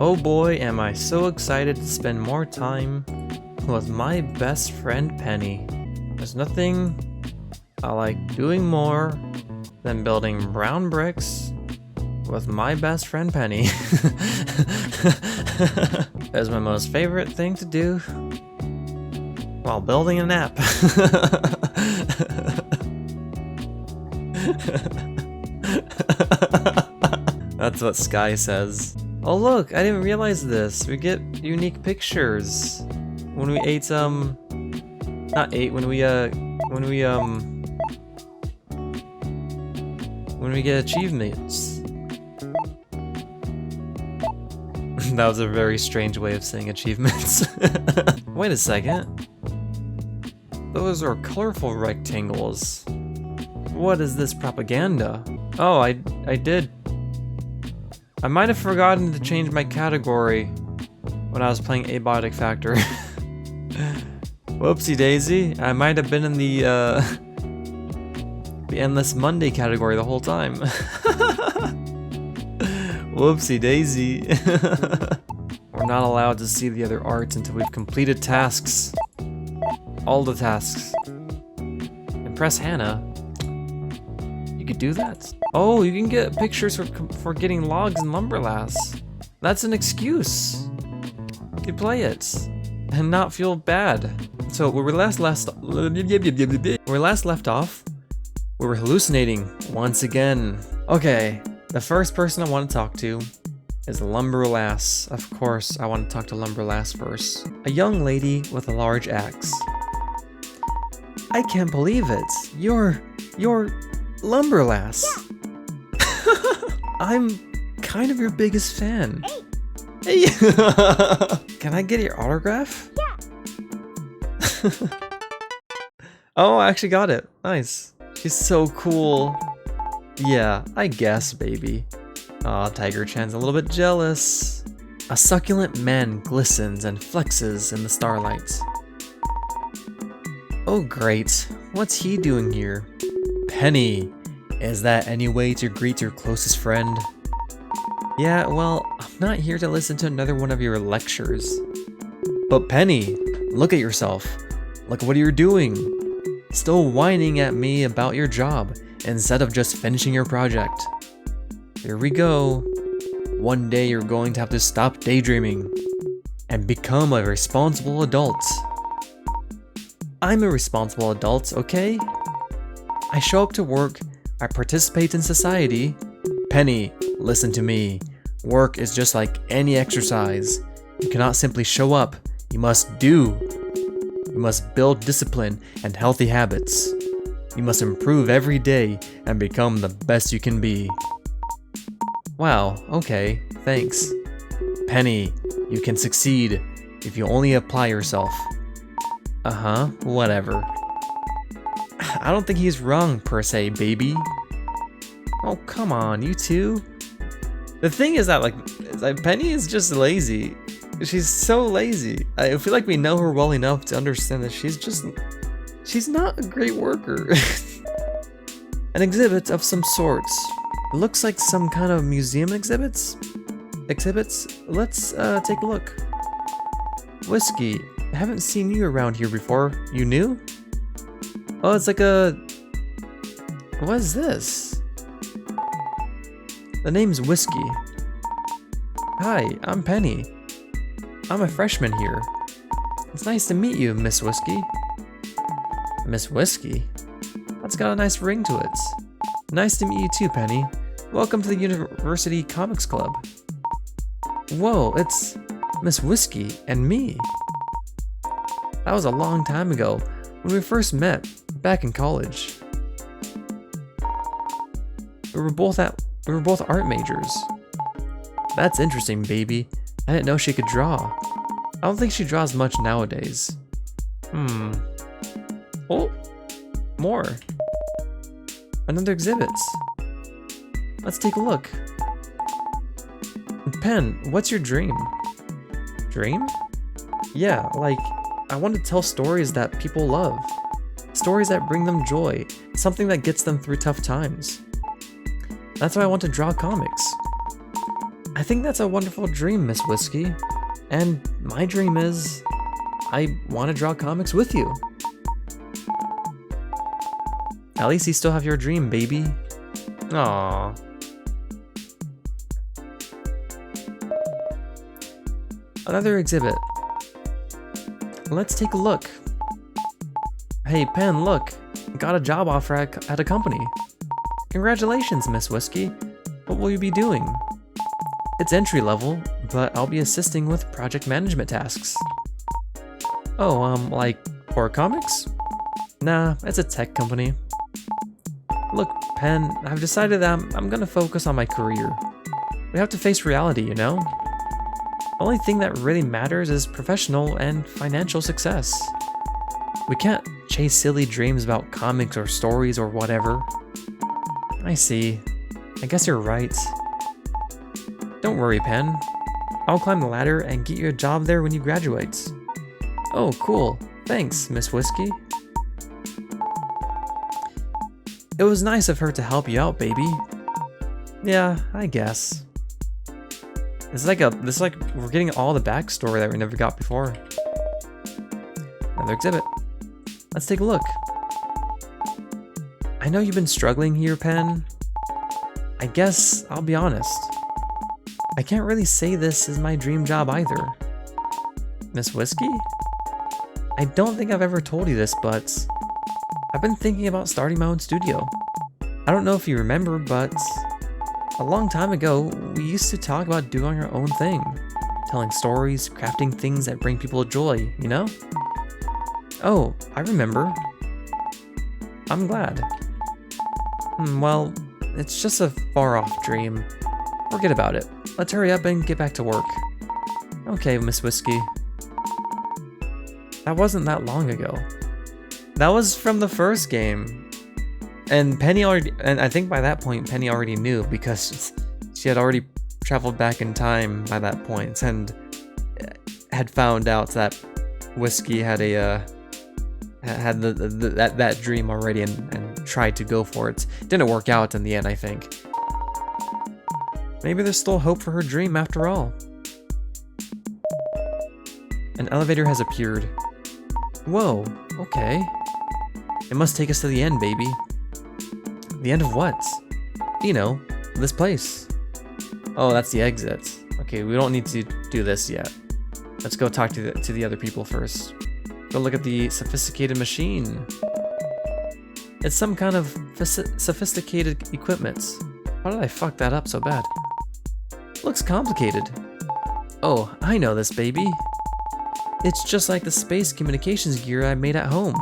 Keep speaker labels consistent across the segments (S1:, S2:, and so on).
S1: Oh boy, am I so excited to spend more time with my best friend Penny. There's nothing I like doing more than building brown bricks with my best friend Penny. That's my most favorite thing to do while building an app. That's what Sky says. Oh look, I didn't realize this. We get unique pictures when we ate when we get achievements. That was a very strange way of saying achievements. Wait a second. Those are colorful rectangles. What is this propaganda? Oh, I did. I might have forgotten to change my category when I was playing Abiotic Factor. Whoopsie daisy. I might have been in the Endless Monday category the whole time. Whoopsie daisy. We're not allowed to see the other arts until we've completed tasks. All the tasks. Impress Hannah. You could do that. Oh, you can get pictures for getting logs in Lumberlass. That's an excuse. You could play it and not feel bad. So where we last left off, we were hallucinating once again. Okay, the first person I want to talk to is Lumberlass. Of course, I want to talk to Lumberlass first. A young lady with a large axe. I can't believe it. You're Lumberlass. Yeah. I'm kind of your biggest fan. Hey. Can I get your autograph?
S2: Yeah.
S1: Oh, I actually got it. Nice. She's so cool. Yeah, I guess, baby. Aw, Tiger Chan's a little bit jealous. A succulent man glistens and flexes in the starlight. Oh great, what's he doing here? Penny, is that any way to greet your closest friend? Yeah, well, I'm not here to listen to another one of your lectures. But Penny, look at yourself. Look what you're doing. Still whining at me about your job instead of just finishing your project. Here we go. One day you're going to have to stop daydreaming and become a responsible adult. I'm a responsible adult, okay? I show up to work, I participate in society. Penny, listen to me. Work is just like any exercise. You cannot simply show up, you must do. You must build discipline and healthy habits. You must improve every day and become the best you can be. Wow, okay, thanks. Penny, you can succeed if you only apply yourself. Uh-huh, whatever. I don't think he's wrong per se, baby. Oh, come on, you two. The thing is that, like Penny is just lazy. She's so lazy. I feel like we know her well enough to understand that she's not a great worker. An exhibit of some sorts. It looks like some kind of museum exhibits? Let's take a look. Whiskey, I haven't seen you around here before. You new? Oh, it's like a... What is this? The name's Whiskey. Hi, I'm Penny. I'm a freshman here. It's nice to meet you, Miss Whiskey. Miss Whiskey? That's got a nice ring to it. Nice to meet you too, Penny. Welcome to the University Comics Club. Whoa, it's Miss Whiskey and me. That was a long time ago, when we first met, back in college. We were both art majors. That's interesting, baby. I didn't know she could draw. I don't think she draws much nowadays. Oh, more. Another exhibit. Let's take a look. Pen, what's your dream? Dream? Yeah, like, I want to tell stories that people love. Stories that bring them joy. Something that gets them through tough times. That's why I want to draw comics. I think that's a wonderful dream, Miss Whiskey. And my dream is I want to draw comics with you. At least you still have your dream, baby. Aww. Another exhibit. Let's take a look. Hey, Pen, look. Got a job offer at a company. Congratulations, Miss Whiskey. What will you be doing? It's entry level, but I'll be assisting with project management tasks. Oh, like for comics? Nah, it's a tech company. Look, Pen, I've decided that I'm gonna focus on my career. We have to face reality, you know? The only thing that really matters is professional and financial success. We can't chase silly dreams about comics or stories or whatever. I see. I guess you're right. Don't worry, Pen. I'll climb the ladder and get you a job there when you graduate. Oh, cool. Thanks, Miss Whiskey. It was nice of her to help you out, baby. Yeah, I guess. This is like we're getting all the backstory that we never got before. Another exhibit. Let's take a look. I know you've been struggling here, Pen. I guess I'll be honest. I can't really say this is my dream job either. Miss Whiskey? I don't think I've ever told you this, but I've been thinking about starting my own studio. I don't know if you remember, but a long time ago, we used to talk about doing our own thing. Telling stories, crafting things that bring people joy, you know? Oh, I remember. I'm glad. Well, it's just a far-off dream. Forget about it. Let's hurry up and get back to work. Okay, Miss Whiskey. That wasn't that long ago. That was from the first game. And I think by that point, Penny already knew because she had already traveled back in time by that point and had found out that Whiskey had had that dream already and tried to go for it. Didn't work out in the end, I think. Maybe there's still hope for her dream after all. An elevator has appeared. Whoa, okay. It must take us to the end, baby. The end of what? You know, this place. Oh, that's the exit. Okay, we don't need to do this yet. Let's go talk to the other people first. Go look at the sophisticated machine. It's some kind of sophisticated equipment. How did I fuck that up so bad? Looks complicated. Oh, I know this, baby. It's just like the space communications gear I made at home.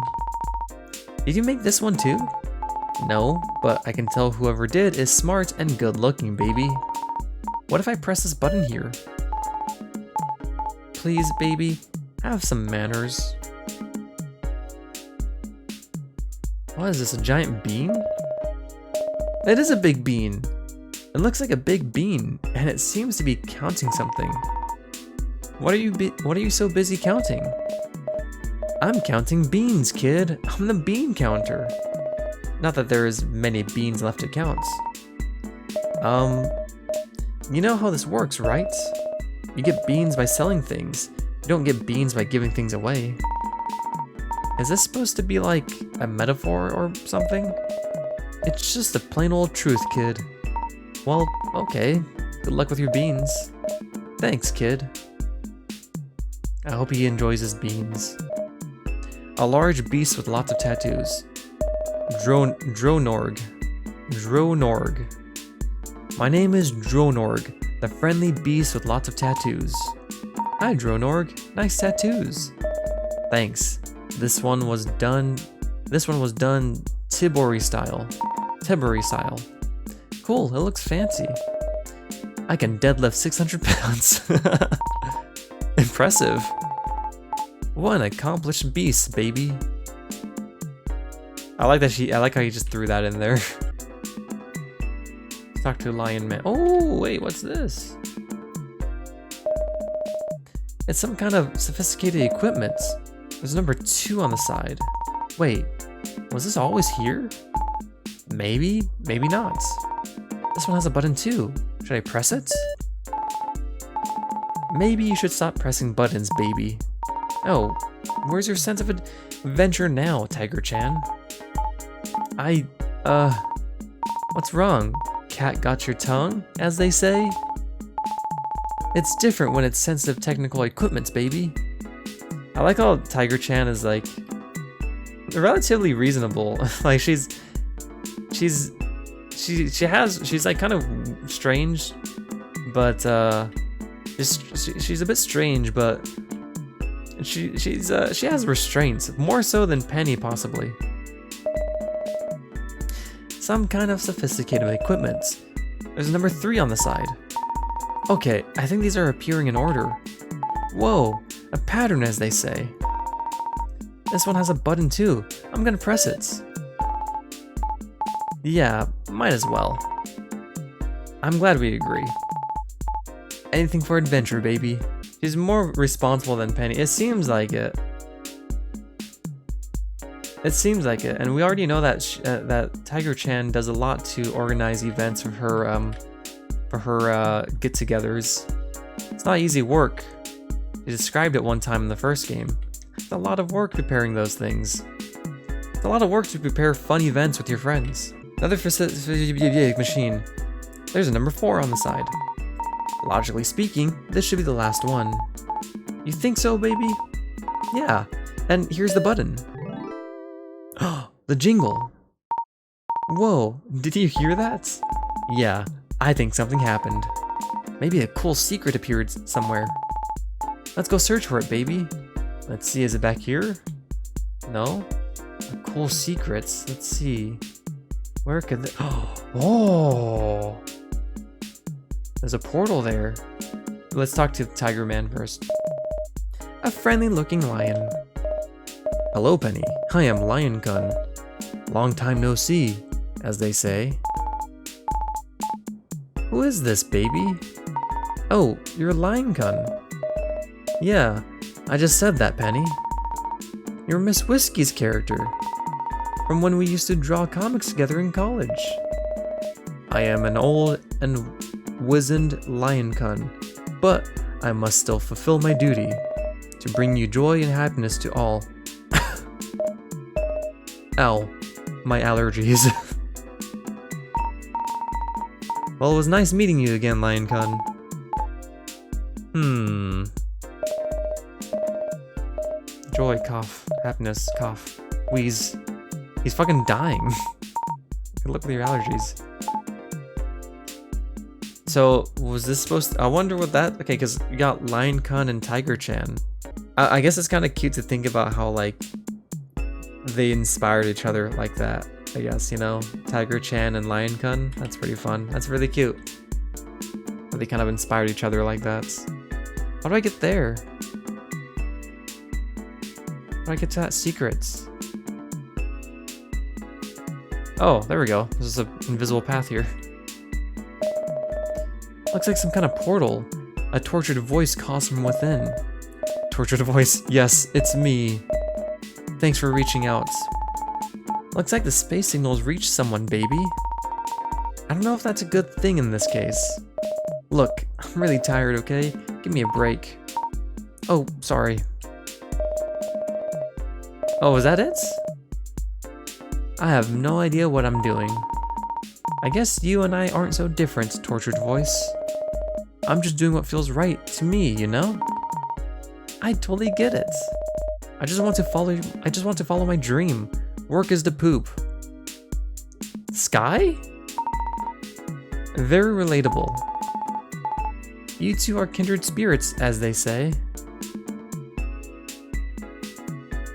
S1: Did you make this one too? No, but I can tell whoever did is smart and good looking, baby. What if I press this button here? Please, baby, have some manners. What is this, a giant bean? It is a big bean. It looks like a big bean, and it seems to be counting something. What are you so busy counting? I'm counting beans, kid. I'm the bean counter. Not that there is many beans left to count. You know how this works, right? You get beans by selling things. You don't get beans by giving things away. Is this supposed to be like a metaphor or something? It's just the plain old truth, kid. Well, okay. Good luck with your beans. Thanks, kid. I hope he enjoys his beans. A large beast with lots of tattoos. Dronorg. My name is Dronorg, the friendly beast with lots of tattoos. Hi, Dronorg. Nice tattoos. Thanks. This one was done Tibori style. Cool, it looks fancy. I can deadlift 600 pounds. Impressive. What an accomplished beast, baby. I like how you just threw that in there. Talk to Lion Man. Oh, wait, what's this? It's some kind of sophisticated equipment. There's number 2 on the side. Wait, was this always here? Maybe, maybe not. This one has a button too. Should I press it? Maybe you should stop pressing buttons, baby. Oh, where's your sense of adventure now, Tiger-chan? What's wrong? Cat got your tongue, as they say? It's different when it's sensitive technical equipments, baby. I like how Tiger-chan is like relatively reasonable. Like she's like kind of strange, but she's a bit strange, but she has restraints, more so than Penny possibly. Some kind of sophisticated equipment. There's a number 3 on the side. Okay, I think these are appearing in order. Whoa, a pattern as they say. This one has a button too. I'm gonna press it. Yeah, might as well. I'm glad we agree. Anything for adventure, baby. She's more responsible than Penny. It seems like it. It seems like it, and we already know that that Tiger-chan does a lot to organize events for her get-togethers. It's not easy work. She described it one time in the first game. It's a lot of work preparing those things. It's a lot of work to prepare fun events with your friends. Another machine. There's a number 4 on the side. Logically speaking, this should be the last one. You think so, baby? Yeah, and here's the button. The jingle. Whoa, did you hear that? Yeah, I think something happened. Maybe a cool secret appeared somewhere. Let's go search for it, baby. Let's see, is it back here? No? Cool secrets, let's see. Where could they— oh! There's a portal there. Let's talk to Tiger Man first. A friendly looking lion. Hello, Penny. I am Lion Gun. Long time no see, as they say. Who is this, baby? Oh, you're Lion Gun. Yeah, I just said that, Penny. You're Miss Whiskey's character, from when we used to draw comics together in college. I am an old and wizened Lion Cun, but I must still fulfill my duty to bring you joy and happiness to all. Ow, my allergies. Well, it was nice meeting you again, Lion Cun. Joy, cough, happiness, cough, wheeze. He's fucking dying. Look at your allergies. So, was this supposed to— I wonder what that— okay, because you got Lion Cun and Tiger-chan. I guess it's kind of cute to think about how, like, they inspired each other like that, I guess, you know? Tiger-chan and Lion Cun. That's pretty fun. That's really cute. They kind of inspired each other like that. How do I get there? How do I get to that secret? Oh, there we go. There's an invisible path here. Looks like some kind of portal. A tortured voice calls from within. Tortured voice. Yes, it's me. Thanks for reaching out. Looks like the space signals reached someone, baby. I don't know if that's a good thing in this case. Look, I'm really tired, okay? Give me a break. Oh, sorry. Oh, is that it? I have no idea what I'm doing. I guess you and I aren't so different, tortured voice. I'm just doing what feels right to me, you know? I totally get it. I just want to follow my dream. Work is the poop. Sky? Very relatable. You two are kindred spirits, as they say.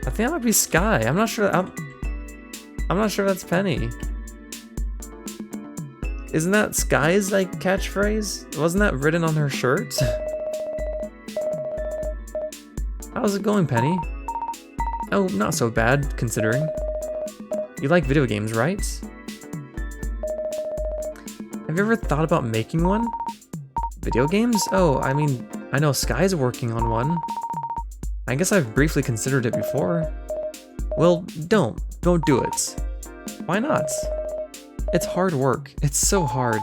S1: I think that might be Sky. I'm not sure. I'm not sure that's Penny. Isn't that Sky's like catchphrase? Wasn't that written on her shirt? How's it going, Penny? Oh, not so bad, considering. You like video games, right? Have you ever thought about making one? Video games? Oh, I mean, I know Sky's working on one. I guess I've briefly considered it before. Well, don't do it. Why not? It's hard work. It's so hard.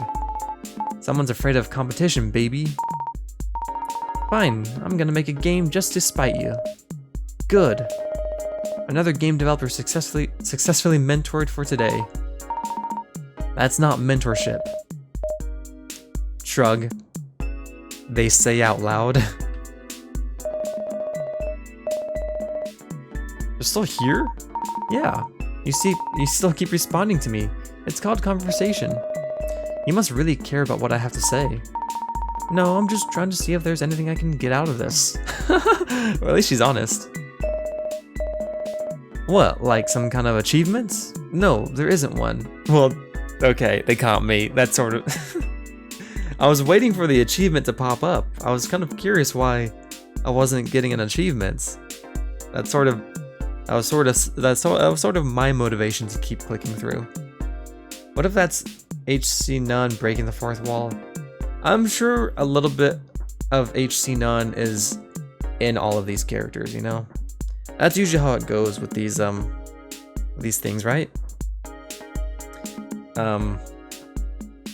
S1: Someone's afraid of competition, baby. Fine, I'm gonna make a game just to spite you. Good. Another game developer successfully mentored for today. That's not mentorship. Shrug. They say out loud. You're still here? Yeah. You see, you still keep responding to me. It's called conversation. You must really care about what I have to say. No, I'm just trying to see if there's anything I can get out of this. Or at least she's honest. What, like some kind of achievements? No, there isn't one. Well, okay, they caught me. That's sort of... I was waiting for the achievement to pop up. I was kind of curious why I wasn't getting an achievement. That was sort of my motivation to keep clicking through. What if that's HC None breaking the fourth wall? I'm sure a little bit of HC None is in all of these characters, you know? That's usually how it goes with these things, right?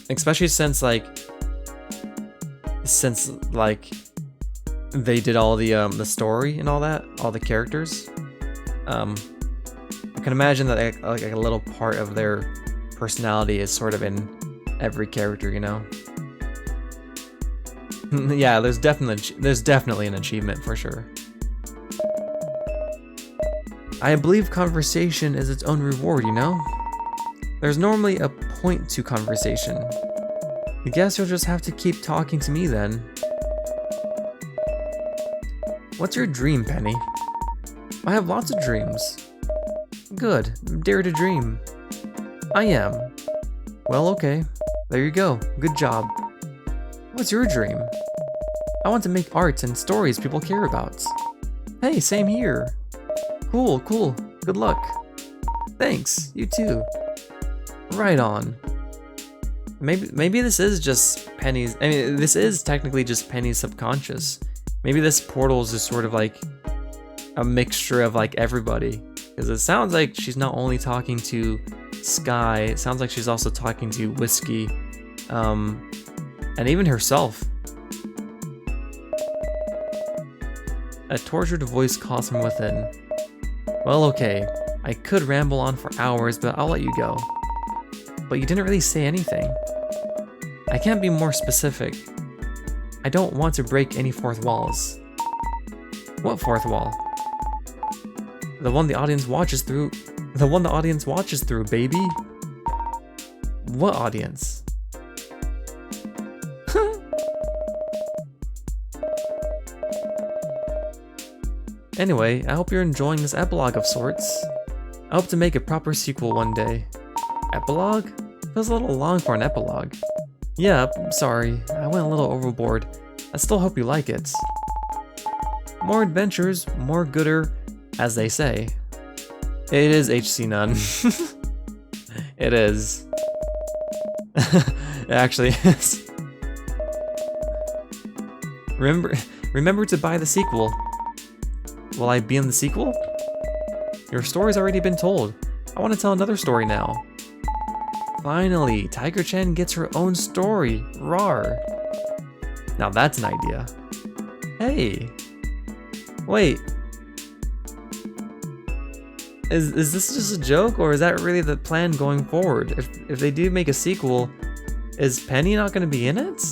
S1: Especially since they did all the story and all that, all the characters. I can imagine that like a little part of their personality is sort of in every character, you know? Yeah, there's definitely an achievement for sure. I believe conversation is its own reward, you know? There's normally a point to conversation. I guess you'll just have to keep talking to me then. What's your dream, Penny? I have lots of dreams. Good, dare to dream. I am. Well, okay. There you go. Good job. What's your dream? I want to make art and stories people care about. Hey, same here. Cool, cool. Good luck. Thanks, you too. Right on. Maybe this is just Penny's, I mean, this is technically just Penny's subconscious. Maybe this portal is just sort of like a mixture of like everybody. Because it sounds like she's not only talking to Sky, it sounds like she's also talking to Whiskey, and even herself. A tortured voice calls from within. Well, okay, I could ramble on for hours, but I'll let you go. But you didn't really say anything. I can't be more specific. I don't want to break any fourth walls. What fourth wall? The one the audience watches through. The one the audience watches through, baby. What audience? Anyway, I hope you're enjoying this epilogue of sorts. I hope to make a proper sequel one day. Epilogue? Feels a little long for an epilogue. Yeah, sorry, I went a little overboard. I still hope you like it. More adventures, more gooder, as they say. It is HC None. It is. It actually is. Remember to buy the sequel. Will I be in the sequel? Your story's already been told. I want to tell another story now. Finally, Tiger-chan gets her own story. Rawr. Now that's an idea. Hey. Wait. Is this just a joke, or is that really the plan going forward? If they do make a sequel, is Penny not going to be in it?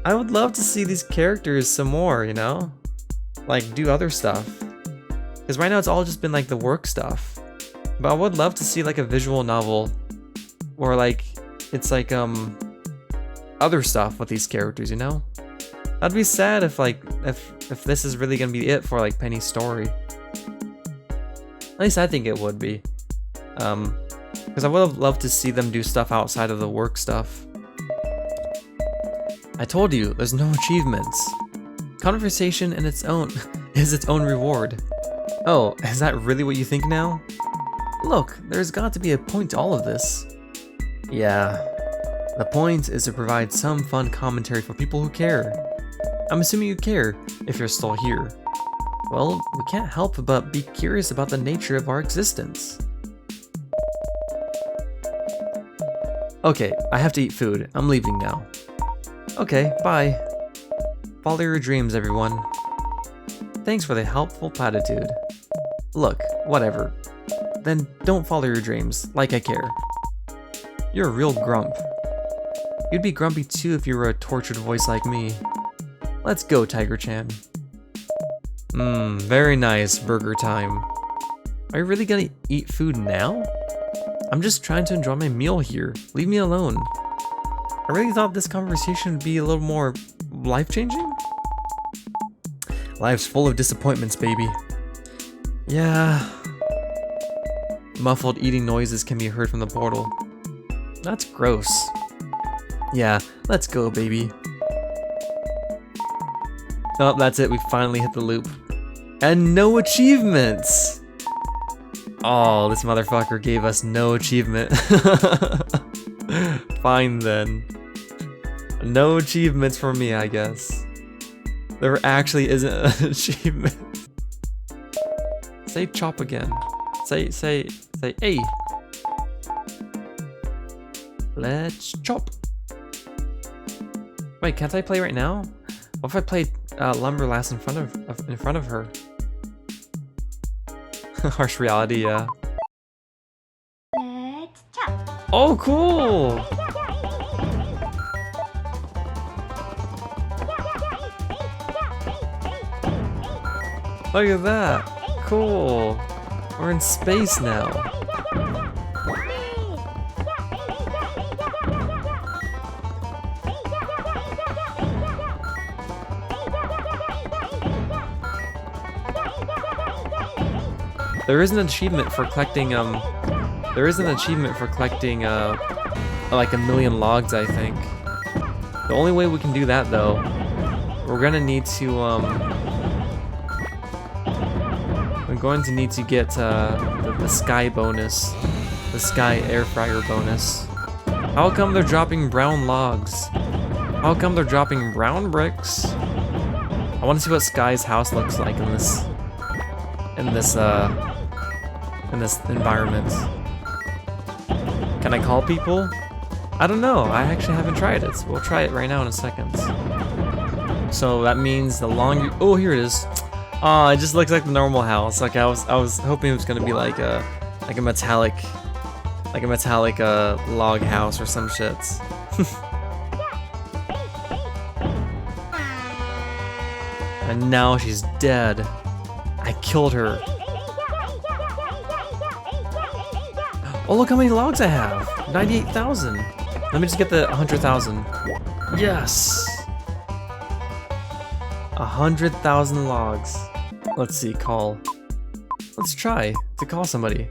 S1: I would love to see these characters some more, you know? Like, do other stuff. Because right now it's all just been like the work stuff. But I would love to see like a visual novel or like it's like other stuff with these characters, you know? I'd be sad if like if this is really gonna be it for like Penny's story. At least I think it would be. Because I would have loved to see them do stuff outside of the work stuff. I told you, there's no achievements. Conversation in its own is its own reward. Oh, is that really what you think now? Look, there's got to be a point to all of this. Yeah, the point is to provide some fun commentary for people who care. I'm assuming you care if you're still here. Well, we can't help but be curious about the nature of our existence. Okay, I have to eat food. I'm leaving now. Okay, bye. Follow your dreams, everyone. Thanks for the helpful platitude. Look, whatever. Then don't follow your dreams, like I care. You're a real grump. You'd be grumpy too if you were a tortured voice like me. Let's go, Tiger-chan. Very nice, burger time. Are you really gonna eat food now? I'm just trying to enjoy my meal here. Leave me alone. I really thought this conversation would be a little more life-changing. Life's full of disappointments, baby. Yeah. Muffled eating noises can be heard from the portal. That's gross. Yeah, let's go, baby. Oh, that's it. We finally hit the loop. And no achievements! Oh, this motherfucker gave us no achievement. Fine then. No achievements for me, I guess. There actually isn't an achievement. Say chop again. Say, hey. Let's chop. Wait, can't I play right now? What if I played Lumberlass in front of her? Harsh reality, yeah.
S2: Let's chop.
S1: Oh, cool! Look at that! Cool! We're in space now. There is an achievement for collecting like 1,000,000 logs, I think. The only way we can do that though, we're going to need to get the sky bonus, the sky air fryer bonus. How come they're dropping brown logs? How come they're dropping brown bricks? I want to see what Sky's house looks like in this environment. Can I call people? I don't know. I actually haven't tried it. We'll try it right now in a second. So that means the longer. Oh, here it is. Oh, it just looks like the normal house. Like I was hoping it was gonna be like a metallic log house or some shit. And now she's dead. I killed her. Oh, look how many logs I have. 98,000. Let me just get the 100,000. Yes. 100,000 logs. Let's see, call. Let's try to call somebody.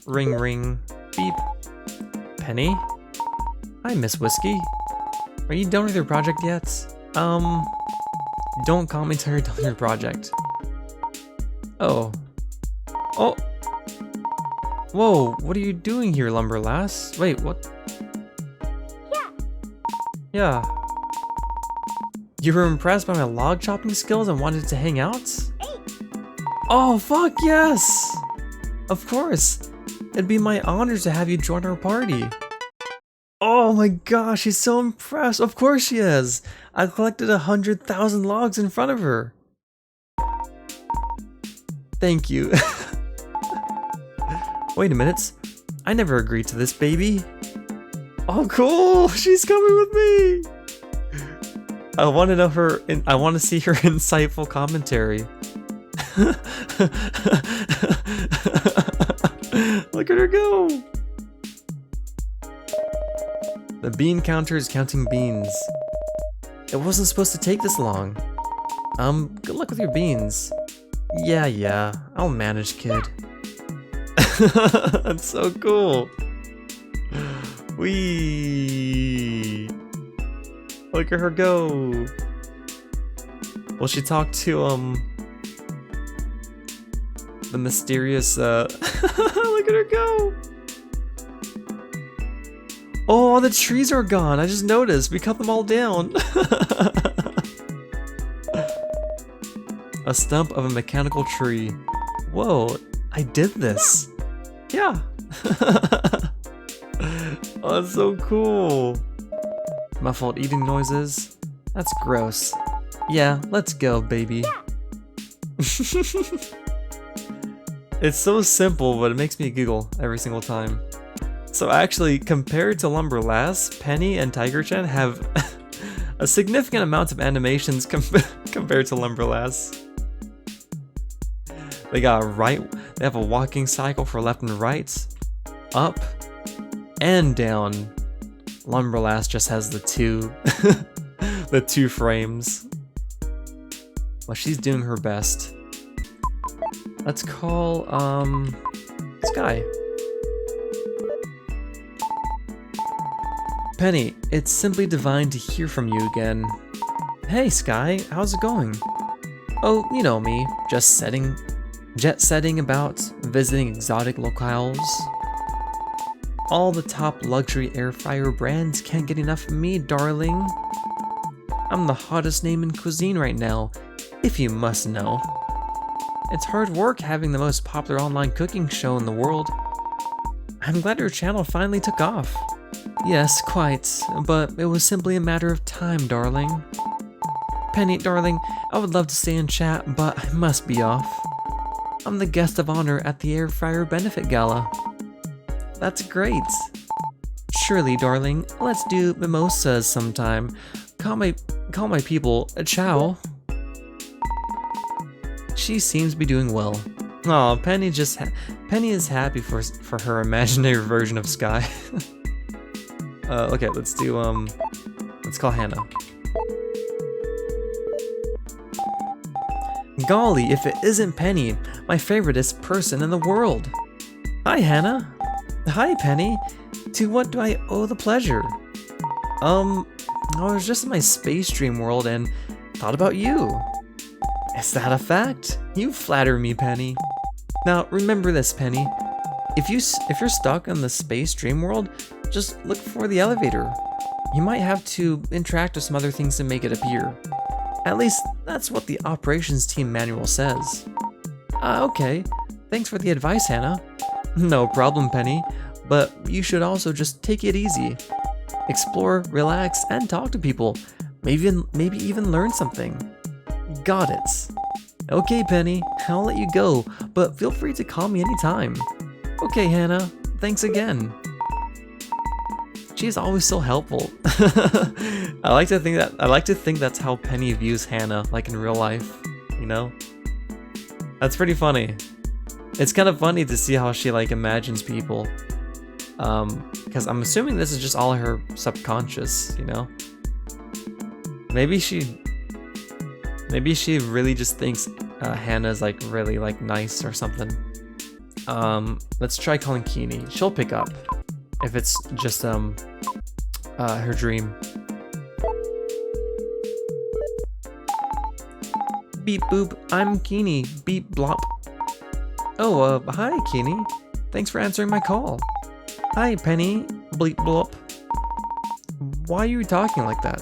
S1: Ring, ring, beep. Penny? Hi, Miss Whiskey. Are you done with your project yet? Don't call me till you're done with your project. Oh. Oh! Whoa, what are you doing here, Lumberlass? Wait, what? Yeah. You were impressed by my log chopping skills and wanted to hang out? Oh, fuck yes! Of course! It'd be my honor to have you join our party. Oh my gosh, she's so impressed. Of course she is. I collected 100,000 logs in front of her. Thank you. Wait a minute. I never agreed to this, baby. Oh, cool. She's coming with me. I want to know her. I want to see her insightful commentary. Look at her go. The bean counter is counting beans. It wasn't supposed to take this long. Good luck with your beans. Yeah, I'll manage, kid. That's so cool. Wee. Look at her go. Will she talk to the mysterious look at her go. Oh, all the trees are gone. I just noticed. We cut them all down. A stump of a mechanical tree. Whoa, I did this. Yeah. Oh, that's so cool. muffled eating noises. That's gross. Yeah, let's go, baby. It's so simple, but it makes me giggle every single time. So actually, compared to Lumber Lass, Penny and Tiger-chan have a significant amount of animations compared to Lumber Lass. They have a walking cycle for left and right, up and down. Lumber Lass just has the two, the two frames. Well, she's doing her best. Let's call, Sky. Penny, it's simply divine to hear from you again. Hey Sky, how's it going? Oh, you know me, just jet setting about, visiting exotic locales. All the top luxury air fryer brands can't get enough of me, darling. I'm the hottest name in cuisine right now, if you must know. It's hard work having the most popular online cooking show in the world. I'm glad your channel finally took off. Yes, quite, but it was simply a matter of time, darling. Penny, darling, I would love to stay and chat, but I must be off. I'm the guest of honor at the Air Fryer Benefit Gala. That's great. Surely, darling, let's do mimosas sometime. Call my people a ciao. She seems to be doing well. Aw, Penny is happy for her imaginary version of Sky. Okay, let's call Hannah. Golly, if it isn't Penny, my favoriteest person in the world. Hi, Hannah. Hi, Penny. To what do I owe the pleasure? I was just in my space dream world and thought about you. Is that a fact? You flatter me, Penny. Now, remember this, Penny. If you're stuck in the space dream world, just look for the elevator. You might have to interact with some other things to make it appear. At least, that's what the operations team manual says. Okay. Thanks for the advice, Hannah. No problem, Penny. But you should also just take it easy. Explore, relax, and talk to people. Maybe even learn something. Got it. Okay, Penny, I'll let you go, but feel free to call me anytime. Okay, Hannah, thanks again. She's always so helpful. I like to think that's how Penny views Hannah, like in real life, you know? That's pretty funny. It's kind of funny to see how she like imagines people. Because I'm assuming this is just all her subconscious, you know? Maybe she really just thinks Hannah's like really like nice or something. Let's try calling Keeney. She'll pick up if it's just her dream. Beep boop, I'm Keeney. Beep blop. Oh, hi Keeney. Thanks for answering my call. Hi Penny. Bleep blop. Why are you talking like that?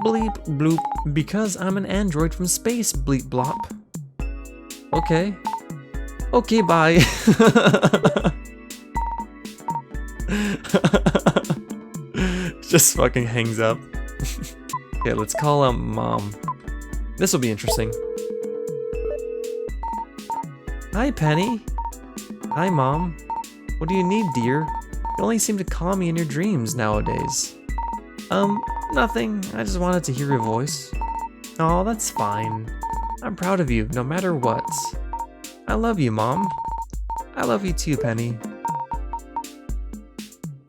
S1: Bleep bloop, because I'm an android from space, bleep blop. Okay. Okay, bye. Just fucking hangs up. Okay, let's call Mom. This will be interesting. Hi, Penny. Hi, Mom. What do you need, dear? You only seem to call me in your dreams nowadays. Nothing. I just wanted to hear your voice. Oh, that's fine. I'm proud of you, no matter what. I love you, Mom. I love you too, Penny.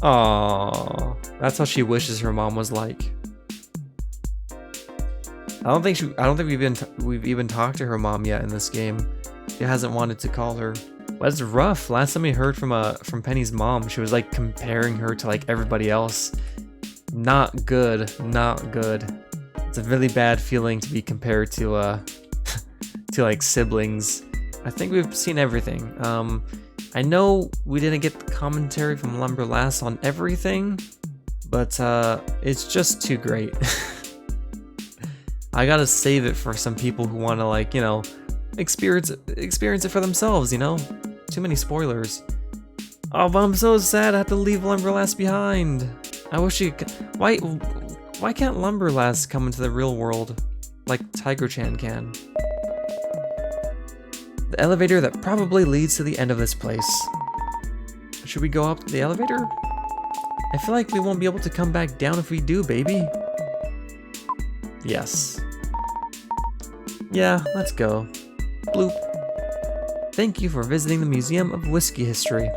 S1: Aww, that's how she wishes her mom was like. I don't think we've even talked to her mom yet in this game. She hasn't wanted to call her. Well, that's rough. Last time we heard from Penny's mom, she was like comparing her to like everybody else. Not good. Not good. It's a really bad feeling to be compared to to like siblings. I think we've seen everything. I know we didn't get the commentary from Lumber Lass on everything, but it's just too great. I gotta save it for some people who want to, like, you know, experience it for themselves, you know? Too many spoilers. Oh, but I'm so sad I have to leave Lumber Lass behind. I wish you could... Why can't Lumberlass come into the real world like Tiger-chan can? The elevator that probably leads to the end of this place. Should we go up the elevator? I feel like we won't be able to come back down if we do, baby. Yes. Yeah, let's go. Bloop. Thank you for visiting the Museum of Whiskey History.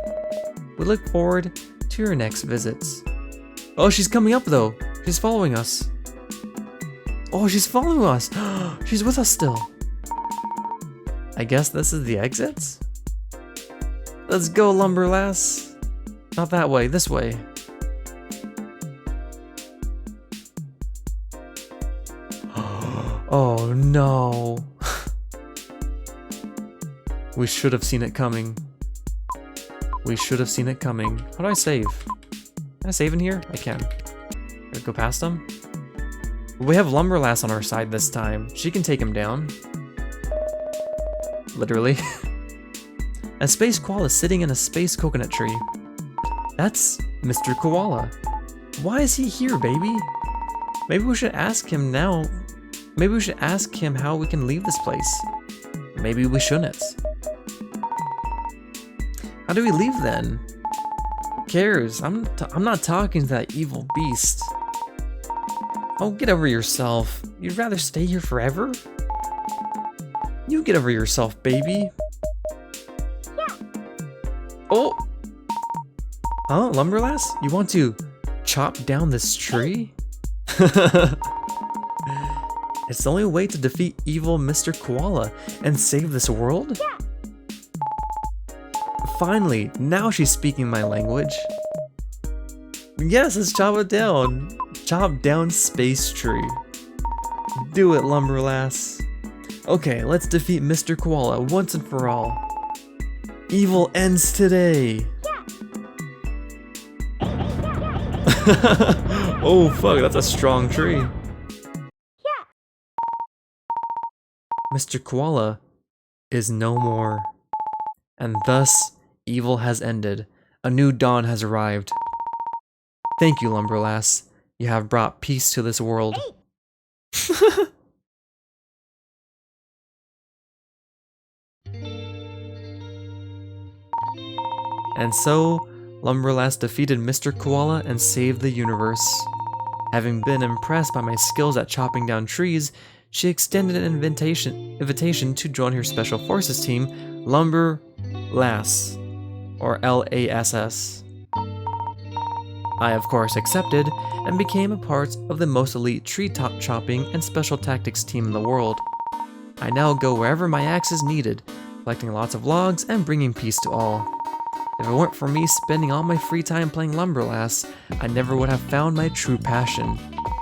S1: We look forward to your next visits. Oh, she's coming up though. She's following us. Oh, she's following us. She's with us still. I guess this is the exit? Let's go, Lumberlass. Not that way, this way. Oh no. We should have seen it coming. We should have seen it coming. How do I save? Can I save in here? I can. Gotta go past them. We have Lumberlass on our side this time. She can take him down. Literally. A space koala sitting in a space coconut tree. That's Mr. Koala. Why is he here, baby? Maybe we should ask him now. Maybe we should ask him how we can leave this place. Maybe we shouldn't. How do we leave then? Who cares? I'm not talking to that evil beast. Oh, get over yourself. You'd rather stay here forever? You get over yourself, baby. Yeah. Oh! Huh, Lumberlass? You want to chop down this tree? It's the only way to defeat evil Mr. Koala and save this world? Yeah. Finally, now she's speaking my language. Yes, let's chop it down. Chop down space tree. Do it, Lumberlass. Okay, let's defeat Mr. Koala once and for all. Evil ends today. Oh fuck, that's a strong tree. Mr. Koala is no more. And thus, evil has ended. A new dawn has arrived. Thank you, Lumberlass. You have brought peace to this world. And so, Lumberlass defeated Mr. Koala and saved the universe. Having been impressed by my skills at chopping down trees, she extended an invitation to join her Special Forces team, Lumberlass, or LASS. I of course accepted, and became a part of the most elite treetop chopping and special tactics team in the world. I now go wherever my axe is needed, collecting lots of logs and bringing peace to all. If it weren't for me spending all my free time playing Lumberlass, I never would have found my true passion,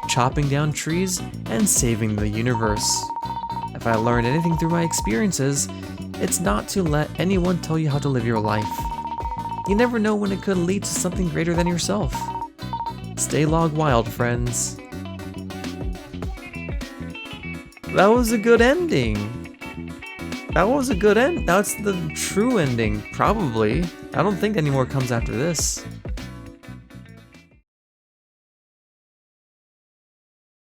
S1: chopping down trees and saving the universe. If I learned anything through my experiences, it's not to let anyone tell you how to live your life. You never know when it could lead to something greater than yourself. Stay log wild, friends. That was a good ending. That was a good end. That's the true ending, probably. I don't think any more comes after this.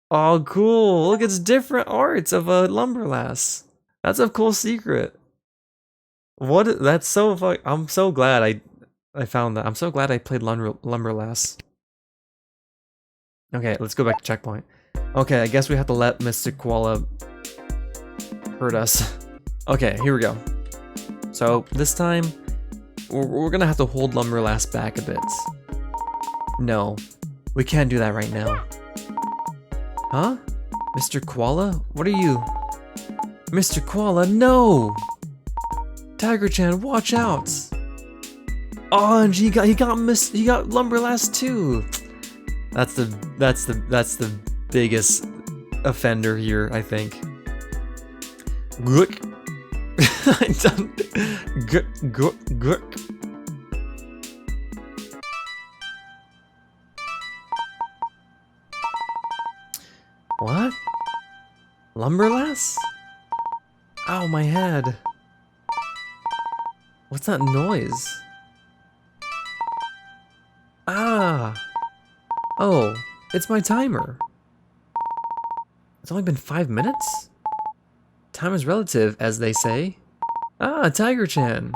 S1: Oh, cool. Look, it's different arts of a Lumberlass. That's a cool secret. What? That's so fuck. I'm so glad I found that. I'm so glad I played Lumberlass. Okay, let's go back to checkpoint. Okay, I guess we have to let Mr. Koala hurt us. Okay, here we go. So this time, we're gonna have to hold Lumberlass back a bit. No, we can't do that right now. Huh? Mr. Koala? What are you? Mr. Koala, no! Tiger-chan, watch out! Oh, and he got Lumberlass too. That's the biggest offender here, I think. Gook. Gook. What? Lumberlass? Ow, my head. What's that noise? Ah! Oh, it's my timer. It's only been 5 minutes? Time is relative, as they say. Ah, Tiger-chan.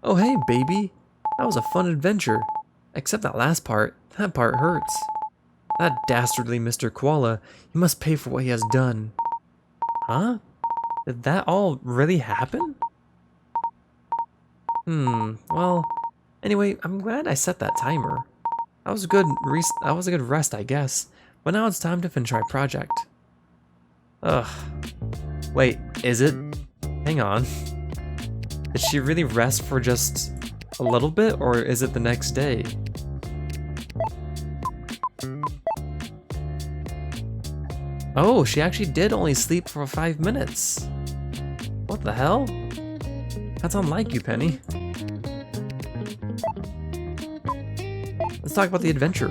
S1: Oh hey, baby. That was a fun adventure. Except that last part. That part hurts. That dastardly Mr. Koala, he must pay for what he has done. Huh? Did that all really happen? Well, anyway, I'm glad I set that timer. That was a good rest, I guess. But now it's time to finish my project. Ugh. Wait, is it? Hang on. Did she really rest for just a little bit, or is it the next day? Oh, she actually did only sleep for 5 minutes. What the hell? That's unlike you, Penny. Let's talk about the adventure.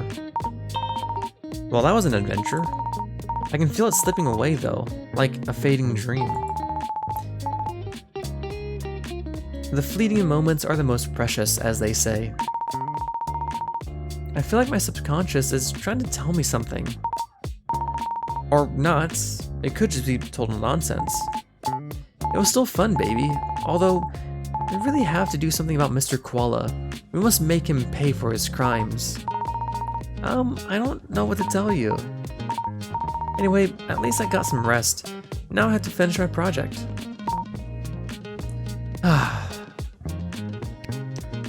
S1: Well, that was an adventure. I can feel it slipping away though, like a fading dream. The fleeting moments are the most precious, as they say. I feel like my subconscious is trying to tell me something. Or not. It could just be total nonsense. It was still fun, baby. Although, we really have to do something about Mr. Koala. We must make him pay for his crimes. I don't know what to tell you. Anyway, at least I got some rest. Now I have to finish my project.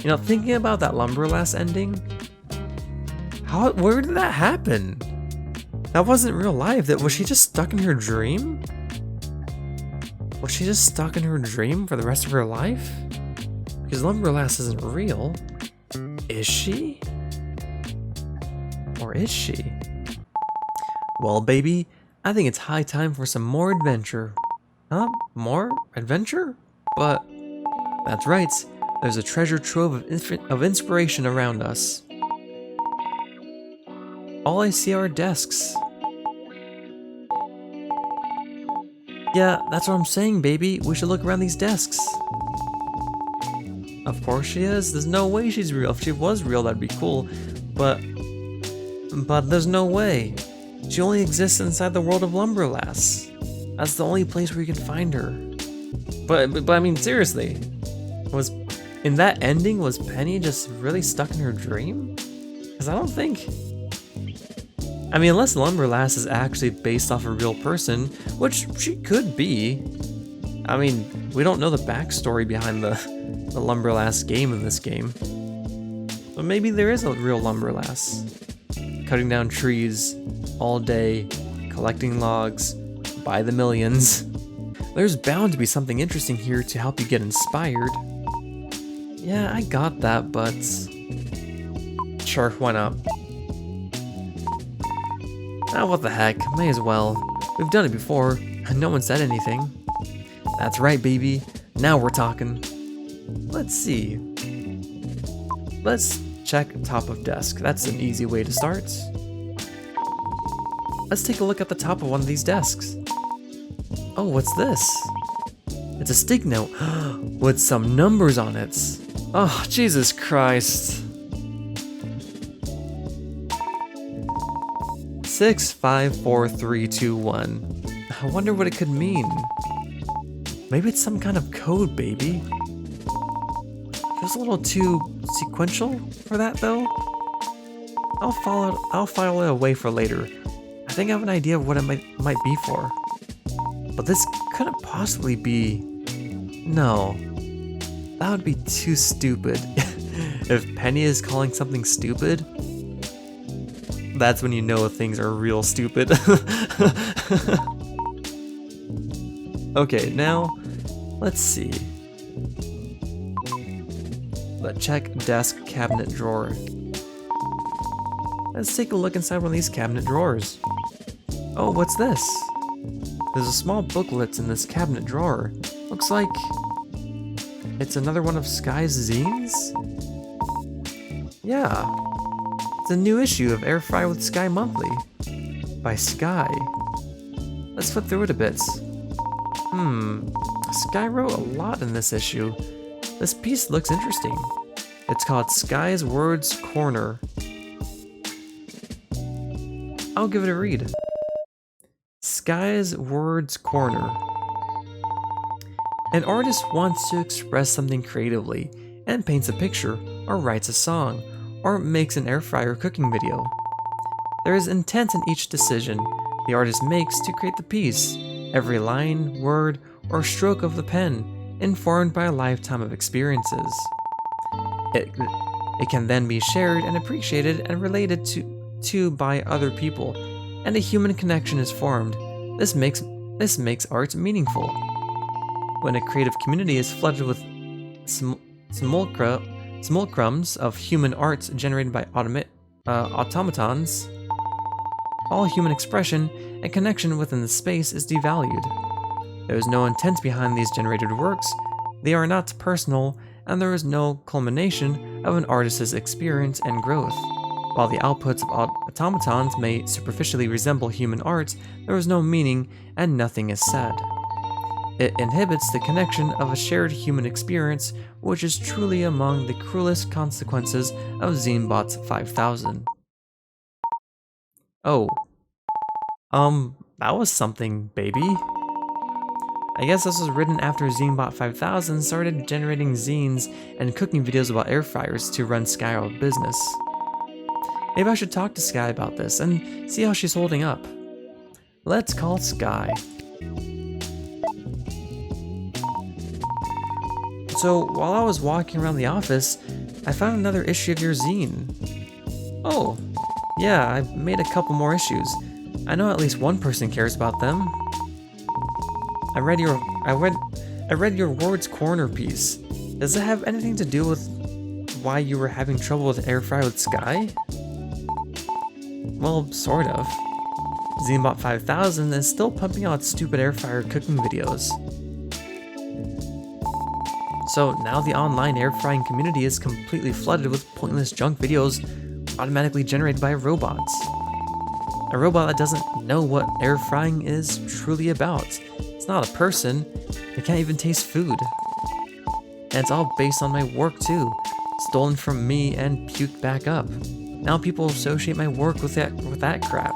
S1: You know, thinking about that Lumberlass ending, where did that happen? That wasn't real life. Was she just stuck in her dream? Was she just stuck in her dream for the rest of her life? Because Lumberlass isn't real. Is she? Or is she? Well, baby, I think it's high time for some more adventure. Huh? More adventure? But that's right. There's a treasure trove of inspiration around us. All I see are desks. Yeah, that's what I'm saying, baby. We should look around these desks. Of course she is. There's no way she's real. If she was real, that'd be cool. But there's no way. She only exists inside the world of Lumberlass. That's the only place where you can find her. But I mean, seriously. In that ending, was Penny just really stuck in her dream? Because I don't think... I mean, unless Lumberlass is actually based off a real person, which she could be. I mean, we don't know the backstory behind the Lumberlass game in this game. But maybe there is a real Lumberlass. Cutting down trees all day, collecting logs by the millions. There's bound to be something interesting here to help you get inspired. Yeah, I got that, but... Sure, why not? Ah, what the heck, may as well. We've done it before, and no one said anything. That's right, baby. Now we're talking. Let's see. Let's check top of desk. That's an easy way to start. Let's take a look at the top of one of these desks. Oh, what's this? It's a stick note with some numbers on it. Oh, Jesus Christ. 654321. I wonder what it could mean. Maybe it's some kind of code, baby. Feels a little too sequential for that, though. I'll file it away for later. I think I have an idea of what it might be for. But this couldn't possibly be... No. That would be too stupid. If Penny is calling something stupid, that's when you know things are real stupid. Okay, now, let's see. Let's check desk cabinet drawer. Let's take a look inside one of these cabinet drawers. Oh, what's this? There's a small booklet in this cabinet drawer. Looks like it's another one of Sky's zines? Yeah. It's a new issue of Air Fry with Sky Monthly by Sky. Let's flip through it a bit. Sky wrote a lot in this issue. This piece looks interesting. It's called Sky's Words Corner. I'll give it a read. Sky's Words Corner. An artist wants to express something creatively and paints a picture, or writes a song, or makes an air fryer cooking video. There is intent in each decision the artist makes to create the piece, every line, word, or stroke of the pen, informed by a lifetime of experiences. It can then be shared and appreciated and related to by other people, and a human connection is formed. This makes art meaningful. When a creative community is flooded with simulacrums of human arts generated by automatons, all human expression and connection within the space is devalued. There is no intent behind these generated works, they are not personal, and there is no culmination of an artist's experience and growth. While the outputs of automatons may superficially resemble human art, there is no meaning and nothing is said. It inhibits the connection of a shared human experience, which is truly among the cruelest consequences of Zinebot 5000. Oh. That was something, baby. I guess this was written after Zinebot 5000 started generating zines and cooking videos about air fryers to run Sky out of business. Maybe I should talk to Sky about this and see how she's holding up. Let's call Sky. So, while I was walking around the office, I found another issue of your zine. Oh, yeah, I made a couple more issues. I know at least one person cares about them. I read your Words Corner piece. Does it have anything to do with why you were having trouble with Air Fry with Sky? Well, sort of. Zinebot 5000 is still pumping out stupid air fryer cooking videos. So now the online air frying community is completely flooded with pointless junk videos automatically generated by robots. A robot that doesn't know what air frying is truly about. It's not a person, it can't even taste food. And it's all based on my work too, stolen from me and puked back up. Now people associate my work with that crap.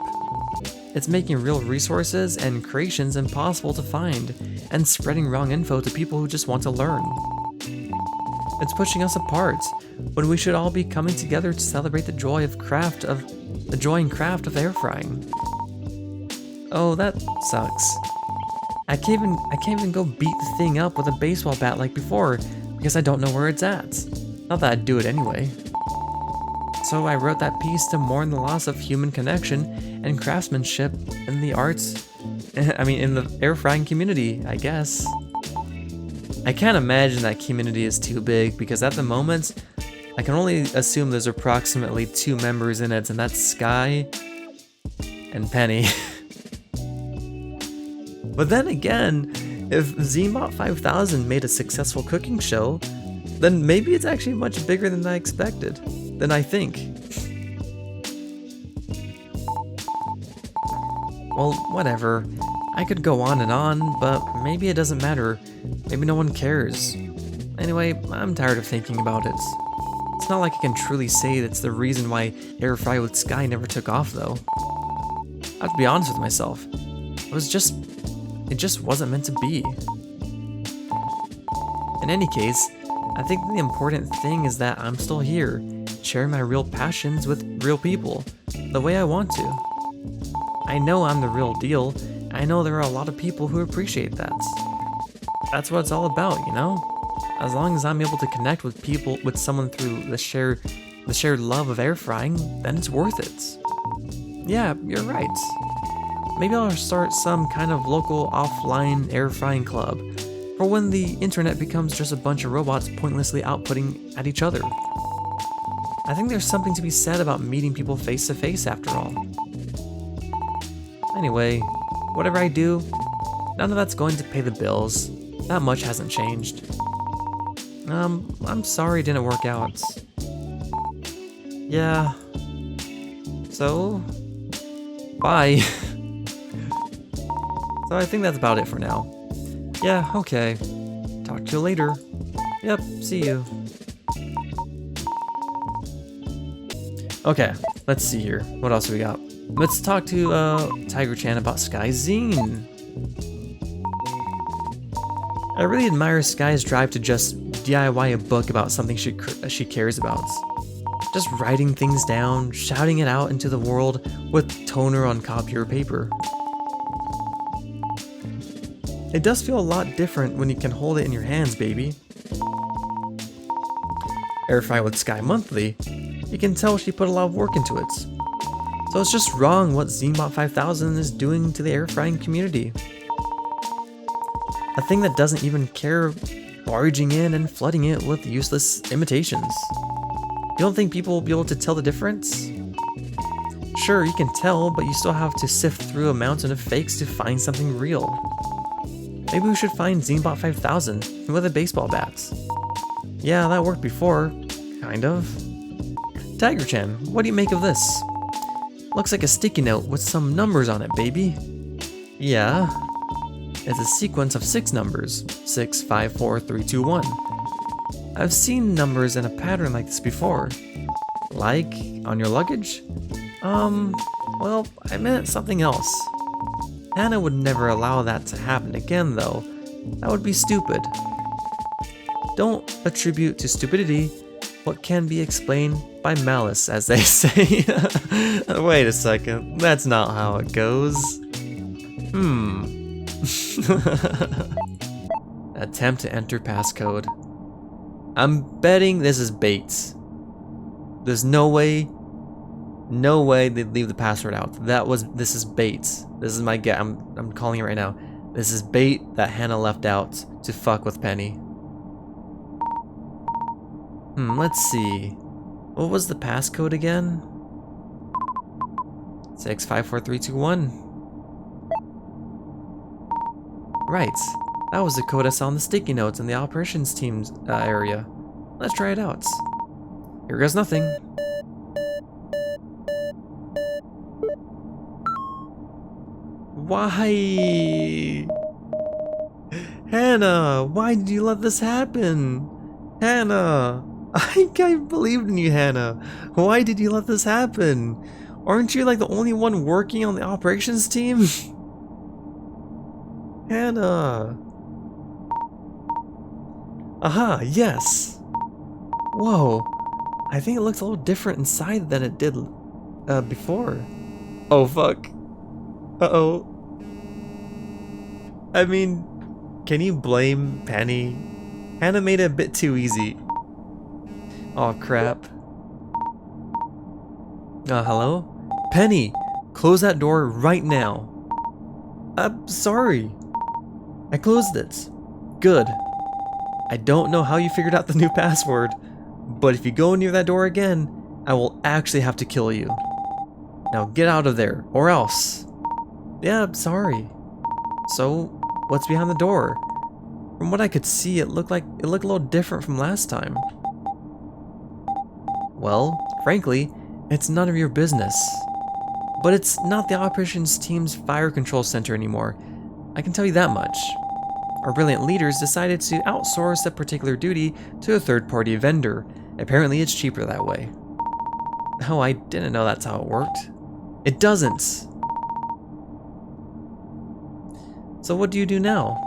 S1: It's making real resources and creations impossible to find, and spreading wrong info to people who just want to learn. It's pushing us apart, when we should all be coming together to celebrate the joy and craft of air frying. Oh, that sucks. I can't even go beat the thing up with a baseball bat like before, because I don't know where it's at. Not that I'd do it anyway. So I wrote that piece to mourn the loss of human connection and craftsmanship in the arts, in the air frying community, I guess. I can't imagine that community is too big, because at the moment, I can only assume there's approximately 2 members in it, and that's Sky and Penny. But then again, if Zinebot 5000 made a successful cooking show, then maybe it's actually much bigger than I expected, than I think. Well, whatever. I could go on, but maybe it doesn't matter. Maybe no one cares. Anyway, I'm tired of thinking about it. It's not like I can truly say that's the reason why Air Fry with Sky never took off, though. I have to be honest with myself. It just wasn't meant to be. In any case, I think the important thing is that I'm still here, sharing my real passions with real people, the way I want to. I know I'm the real deal. I know there are a lot of people who appreciate that. That's what it's all about, you know? As long as I'm able to connect with someone through the shared love of air frying, then it's worth it. Yeah, you're right. Maybe I'll start some kind of local offline air frying club, for when the internet becomes just a bunch of robots pointlessly outputting at each other. I think there's something to be said about meeting people face to face after all. Anyway, whatever I do, none of that's going to pay the bills. That much hasn't changed. I'm sorry it didn't work out. Yeah. So, bye. So I think that's about it for now. Yeah, okay. Talk to you later. Yep, see you. Okay, let's see here. What else do we got? Let's talk to Tiger-chan about Sky's zine. I really admire Sky's drive to just DIY a book about something she cares about. Just writing things down, shouting it out into the world with toner on copier paper. It does feel a lot different when you can hold it in your hands, baby. Airfry with Sky Monthly, you can tell she put a lot of work into it. So it's just wrong what ZineBot 5000 is doing to the airfrying community. A thing that doesn't even care barging in and flooding it with useless imitations. You don't think people will be able to tell the difference? Sure, you can tell, but you still have to sift through a mountain of fakes to find something real. Maybe we should find ZineBot 5000 with a baseball bat. Yeah, that worked before. Kind of. Tiger-chan, what do you make of this? Looks like a sticky note with some numbers on it, baby. Yeah. It's a sequence of 6 numbers. 6, 5, 4, 3, 2, 1. I've seen numbers in a pattern like this before. Like, on your luggage? Well, I meant something else. Hannah would never allow that to happen again, though. That would be stupid. Don't attribute to stupidity what can be explained by malice, as they say. Wait a second, that's not how it goes. Attempt to enter passcode. I'm betting this is bait. There's no way they'd leave the password out. This is bait. This is my guess. I'm calling it right now. This is bait that Hannah left out to fuck with Penny. Let's see. What was the passcode again? 654321. Right. That was the code I saw on the sticky notes in the operations team's area. Let's try it out. Here goes nothing. Why? Hannah, why did you let this happen? Hannah, I believed in you, Hannah. Why did you let this happen? Aren't you like the only one working on the operations team? Hannah. Aha, yes. Whoa, I think it looks a little different inside than it did before. Oh fuck. Uh-oh. I mean, can you blame Penny? Hannah made it a bit too easy. Oh crap. Hello? Penny, close that door right now. I'm sorry. I closed it. Good. I don't know how you figured out the new password, but if you go near that door again, I will actually have to kill you. Now get out of there, or else. Yeah, I'm sorry. So, what's behind the door? From what I could see, it looked a little different from last time. Well, frankly, it's none of your business. But it's not the operations team's fire control center anymore. I can tell you that much. Our brilliant leaders decided to outsource a particular duty to a third-party vendor. Apparently it's cheaper that way. Oh, I didn't know that's how it worked. It doesn't. So what do you do now?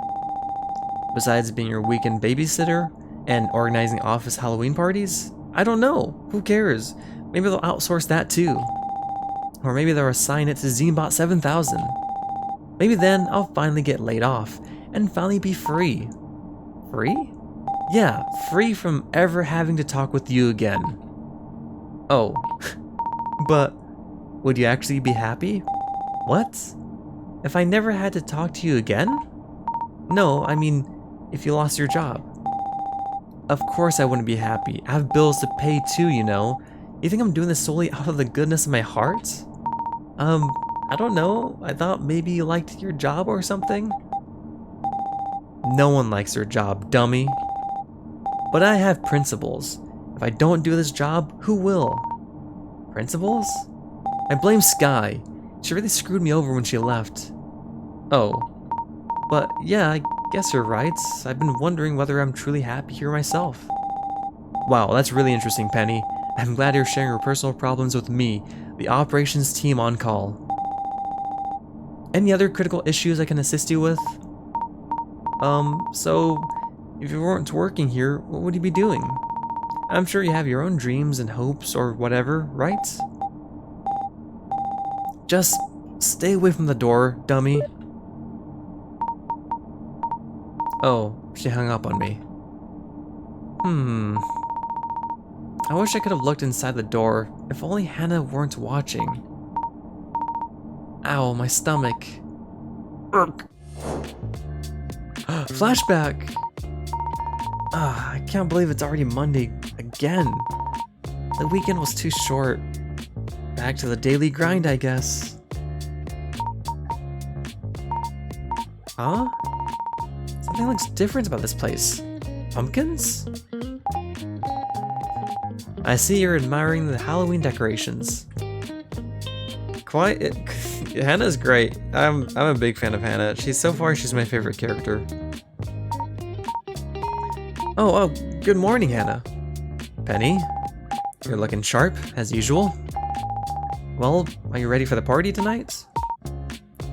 S1: Besides being your weekend babysitter and organizing office Halloween parties? I don't know. Who cares? Maybe they'll outsource that too. Or maybe they'll assign it to ZineBot 7000. Maybe then I'll finally get laid off and finally be free. Free? Yeah, free from ever having to talk with you again. Oh, but would you actually be happy? What? If I never had to talk to you again? No, I mean, if you lost your job. Of course I wouldn't be happy. I have bills to pay too, you know. You think I'm doing this solely out of the goodness of my heart? I don't know. I thought maybe you liked your job or something. No one likes their job, dummy. But I have principles. If I don't do this job, who will? Principles? I blame Sky. She really screwed me over when she left. Oh. But yeah, I guess you're right. I've been wondering whether I'm truly happy here myself. Wow, that's really interesting, Penny. I'm glad you're sharing your personal problems with me, the operations team on call. Any other critical issues I can assist you with? So, if you weren't working here, what would you be doing? I'm sure you have your own dreams and hopes or whatever, right? Just stay away from the door, dummy. Oh, she hung up on me. I wish I could have looked inside the door, if only Hannah weren't watching. Ow, my stomach. Urgh. Flashback! I can't believe it's already Monday again. The weekend was too short. Back to the daily grind, I guess. Huh? Something looks different about this place. Pumpkins? I see you're admiring the Halloween decorations. Hannah's great. I'm a big fan of Hannah. She's my favorite character. Oh, good morning, Hannah. Penny, you're looking sharp, as usual. Well, are you ready for the party tonight?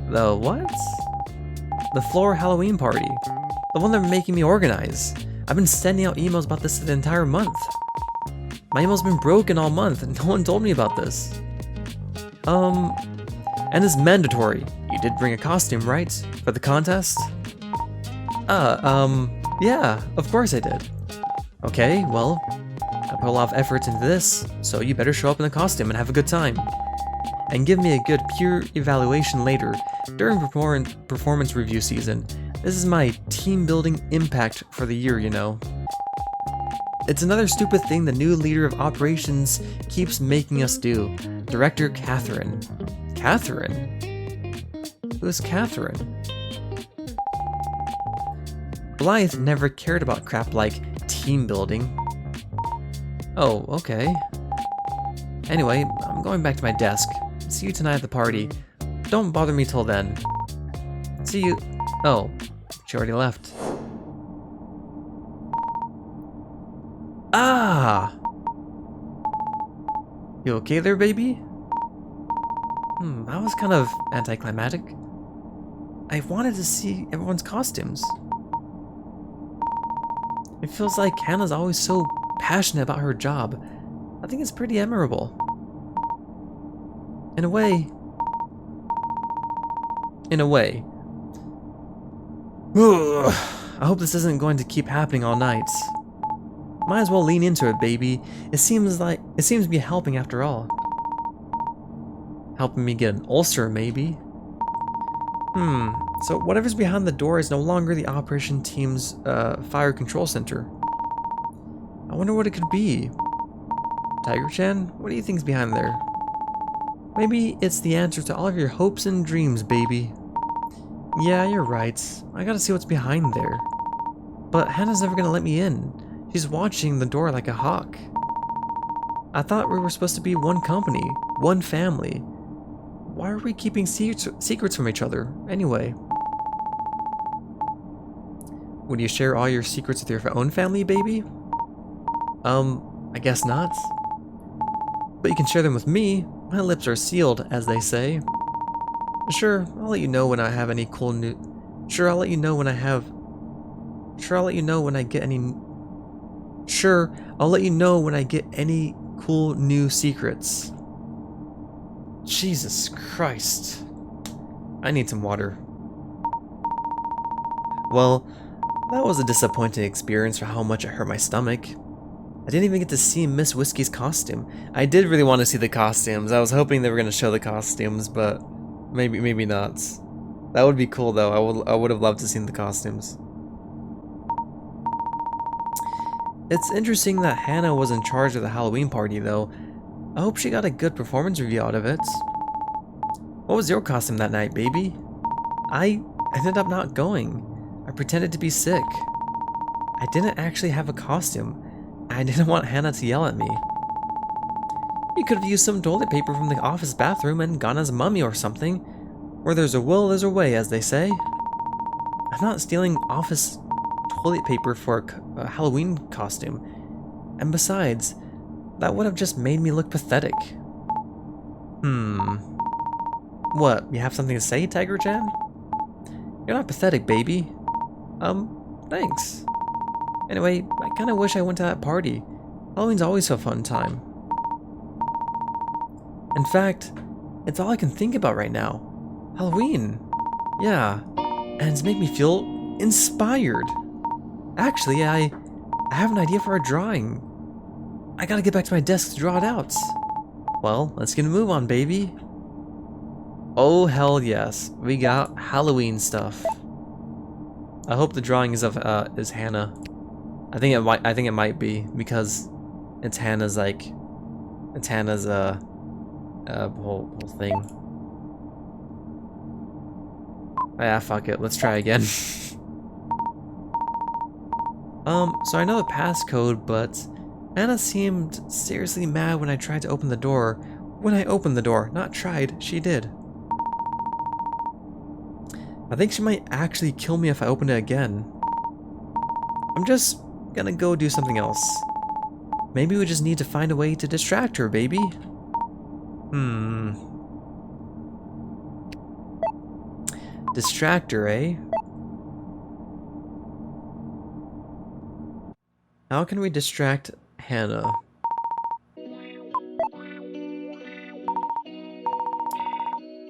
S1: The what? The floor Halloween party. The one they're making me organize. I've been sending out emails about this the entire month. My email's been broken all month, and no one told me about this. And it's mandatory. You did bring a costume, right? For the contest? Yeah, of course I did. Okay, well, I put a lot of effort into this, so you better show up in the costume and have a good time. And give me a good peer evaluation later, during performance review season. This is my team building impact for the year, you know. It's another stupid thing the new leader of operations keeps making us do. Director Catherine. Catherine? Who's Catherine? Blythe never cared about crap like team building. Oh, okay. Anyway, I'm going back to my desk. See you tonight at the party. Don't bother me till then. See you. Oh, she already left. Ah! You okay there, baby? That was kind of anticlimactic. I wanted to see everyone's costumes. It feels like Hannah's always so passionate about her job. I think it's pretty admirable. In a way. I hope this isn't going to keep happening all night. Might as well lean into it, baby. It seems to be helping after all. Helping me get an ulcer, maybe. So whatever's behind the door is no longer the operation team's fire control center. I wonder what it could be. Tiger-chan, what do you think's behind there? Maybe it's the answer to all of your hopes and dreams, baby. Yeah, you're right. I gotta see what's behind there. But Hannah's never gonna let me in. She's watching the door like a hawk. I thought we were supposed to be one company, one family. Why are we keeping secrets from each other, anyway? Would you share all your secrets with your own family, baby? I guess not. But you can share them with me. My lips are sealed, as they say. Sure, I'll let you know when I have any cool new... Sure, I'll let you know when I have... Sure, I'll let you know when I get any... Sure, I'll let you know when I get any cool new secrets. Jesus Christ. I need some water. Well, that was a disappointing experience for how much it hurt my stomach. I didn't even get to see Miss Whiskey's costume. I did really want to see the costumes. I was hoping they were going to show the costumes, but maybe not. That would be cool though. I would have loved to see the costumes. It's interesting that Hannah was in charge of the Halloween party though. I hope she got a good performance review out of it. What was your costume that night, baby? I ended up not going. I pretended to be sick. I didn't actually have a costume. I didn't want Hannah to yell at me. You could have used some toilet paper from the office bathroom and gone as Mummy or something. Where there's a will, there's a way, as they say. I'm not stealing office toilet paper for a Halloween costume. And besides, that would have just made me look pathetic. Hmm. What, you have something to say, Tiger-chan? You're not pathetic, baby. Thanks. Anyway, I kinda wish I went to that party. Halloween's always a fun time. In fact, it's all I can think about right now. Halloween. Yeah. And it's made me feel inspired. Actually, I have an idea for a drawing. I gotta get back to my desk to draw it out. Well, let's get a move on, baby. Oh hell yes, we got Halloween stuff. I hope the drawing is of is Hannah. I think it might be because it's Hannah's whole thing. Yeah, fuck it. Let's try again. So I know the passcode, but Hannah seemed seriously mad when I tried to open the door. When I opened the door, not tried, she did. I think she might actually kill me if I open it again. I'm just gonna go do something else. Maybe we just need to find a way to distract her, baby. Distract her, eh? How can we distract Hannah?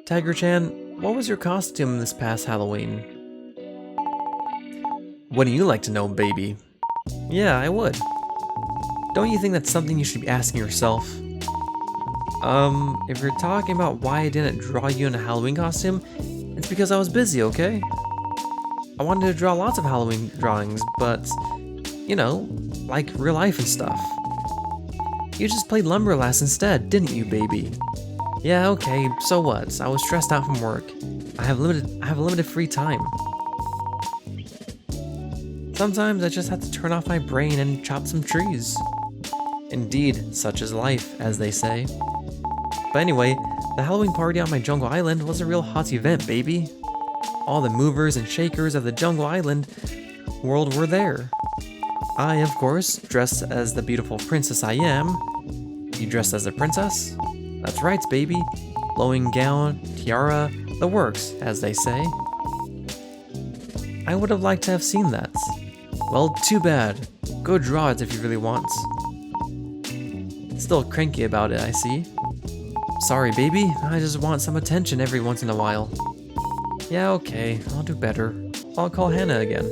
S1: Tiger-chan, what was your costume this past Halloween? Wouldn't you like to know, baby? Yeah, I would. Don't you think that's something you should be asking yourself? If you're talking about why I didn't draw you in a Halloween costume, it's because I was busy, okay? I wanted to draw lots of Halloween drawings, but, you know, like real life and stuff. You just played Lumberlass instead, didn't you, baby? Yeah, okay, so what? I was stressed out from work. I have limited free time. Sometimes I just have to turn off my brain and chop some trees. Indeed, such is life, as they say. But anyway, the Halloween party on my jungle island was a real hot event, baby. All the movers and shakers of the jungle island world were there. I, of course, dressed as the beautiful princess I am. You dressed as a princess? That's right, baby. Flowing gown, tiara, the works, as they say. I would have liked to have seen that. Well, too bad. Go draw it if you really want. Still cranky about it, I see. Sorry, baby. I just want some attention every once in a while. Yeah, okay. I'll do better. I'll call Hannah again.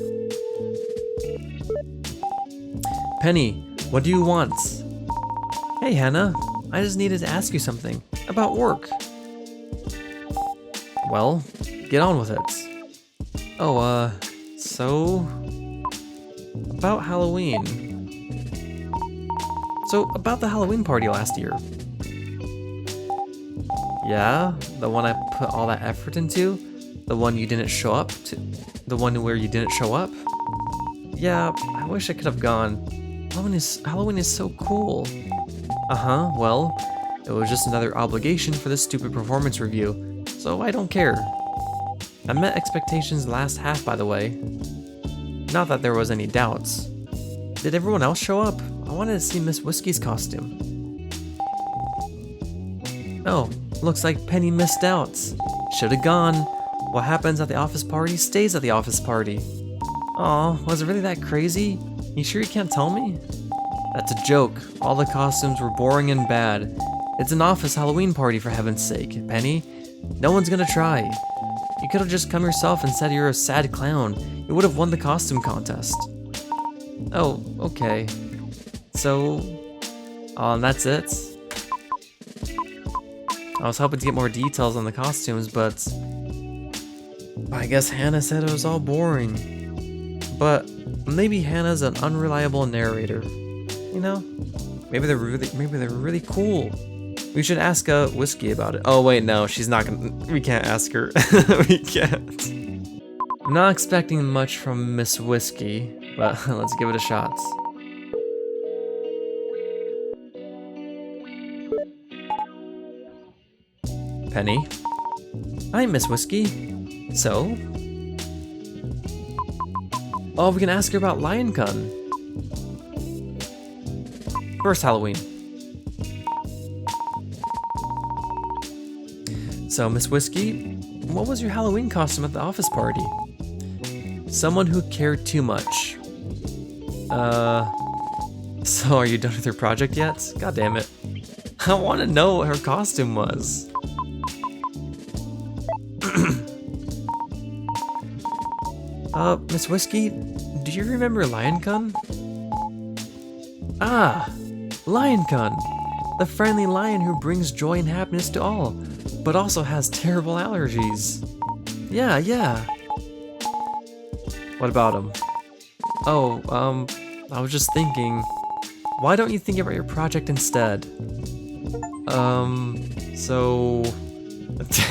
S1: Penny, what do you want? Hey, Hannah. I just needed to ask you something. About work. Well, get on with it. Oh, so... About Halloween. So, about the Halloween party last year. Yeah, the one I put all that effort into? The one you didn't show up to? The one where you didn't show up? Yeah, I wish I could have gone. Halloween is so cool. Uh-huh, well, it was just another obligation for this stupid performance review, so I don't care. I met expectations last half, by the way. Not that there was any doubts. Did everyone else show up? I wanted to see Miss Whiskey's costume. Oh, looks like Penny missed out. Should've gone. What happens at the office party stays at the office party. Aw, was it really that crazy? You sure you can't tell me? That's a joke. All the costumes were boring and bad. It's an office Halloween party, for heaven's sake, Penny. No one's gonna try. You could've just come yourself and said you're a sad clown. You would've won the costume contest. Oh, okay. So, that's it? I was hoping to get more details on the costumes, but I guess Hannah said it was all boring. But maybe Hannah's an unreliable narrator. You know? Maybe they're really cool. We should ask Whiskey about it. Oh wait, no, she's not gonna. We can't ask her. We can't. I'm not expecting much from Miss Whiskey, but let's give it a shot. Penny? Hi, Miss Whiskey. So? Oh, we can ask her about Lion Kun. First Halloween. So, Miss Whiskey, what was your Halloween costume at the office party? Someone who cared too much. So are you done with your project yet? God damn it. I want to know what her costume was. Miss Whiskey, do you remember Lion-kun? Ah, Lion-kun, the friendly lion who brings joy and happiness to all, but also has terrible allergies. Yeah. What about him? Oh, I was just thinking, why don't you think about your project instead? So...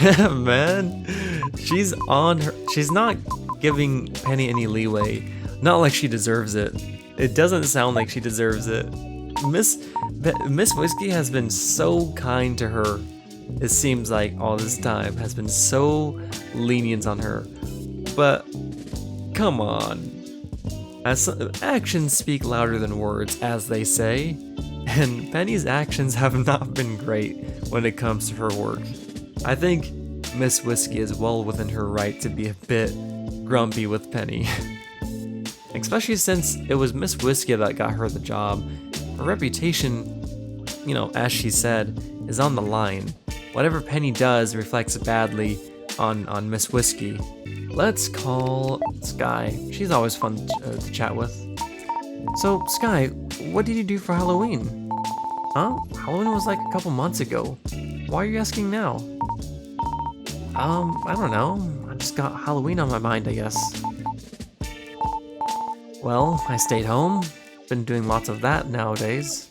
S1: Damn, man. She's not giving Penny any leeway. Not like she deserves it. It doesn't sound like she deserves it. Miss Whiskey has been so kind to her. It seems like all this time has been so lenient on her. But, come on. Actions speak louder than words, as they say, and Penny's actions have not been great when it comes to her work. I think Miss Whiskey is well within her right to be a bit grumpy with Penny. Especially since it was Miss Whiskey that got her the job. Her reputation, you know, as she said, is on the line. Whatever Penny does reflects badly on Miss Whiskey. Let's call Sky. She's always fun to chat with. So, Sky, what did you do for Halloween? Huh? Halloween was like a couple months ago. Why are you asking now? I don't know. I just got Halloween on my mind, I guess. Well, I stayed home. Been doing lots of that nowadays.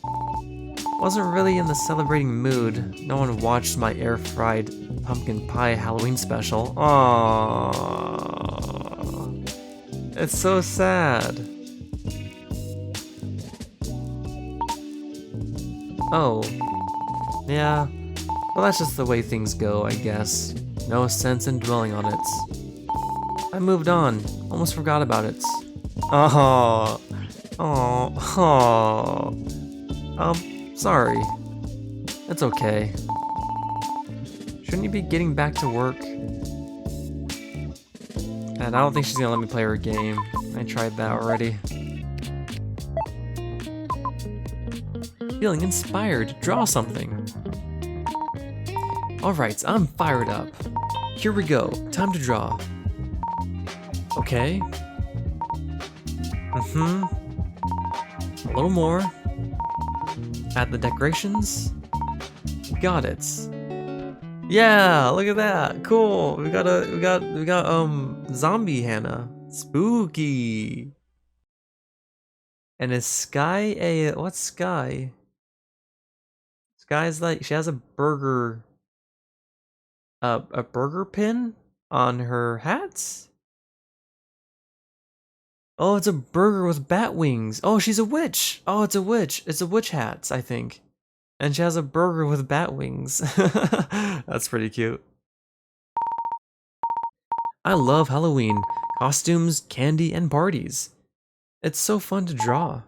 S1: Wasn't really in the celebrating mood. No one watched my air-fried pumpkin pie Halloween special. Aww. It's so sad. Oh. Yeah. Well, that's just the way things go, I guess. No sense in dwelling on it. I moved on. Almost forgot about it. Oh. Sorry. It's okay. Shouldn't you be getting back to work? And I don't think she's gonna let me play her game. I tried that already. Feeling inspired to draw something. Alright, I'm fired up. Here we go. Time to draw. Okay. A little more. Add the decorations. Got it. Yeah, look at that. Cool. We got zombie Hannah. Spooky. And is Sky a what's Sky? Sky's like she has a burger pin on her hats? Oh, it's a burger with bat wings. Oh, she's a witch. Oh, it's a witch. It's a witch hat, I think. And she has a burger with bat wings. That's pretty cute. I love Halloween. Costumes, candy, and parties. It's so fun to draw.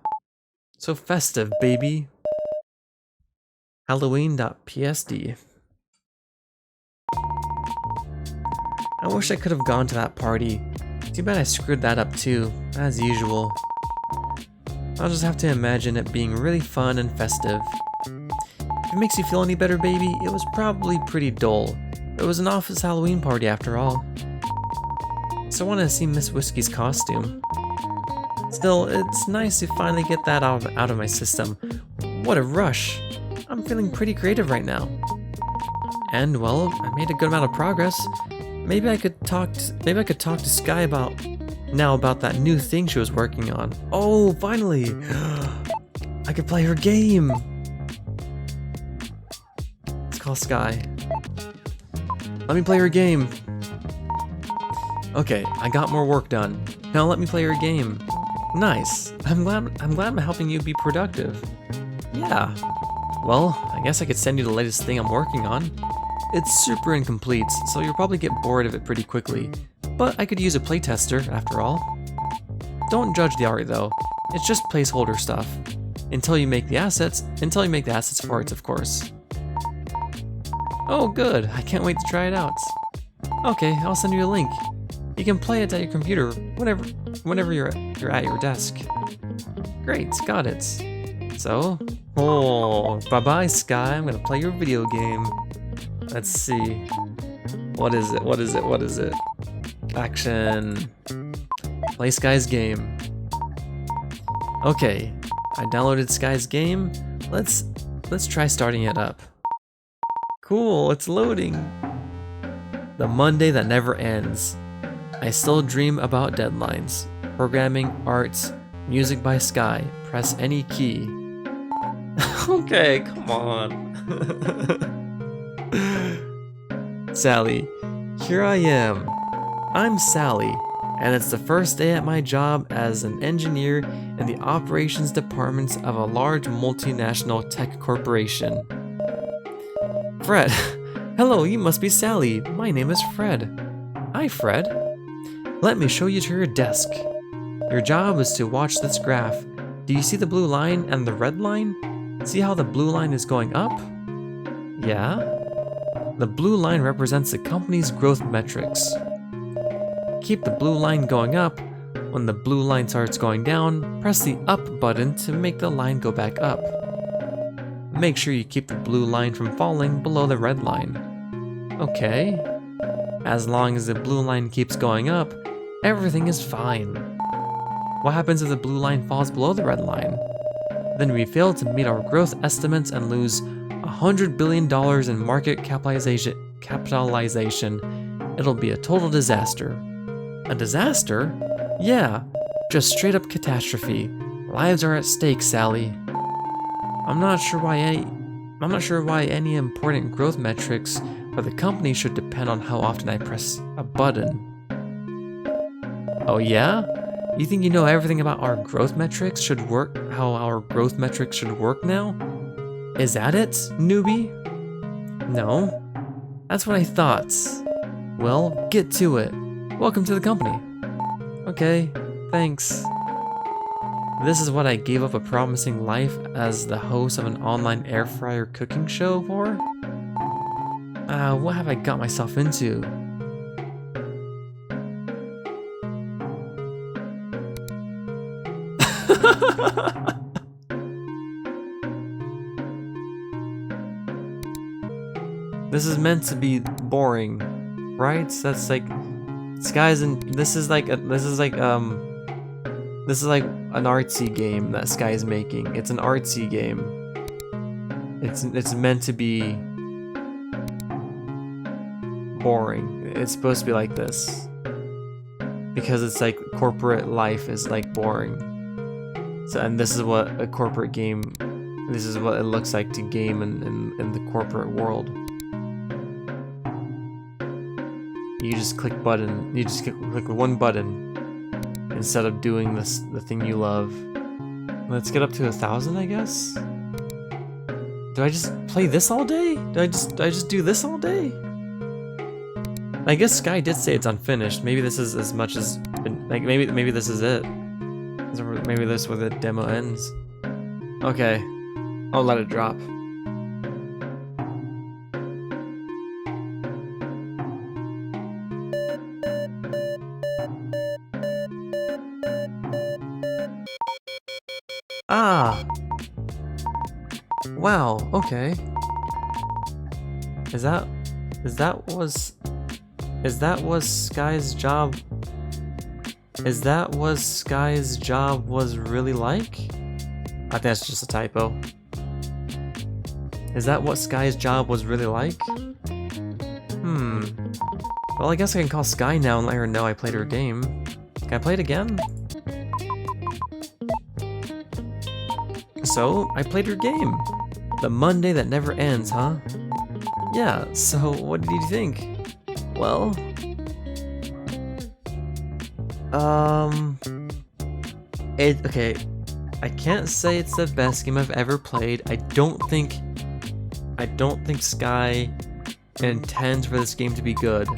S1: So festive, baby. Halloween.psd. I wish I could have gone to that party. Too bad I screwed that up too, as usual. I'll just have to imagine it being really fun and festive. If it makes you feel any better, baby, it was probably pretty dull. It was an office Halloween party after all. So I wanted to see Miss Whiskey's costume. Still, it's nice to finally get that out of my system. What a rush! I'm feeling pretty creative right now. And well, I made a good amount of progress. Maybe I could talk to Sky about that new thing she was working on. Oh, finally! I could play her game. Let's call Sky. Let me play her game. Okay, I got more work done. Now let me play her game. Nice. I'm glad I'm helping you be productive. Yeah. Well, I guess I could send you the latest thing I'm working on. It's super incomplete, so you'll probably get bored of it pretty quickly. But I could use a playtester, after all. Don't judge the art though. It's just placeholder stuff. Until you make the assets for it, of course. Oh, good. I can't wait to try it out. Okay, I'll send you a link. You can play it at your computer whenever you're at your desk. Great, got it. So, bye-bye, Sky. I'm gonna play your video game. Let's see. What is it? Action. Play Sky's game. Okay, I downloaded Sky's game. Let's try starting it up. Cool, it's loading. The Monday that never ends. I still dream about deadlines. Programming, arts, music by Sky. Press any key. Okay, come on. Sally, here I am. I'm Sally, and it's the first day at my job as an engineer in the operations departments of a large multinational tech corporation. Fred. Hello, you must be Sally. My name is Fred. Hi, Fred. Let me show you to your desk. Your job is to watch this graph. Do you see the blue line and the red line? See how the blue line is going up? Yeah. The blue line represents the company's growth metrics. Keep the blue line going up. When the blue line starts going down, press the up button to make the line go back up. Make sure you keep the blue line from falling below the red line. Okay. As long as the blue line keeps going up, everything is fine. What happens if the blue line falls below the red line? Then we fail to meet our growth estimates and lose $100 billion in market capitalization. It'll be a total disaster. A disaster? Yeah, just straight up catastrophe. Lives are at stake, Sally. I'm not sure why any important growth metrics for the company should depend on how often I press a button. Oh yeah? You think you know everything about how our growth metrics should work now? Is that it, newbie? No. That's what I thought. Well, get to it. Welcome to the company. Okay, thanks. This is what I gave up a promising life as the host of an online air fryer cooking show for? What have I got myself into? This is meant to be boring, right? That's like this is like an artsy game that Sky's making. It's an artsy game. It's meant to be boring. It's supposed to be like this because it's like corporate life is like boring. So, and this is what a corporate game. This is what it looks like to game in the corporate world. You just click button. You just click one button instead of doing the thing you love. Let's get up to 1,000, I guess. Do I just play this all day? Do I just do this all day? I guess Sky did say it's unfinished. Maybe this is as much as like maybe this is it. Maybe this is where the demo ends. Okay, I'll let it drop. Ah! Wow, okay. Is that what Sky's job? Is that what Sky's job was really like? I think that's just a typo. Is that what Sky's job was really like? Well, I guess I can call Sky now and let her know I played her game. Can I play it again? So, I played her game. The Monday that never ends, huh? Yeah, so what did you think? Well... okay, I can't say it's the best game I've ever played. I don't think Sky intends for this game to be good.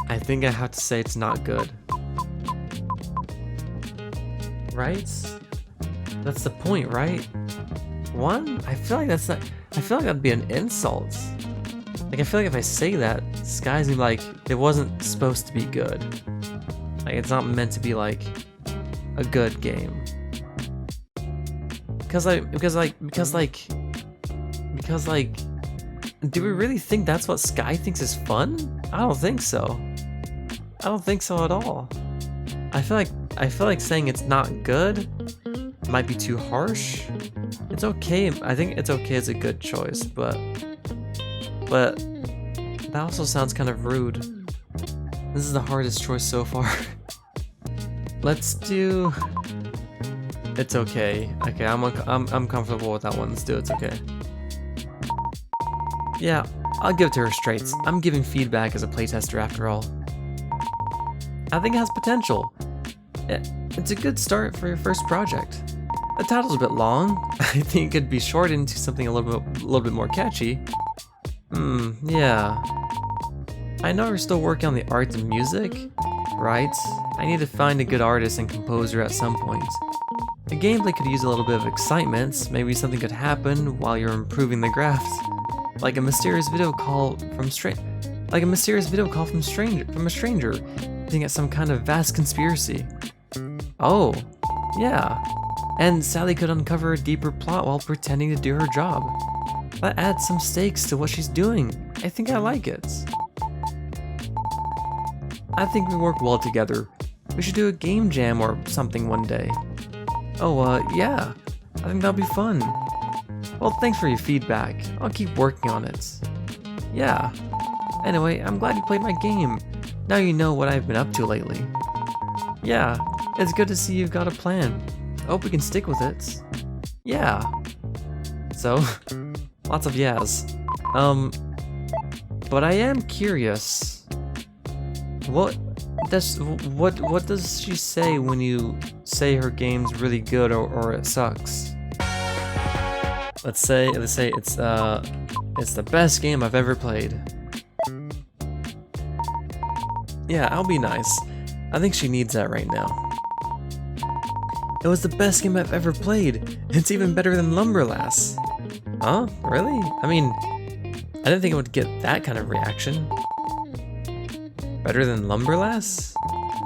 S1: I think I have to say it's not good. Right? That's the point, right? One? I feel like that's not... I feel like that'd be an insult. Like, I feel like if I say that, Sky's gonna be like, it wasn't supposed to be good. Like, it's not meant to be like a good game. Because do we really think that's what Sky thinks is fun? I don't think so. I don't think so at all. I feel like saying it's not good might be too harsh. It's okay. I think it's okay as a good choice, but that also sounds kind of rude. This is the hardest choice so far. Let's do. It's okay. Okay, I'm comfortable with that one. Let's do It's okay. Yeah, I'll give it to her straight. I'm giving feedback as a playtester after all. I think it has potential. It's a good start for your first project. The title's a bit long. I think it could be shortened into something a little bit more catchy. Yeah. I know you're still working on the art and music, right? I need to find a good artist and composer at some point. The gameplay could use a little bit of excitement. Maybe something could happen while you're improving the graphics, like a mysterious video call from a stranger, hinting at some kind of vast conspiracy. Oh, yeah. And Sally could uncover a deeper plot while pretending to do her job. That adds some stakes to what she's doing. I think I like it. I think we work well together. We should do a game jam or something one day. Oh, yeah. I think that'll be fun. Well, thanks for your feedback. I'll keep working on it. Yeah. Anyway, I'm glad you played my game. Now you know what I've been up to lately. Yeah, it's good to see you've got a plan. I hope we can stick with it. Yeah. So, lots of yeahs. But I am curious. What does she say when you say her game's really good or it sucks? Let's say it's the best game I've ever played. Yeah, I'll be nice. I think she needs that right now. It was the best game I've ever played. It's even better than Lumberlass. Huh? Really? I mean, I didn't think it would get that kind of reaction. Better than Lumberlass?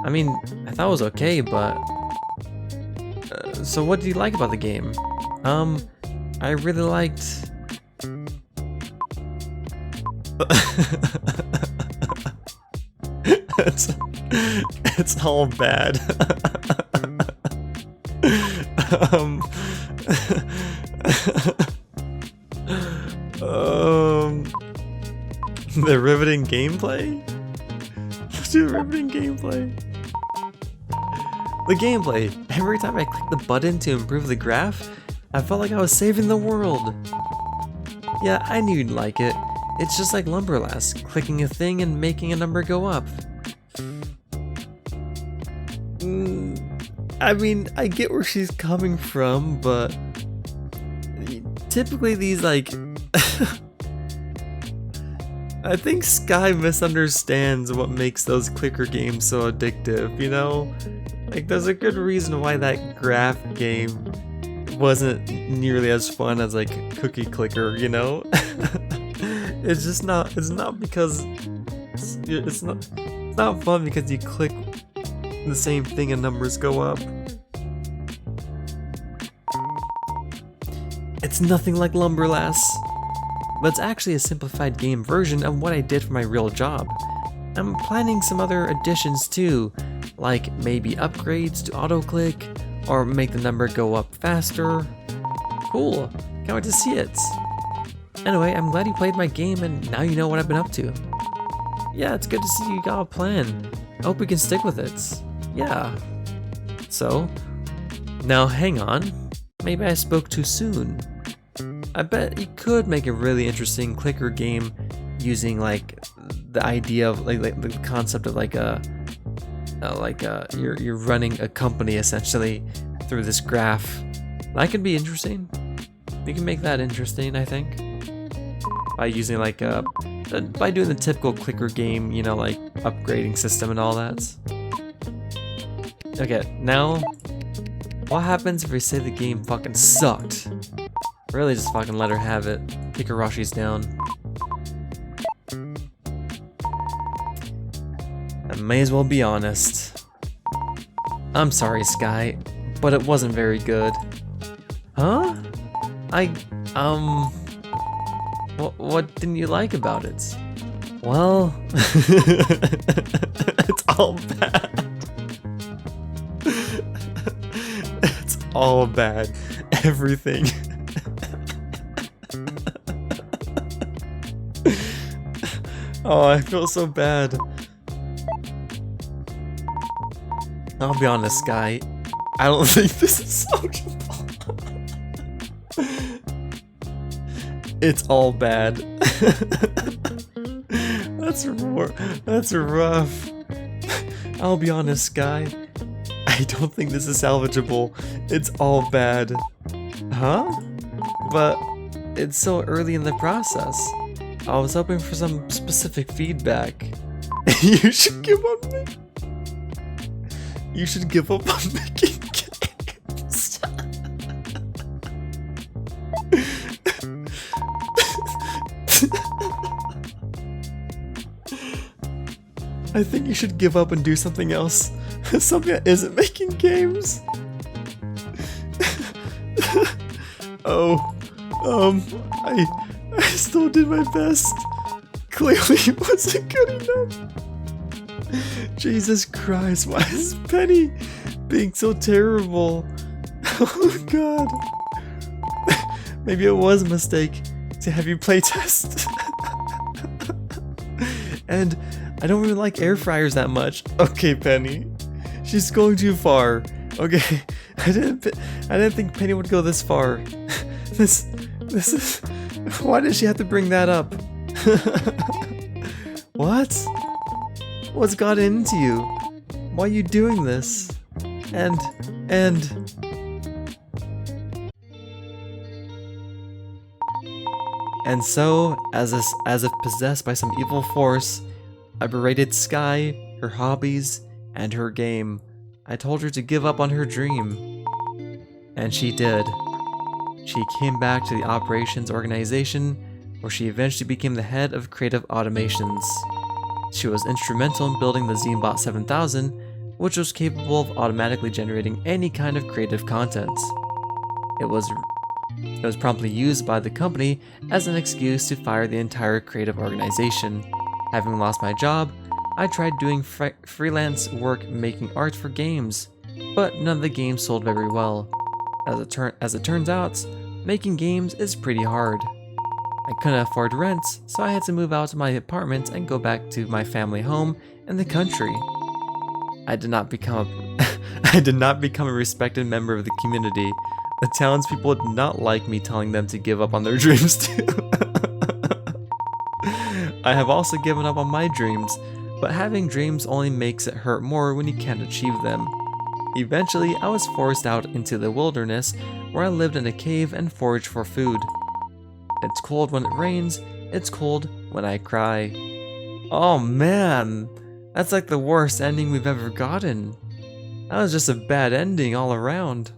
S1: I mean, I thought it was okay, but... so what do you like about the game? I really liked... it's all bad. The riveting gameplay? Let's do riveting gameplay. The gameplay. Every time I click the button to improve the graph, I felt like I was saving the world. Yeah, I knew you'd like it. It's just like Lumberlass, clicking a thing and making a number go up. I mean, I get where she's coming from, but typically these like... I think Sky misunderstands what makes those clicker games so addictive, you know? Like, there's a good reason why that graph game wasn't nearly as fun as like Cookie Clicker, you know? It's not because it's not fun because you click the same thing and numbers go up. It's nothing like Lumberlass, but it's actually a simplified game version of what I did for my real job. I'm planning some other additions too, like maybe upgrades to auto-click, or make the number go up faster. Cool, can't wait to see it. Anyway, I'm glad you played my game and now you know what I've been up to. Yeah, it's good to see you got a plan. I hope we can stick with it. Yeah. So, now hang on. Maybe I spoke too soon. I bet you could make a really interesting clicker game using like the idea of like the concept of you're running a company essentially through this graph. That could be interesting. We can make that interesting, I think, by using by doing the typical clicker game, you know, like upgrading system and all that. Okay, now what happens if we say the game fucking sucked? Really just fucking let her have it. Hikarashi's down. I may as well be honest. I'm sorry, Sky, but it wasn't very good. Huh? What didn't you like about it? Well, it's all bad. It's all bad. Everything. Oh, I feel so bad. I'll be honest, Sky. I don't think this is sociable. It's all bad. That's rough. I'll be honest, Sky. I don't think this is salvageable. It's all bad. Huh? But it's so early in the process. I was hoping for some specific feedback. You should give up. You should give up on making games. I think you should give up and do something else. Something that isn't making games. I still did my best. Clearly it wasn't good enough. Jesus Christ, why is Penny being so terrible? Oh god. Maybe it was a mistake to have you playtest. And I don't really like air fryers that much. Okay, Penny. She's going too far. Okay. I didn't think Penny would go this far. This is... Why did she have to bring that up? What? What's got into you? Why are you doing this? And so, as if possessed by some evil force, I berated Sky, her hobbies, and her game. I told her to give up on her dream. And she did. She came back to the operations organization, where she eventually became the head of creative automations. She was instrumental in building the ZineBot 7000, which was capable of automatically generating any kind of creative content. It was promptly used by the company as an excuse to fire the entire creative organization. Having lost my job, I tried doing freelance work making art for games, but none of the games sold very well. As it turns out, making games is pretty hard. I couldn't afford rent, so I had to move out of my apartment and go back to my family home in the country. I did not become a respected member of the community. The townspeople did not like me telling them to give up on their dreams too. I have also given up on my dreams, but having dreams only makes it hurt more when you can't achieve them. Eventually, I was forced out into the wilderness, where I lived in a cave and foraged for food. It's cold when it rains, it's cold when I cry. Oh man, that's like the worst ending we've ever gotten. That was just a bad ending all around.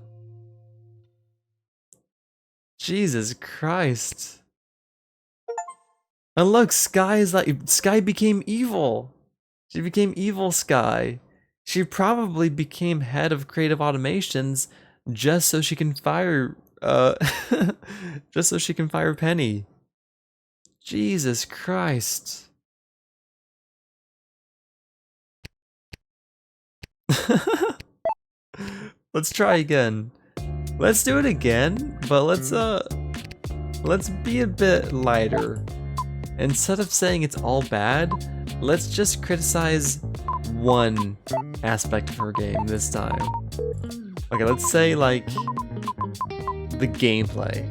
S1: Jesus Christ. And look, Sky became evil. She became evil Sky. She probably became head of creative automations just so she can fire Penny. Jesus Christ. Let's try again. Let's do it again, but let's be a bit lighter. Instead of saying it's all bad, let's just criticize one aspect of her game this time. Okay, let's say like the gameplay.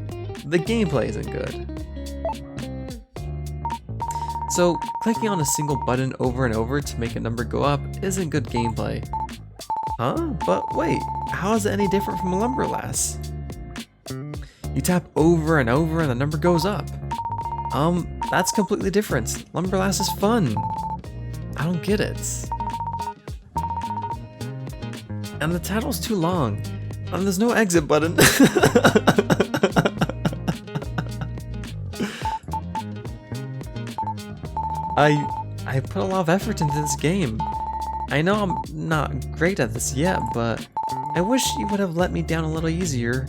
S1: The gameplay isn't good. So clicking on a single button over and over to make a number go up isn't good gameplay. Huh? But wait, how is it any different from Lumberlass? You tap over and over and the number goes up. That's completely different. Lumberlass is fun. I don't get it. And the title's too long. And there's no exit button. I put a lot of effort into this game. I know I'm not great at this yet, but I wish you would have let me down a little easier.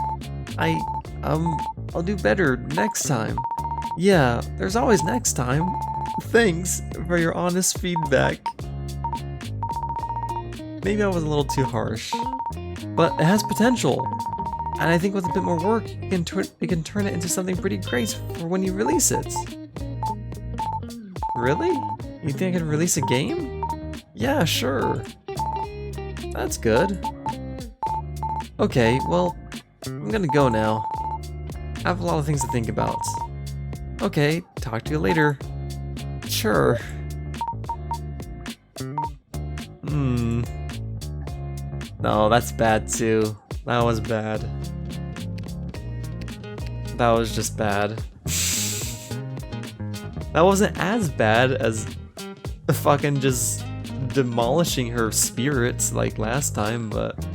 S1: I'll do better next time. Yeah, there's always next time. Thanks for your honest feedback. Maybe I was a little too harsh, but it has potential. And I think with a bit more work, you can turn it into something pretty great for when you release it. Really? You think I can release a game? Yeah, sure. That's good. Okay, well, I'm gonna go now. I have a lot of things to think about. Okay, talk to you later. Sure. No, that's bad too. That was bad. That was just bad. That wasn't as bad as fucking just demolishing her spirits like last time, but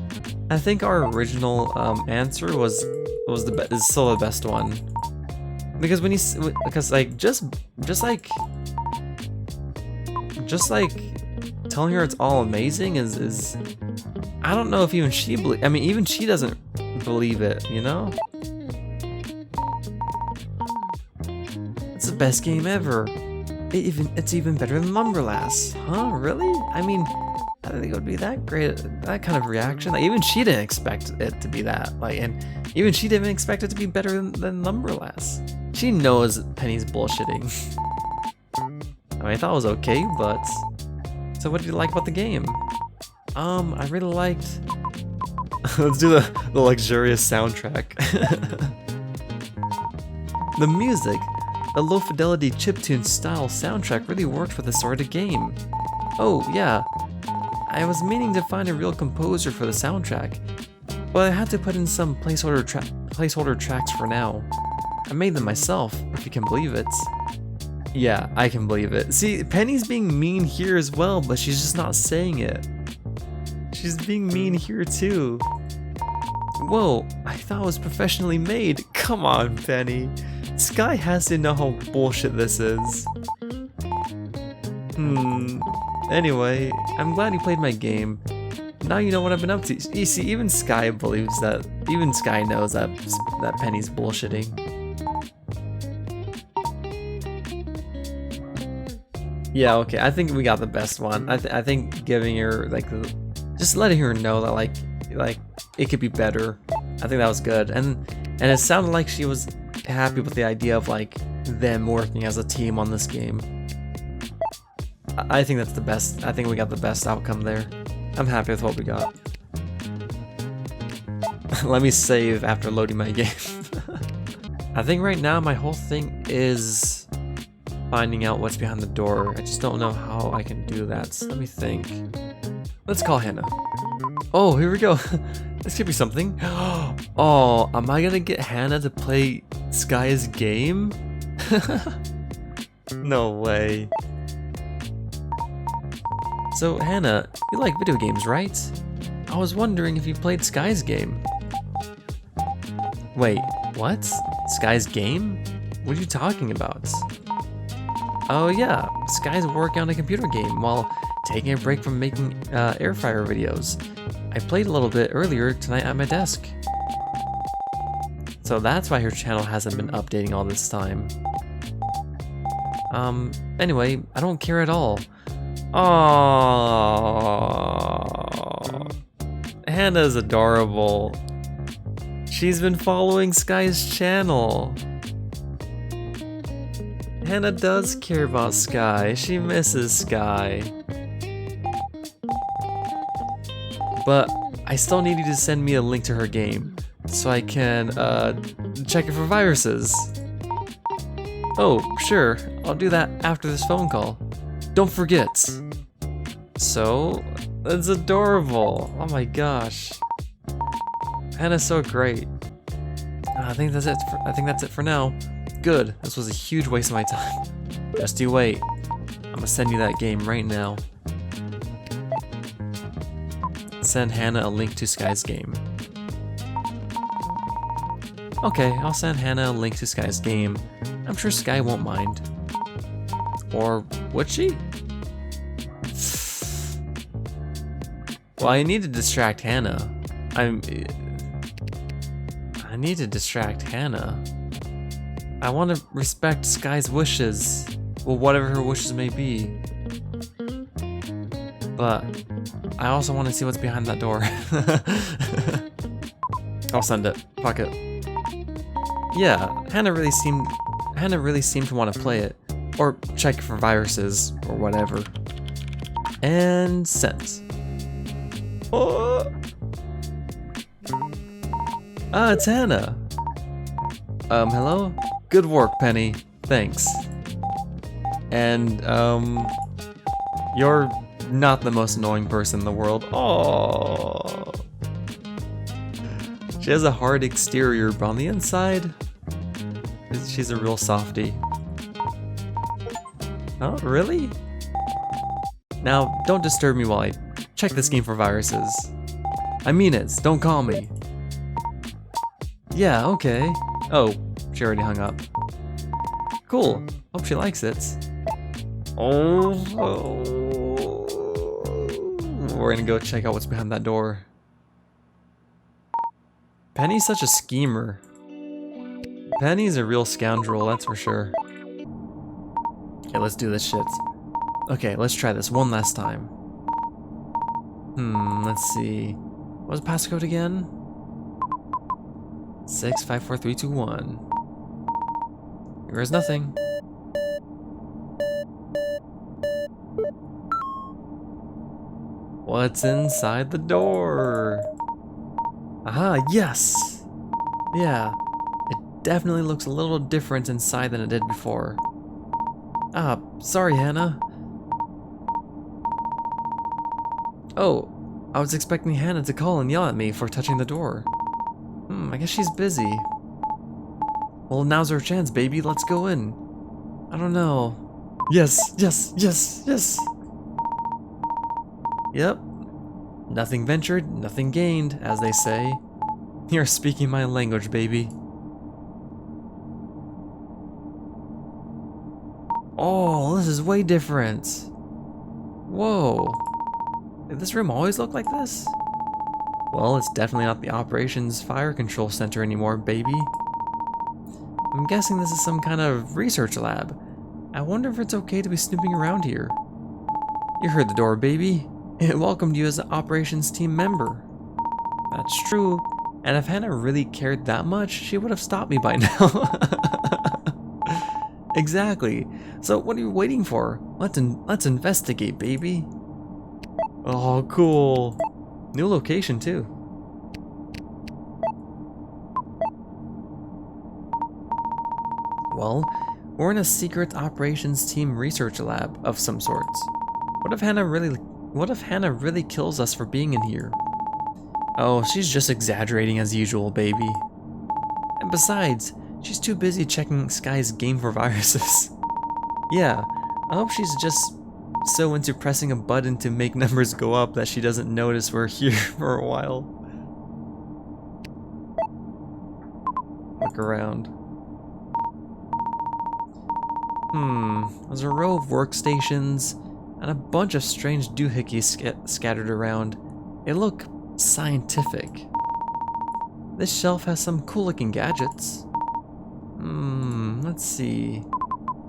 S1: I think our original answer was is still the best one. Because when like just like telling her it's all amazing is I don't know if even she even she doesn't believe it, you know? It's the best game ever. It's even better than Lumberlass. Huh? Really? I mean, I didn't think it would be that great, that kind of reaction. Like, even she didn't expect it to be that. Like, and even she didn't expect it to be better than Lumberlass. She knows Penny's bullshitting. I mean, I thought it was okay, but... So what did you like about the game? I really liked... Let's do the luxurious soundtrack. The music. The low-fidelity chiptune style soundtrack really worked for this sort of game. Oh, yeah. I was meaning to find a real composer for the soundtrack, but I had to put in some placeholder tracks for now. I made them myself, if you can believe it. Yeah, I can believe it. See, Penny's being mean here as well, but she's just not saying it. She's being mean here too. Whoa, I thought it was professionally made. Come on, Penny. Sky has to know how bullshit this is. Anyway, I'm glad you played my game. Now you know what I've been up to. You see, even Sky believes that. Even Sky knows that Penny's bullshitting. Yeah, okay. I think we got the best one. I think giving her just letting her know that like it could be better. I think that was good, and it sounded like she was happy with the idea of like them working as a team on this game. I think that's the best. I think we got the best outcome there. I'm happy with what we got. Let me save after loading my game. I think right now my whole thing is finding out what's behind the door. I just don't know how I can do that. So let me think. Let's call Hannah. Oh, here we go. This could be something. Oh, am I gonna get Hannah to play Sky's game? No way. So, Hannah, you like video games, right? I was wondering if you played Sky's game. Wait, what? Sky's game? What are you talking about? Oh yeah, Sky's working on a computer game while taking a break from making air fryer videos. I played a little bit earlier tonight at my desk. So that's why her channel hasn't been updating all this time. Anyway, I don't care at all. Aww. Hannah's adorable. She's been following Sky's channel. Hannah does care about Sky. She misses Sky. But I still need you to send me a link to her game so I can check it for viruses. Oh, sure. I'll do that after this phone call. Don't forget. So, that's adorable. Oh my gosh. Hannah's so great. I think that's it for now. Good. This was a huge waste of my time. Just you wait. I'm gonna send you that game right now. Send Hannah a link to Sky's game. Okay, I'll send Hannah a link to Sky's game. I'm sure Sky won't mind. Or Would she? Well, I need to distract Hannah. I need to distract Hannah. I want to respect Sky's wishes. Well, whatever her wishes may be. But I also want to see what's behind that door. I'll send it. Fuck it. Yeah, Hannah really seemed to want to play it. Or check for viruses or whatever. And sent. Oh. Ah, it's Hannah. Hello? Good work, Penny. Thanks. And, you're not the most annoying person in the world. Oh. She has a hard exterior, but on the inside, she's a real softie. Oh, really? Now, don't disturb me while I check this game for viruses. I mean it, don't call me. Yeah, okay. Oh, she already hung up. Cool, hope she likes it. Oh. We're gonna go check out what's behind that door. Penny's such a schemer. Penny's a real scoundrel, that's for sure. Okay, let's do this shit. Okay, let's try this one last time. Let's see. What was the passcode again? 654321. Here's nothing. What's inside the door? Aha, yes! Yeah, it definitely looks a little different inside than it did before. Ah, sorry, Hannah. Oh, I was expecting Hannah to call and yell at me for touching the door. I guess she's busy. Well, now's our chance, baby. Let's go in. I don't know. Yes, yes, yes, yes. Yep. Nothing ventured, nothing gained, as they say. You're speaking my language, baby. Oh, this is way different. Whoa. Did this room always look like this? Well, it's definitely not the Operations Fire Control Center anymore, baby. I'm guessing this is some kind of research lab. I wonder if it's okay to be snooping around here. You heard the door, baby. It welcomed you as an operations team member. That's true. And if Hannah really cared that much, she would have stopped me by now. Exactly. So what are you waiting for? Let's investigate, baby. Oh, cool. New location too. Well, we're in a secret operations team research lab of some sorts. What if Hannah really kills us for being in here? Oh, she's just exaggerating as usual, baby. And besides, she's too busy checking Sky's game for viruses. Yeah, I hope she's just so into pressing a button to make numbers go up that she doesn't notice we're here for a while. Look around. There's a row of workstations and a bunch of strange doohickeys scattered around. They look scientific. This shelf has some cool looking gadgets. Let's see.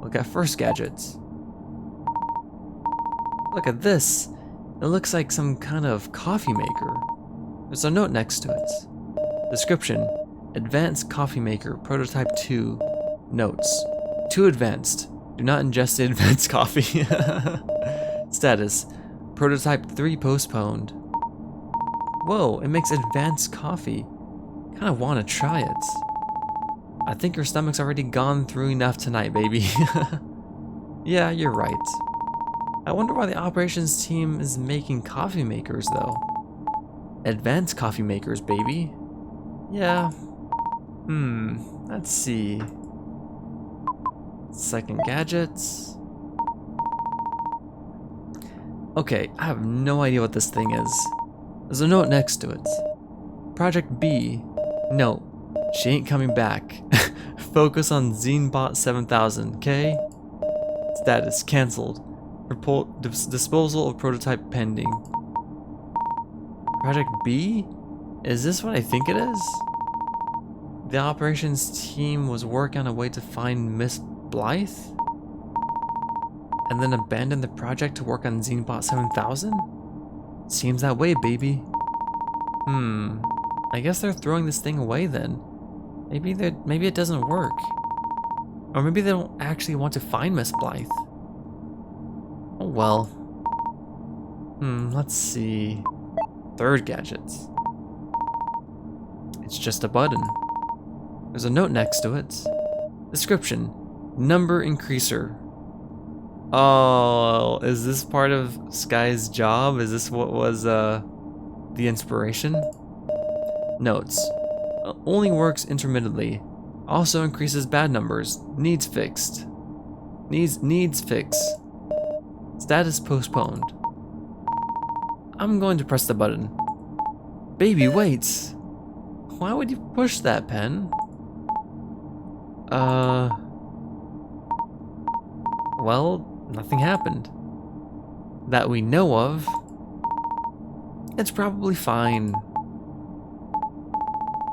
S1: Look at first gadgets. Look at this. It looks like some kind of coffee maker. There's a note next to it. Description: Advanced Coffee Maker, Prototype 2. Notes: Too advanced. Do not ingest the advanced coffee. Status: Prototype 3 postponed. Whoa, it makes advanced coffee. Kinda wanna try it. I think your stomach's already gone through enough tonight, baby. Yeah, you're right. I wonder why the operations team is making coffee makers, though. Advanced coffee makers, baby. Yeah. Let's see. Second gadgets. Okay, I have no idea what this thing is. There's a note next to it. Project B. No, she ain't coming back. Focus on Zenebot 7000, okay? Status: cancelled. Disposal of prototype pending. Project B? Is this what I think it is? The operations team was working on a way to find Miss Blythe? And then abandon the project to work on Xenobot 7000? Seems that way, baby. I guess they're throwing this thing away then. Maybe it doesn't work. Or maybe they don't actually want to find Miss Blythe. Oh well. Let's see. Third gadgets. It's just a button. There's a note next to it. Description. Number increaser. Oh, is this part of Sky's job? Is this what was the inspiration? Notes. Only works intermittently. Also increases bad numbers. Needs fixed. Needs fix. Status postponed. I'm going to press the button. Baby, wait. Why would you push that, Pen? Well, nothing happened. That we know of. It's probably fine.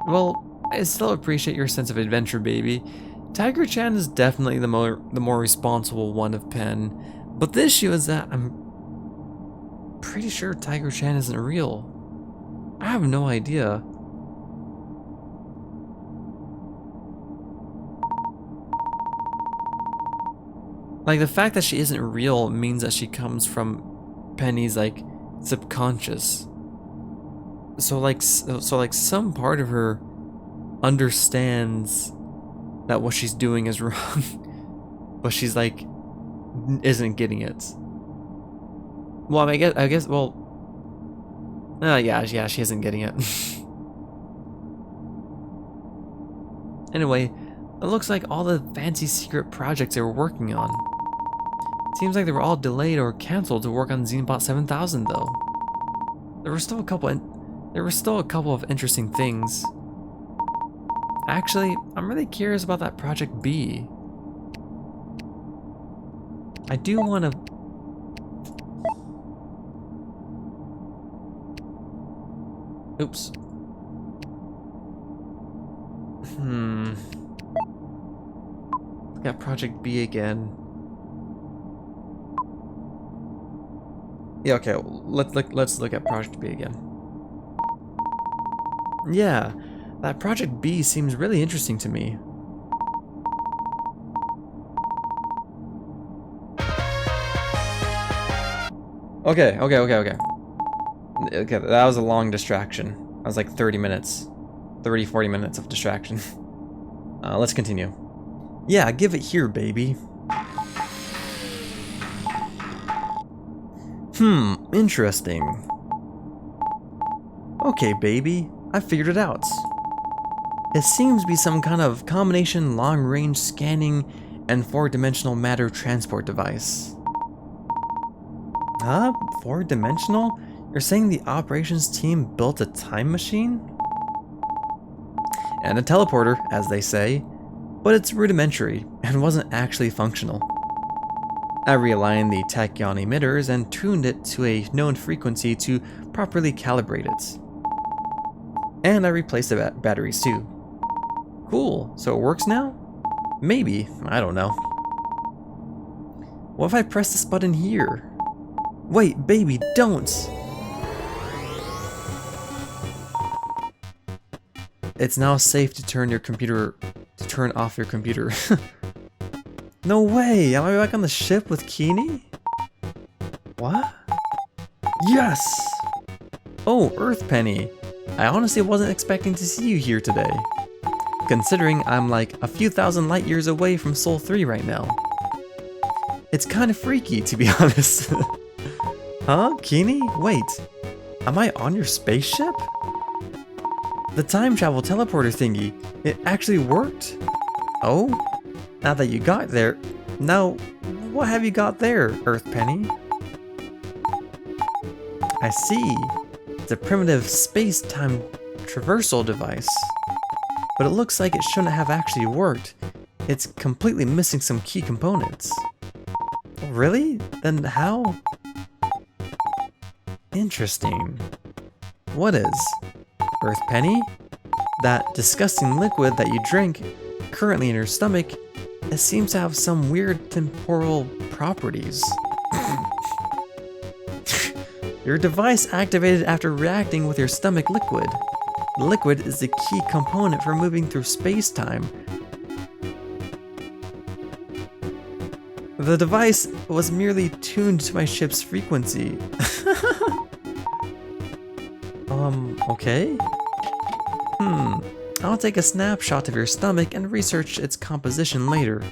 S1: Well, I still appreciate your sense of adventure, baby. Tiger Chan is definitely the more responsible one of Pen, but the issue is that I'm pretty sure Tiger Chan isn't real. I have no idea. Like, the fact that she isn't real means that she comes from Penny's, like, subconscious. So like some part of her understands that what she's doing is wrong, but she's like, isn't getting it. Well, I guess, well, yeah, she isn't getting it. Anyway, it looks like all the fancy secret projects they were working on. Seems like they were all delayed or canceled to work on Xenobot 7000 though. There were still a couple of interesting things. Actually, I'm really curious about that Project B. I do want to... Oops. Look at Project B again. Yeah, okay, let's look at Project B again. Yeah, that Project B seems really interesting to me. Okay, that was a long distraction. That was like 30 minutes. 40 minutes of distraction. Let's continue. Yeah, give it here, baby. Interesting. Okay, baby, I figured it out. It seems to be some kind of combination long-range scanning and four-dimensional matter transport device. Huh? Four-dimensional? You're saying the operations team built a time machine? And a teleporter, as they say, but it's rudimentary and wasn't actually functional. I realigned the tachyon emitters and tuned it to a known frequency to properly calibrate it. And I replaced the batteries too. Cool, so it works now? Maybe, I don't know. What if I press this button here? Wait, baby, don't! It's now safe to turn off your computer. No way! Am I back on the ship with Keeney? What? Yes! Oh, Earth Penny. I honestly wasn't expecting to see you here today. Considering I'm like a few thousand light years away from Sol 3 right now. It's kind of freaky, to be honest. Huh, Keeney? Wait, am I on your spaceship? The time travel teleporter thingy, it actually worked? Oh? Now that you got there, now what have you got there, Earth Penny? I see. It's a primitive space-time traversal device. But it looks like it shouldn't have actually worked. It's completely missing some key components. Really? Then how? Interesting. What is? Earth Penny? That disgusting liquid that you drink, currently in your stomach, it seems to have some weird temporal properties. Your device activated after reacting with your stomach liquid. The liquid is the key component for moving through space-time. The device was merely tuned to my ship's frequency. Okay? I'll take a snapshot of your stomach and research its composition later.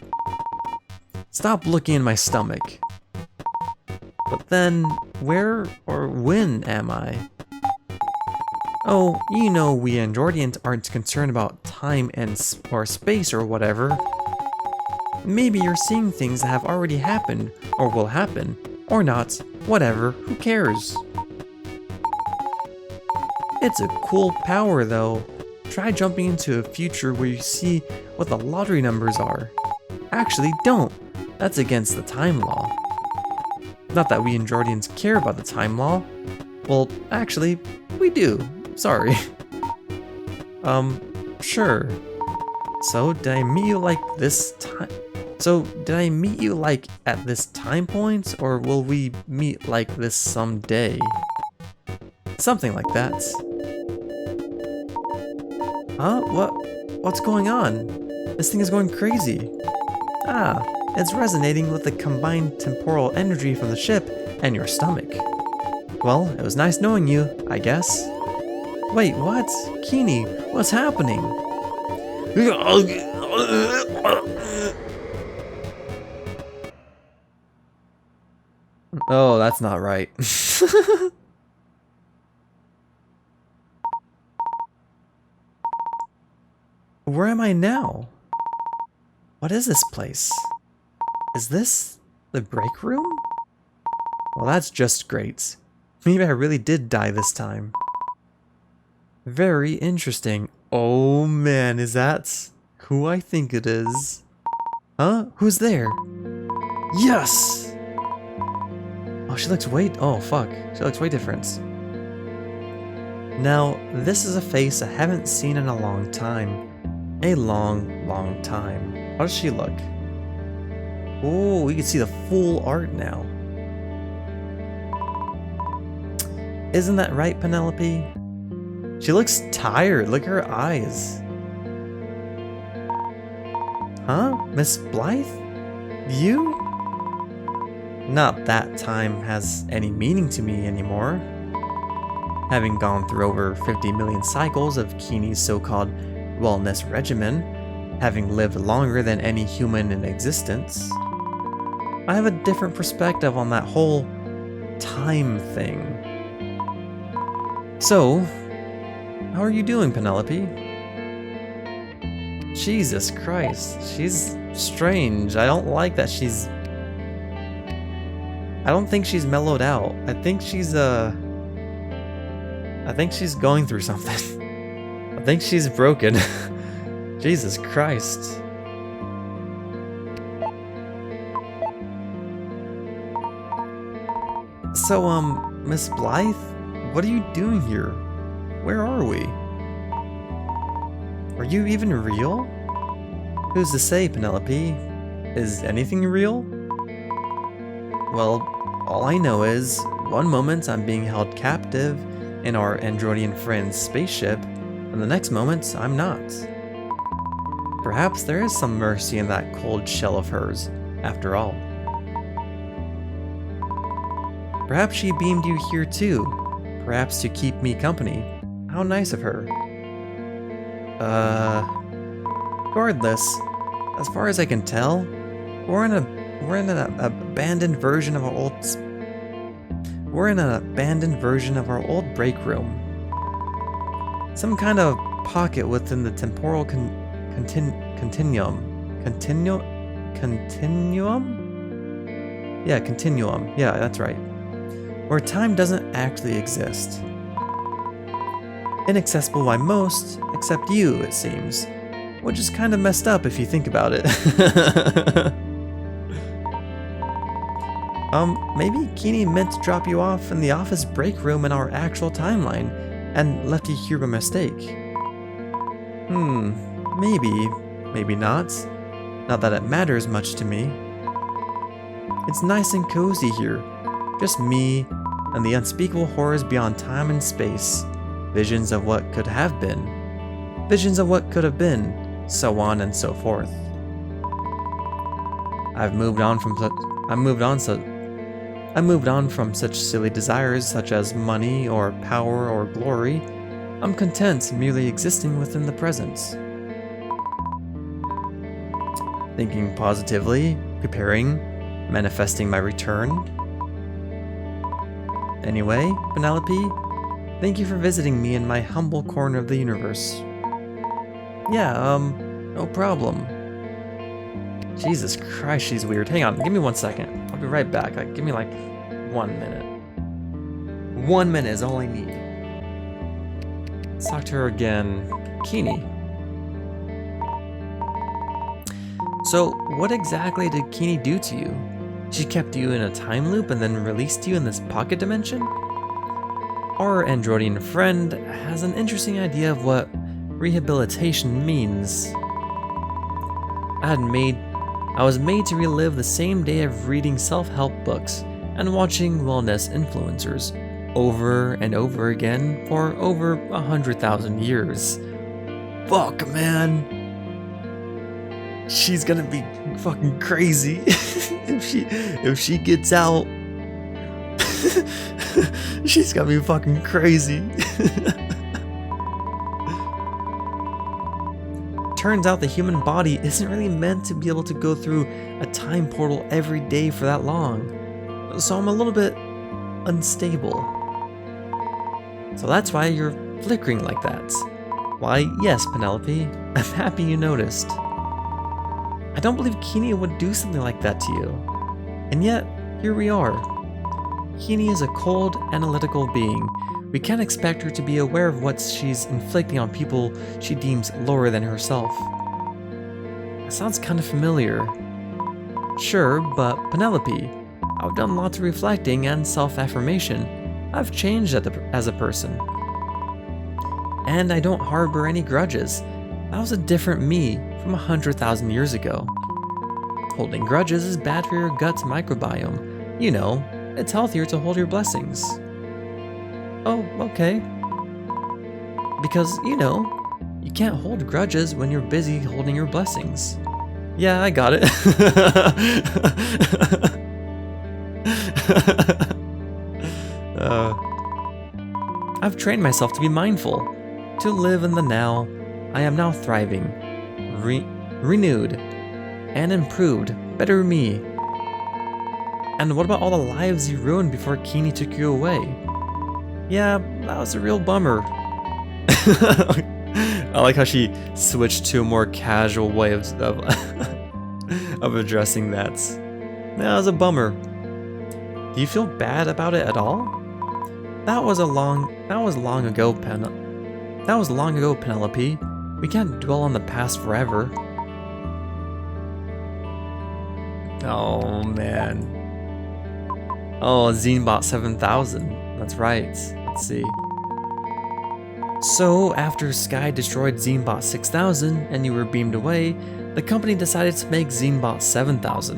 S1: Stop looking in my stomach. But then, where or when am I? Oh, you know we Androidians aren't concerned about time and or space or whatever. Maybe you're seeing things that have already happened, or will happen, or not, whatever, who cares? It's a cool power though. Try jumping into a future where you see what the lottery numbers are. Actually, don't. That's against the time law. Not that we Androidians care about the time law. Well, actually, we do. Sorry. Sure. So, did I meet you like this time? So, did I meet you like at this time point, or will we meet like this someday? Something like that. Huh? What's going on? This thing is going crazy. Ah, it's resonating with the combined temporal energy from the ship and your stomach. Well, it was nice knowing you, I guess. Wait, what? Keeney, what's happening? Oh, that's not right. Where am I now? What is this place? Is this the break room? Well, that's just great. Maybe I really did die this time. Very interesting. Oh man, is that who I think it is? Huh? Who's there? Yes! Oh, she looks way... Oh, fuck. She looks way different. Now, this is a face I haven't seen in a long time. A long, long time. How does she look? Oh, we can see the full art now. Isn't that right, Penelope? She looks tired. Look at her eyes. Huh? Miss Blythe? You? Not that time has any meaning to me anymore. Having gone through over 50 million cycles of Keeney's so-called wellness regimen, having lived longer than any human in existence, I have a different perspective on that whole time thing. So, how are you doing, Penelope? Jesus Christ, she's strange. I don't like that she's... I don't think she's mellowed out. I think she's going through something. I think she's broken. Jesus Christ. So, Miss Blythe, what are you doing here? Where are we? Are you even real? Who's to say, Penelope? Is anything real? Well, all I know is, one moment I'm being held captive in our Androidian friend's spaceship, and the next moment I'm not. Perhaps there is some mercy in that cold shell of hers, after all. Perhaps she beamed you here too, perhaps to keep me company. How nice of her. Regardless, as far as I can tell, we're in an abandoned version of our old... We're in an abandoned version of our old break room. Some kind of pocket within the temporal continuum. Continuum? Yeah, continuum. Yeah, that's right. Where time doesn't actually exist. Inaccessible by most, except you, it seems. Which is kind of messed up if you think about it. Maybe Keeney meant to drop you off in the office break room in our actual timeline and left you here by mistake. Maybe. Maybe not. Not that it matters much to me. It's nice and cozy here. Just me and the unspeakable horrors beyond time and space. Visions of what could have been. Visions of what could have been. So on and so forth. I moved on from such silly desires such as money or power or glory. I'm content merely existing within the present. Thinking positively, preparing, manifesting my return. Anyway, Penelope, thank you for visiting me in my humble corner of the universe. Yeah, no problem. Jesus Christ, she's weird. Hang on, give me 1 second. I'll be right back. Give me like 1 minute. 1 minute is all I need. Let's talk to her again. Keeney. So, what exactly did Keeney do to you? She kept you in a time loop and then released you in this pocket dimension? Our Androidian friend has an interesting idea of what rehabilitation means. I was made to relive the same day of reading self-help books and watching wellness influencers over and over again for over 100,000 years. Fuck, man. She's gonna be fucking crazy if she gets out. She's gonna be fucking crazy. Turns out the human body isn't really meant to be able to go through a time portal every day for that long. So I'm a little bit unstable. So that's why you're flickering like that. Why, yes, Penelope, I'm happy you noticed. I don't believe Keeney would do something like that to you. And yet, here we are. Keeney is a cold, analytical being. We can't expect her to be aware of what she's inflicting on people she deems lower than herself. That sounds kind of familiar. Sure, but Penelope, I've done lots of reflecting and self-affirmation. I've changed as a person. And I don't harbor any grudges. That was a different me from 100,000 years ago. Holding grudges is bad for your gut's microbiome. You know, it's healthier to hold your blessings. Oh, okay. Because, you know, you can't hold grudges when you're busy holding your blessings. Yeah, I got it. I've trained myself to be mindful, to live in the now. I am now thriving, renewed, and improved. Better me. And what about all the lives you ruined before Keeney took you away? Yeah, that was a real bummer. I like how she switched to a more casual way of addressing that. That was a bummer. Do you feel bad about it at all? That was long ago, Penelope. We can't dwell on the past forever. Oh man. Oh, Zenebot 7000. That's right. Let's see. So, after Sky destroyed Zenebot 6000 and you were beamed away, the company decided to make Zenebot 7000.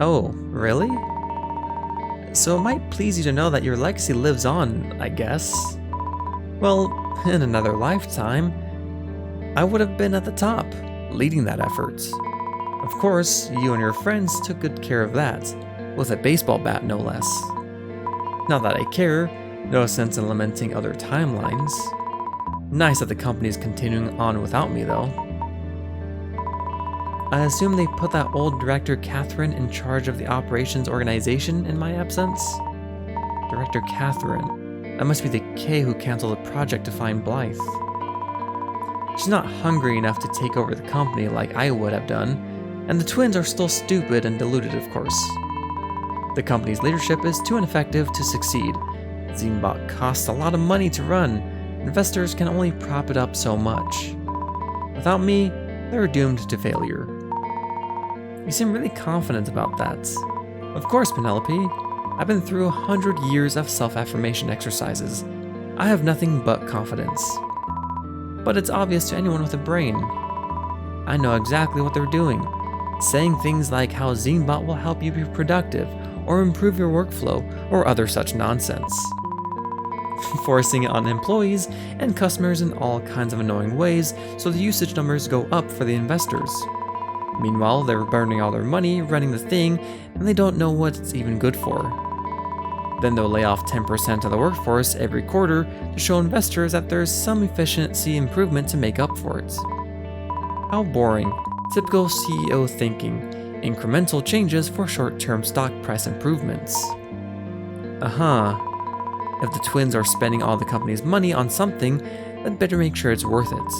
S1: Oh, really? So it might please you to know that your legacy lives on, I guess. Well, in another lifetime, I would have been at the top, leading that effort. Of course, you and your friends took good care of that, with a baseball bat no less. Not that I care, no sense in lamenting other timelines. Nice that the company's continuing on without me though. I assume they put that old director Catherine in charge of the operations organization in my absence? Director Catherine. That must be the K who canceled the project to find Blythe. She's not hungry enough to take over the company like I would have done, and the twins are still stupid and deluded, of course. The company's leadership is too ineffective to succeed. Zenebot costs a lot of money to run. Investors can only prop it up so much. Without me, they're doomed to failure. You seem really confident about that. Of course, Penelope. I've been through 100 years of self-affirmation exercises. I have nothing but confidence. But it's obvious to anyone with a brain. I know exactly what they're doing. Saying things like how ZineBot will help you be productive, or improve your workflow, or other such nonsense. Forcing it on employees and customers in all kinds of annoying ways so the usage numbers go up for the investors. Meanwhile, they're burning all their money running the thing and they don't know what it's even good for. Then they'll lay off 10% of the workforce every quarter to show investors that there's some efficiency improvement to make up for it. How boring. Typical CEO thinking. Incremental changes for short-term stock price improvements. If the twins are spending all the company's money on something, then better make sure it's worth it.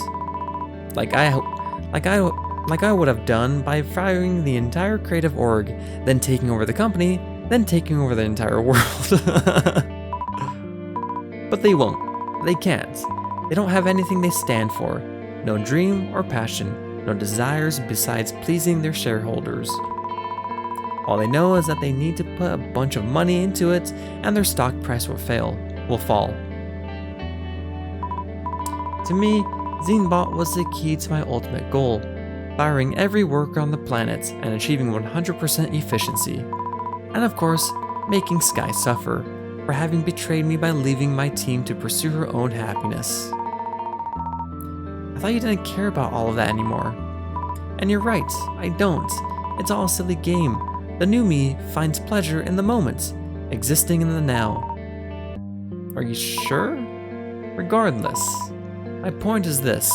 S1: Like I would have done by firing the entire creative org, then taking over the company, then taking over the entire world. But they won't. They can't. They don't have anything they stand for. No dream or passion, no desires besides pleasing their shareholders. All they know is that they need to put a bunch of money into it and their stock price will fall. To me, ZineBot was the key to my ultimate goal, firing every worker on the planet and achieving 100% efficiency. And of course, making Sky suffer for having betrayed me by leaving my team to pursue her own happiness. I thought you didn't care about all of that anymore. And you're right, I don't. It's all a silly game. The new me finds pleasure in the moment, existing in the now. Are you sure? Regardless, my point is this.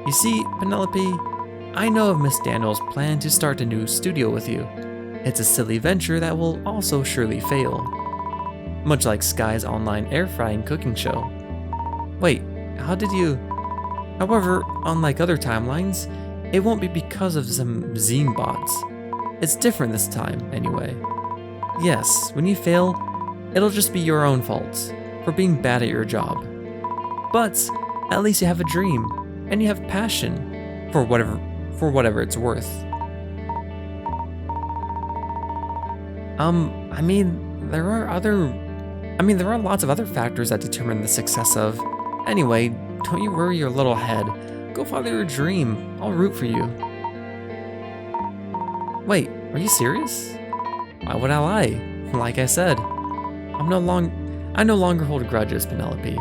S1: You see, Penelope, I know of Miss Daniels' plan to start a new studio with you. It's a silly venture that will also surely fail. Much like Sky's online air frying cooking show. Wait, how did you... However, unlike other timelines, it won't be because of some ZineBots. It's different this time, anyway. Yes, when you fail, it'll just be your own fault for being bad at your job. But at least you have a dream, and you have passion for whatever it's worth. There are lots of other factors that determine the success of. Anyway, don't you worry your little head. Go follow your dream. I'll root for you. Wait, are you serious? Why would I lie? Like I said, I no longer hold grudges, Penelope.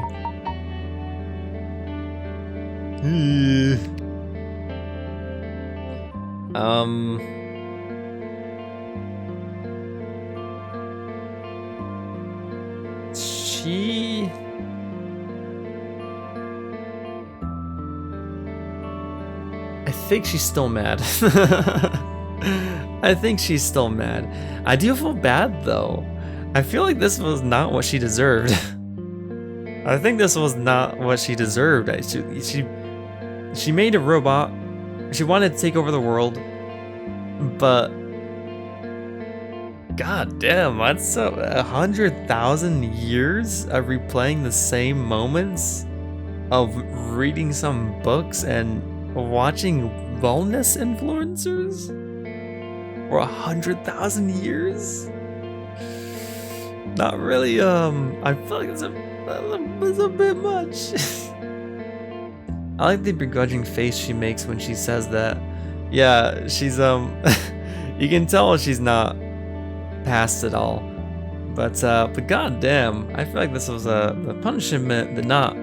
S1: I think she's still mad. I think she's still mad. I do feel bad though. I feel like this was not what she deserved. I think this was not what she deserved. She made a robot. She wanted to take over the world, but god damn, that's 100,000 years of replaying the same moments of reading some books and watching wellness influencers for 100,000 years. Not really. I feel like it's a bit much. I like the begrudging face she makes when she says that. Yeah, she's you can tell she's not past it all. But goddamn, I feel like this was the punishment did not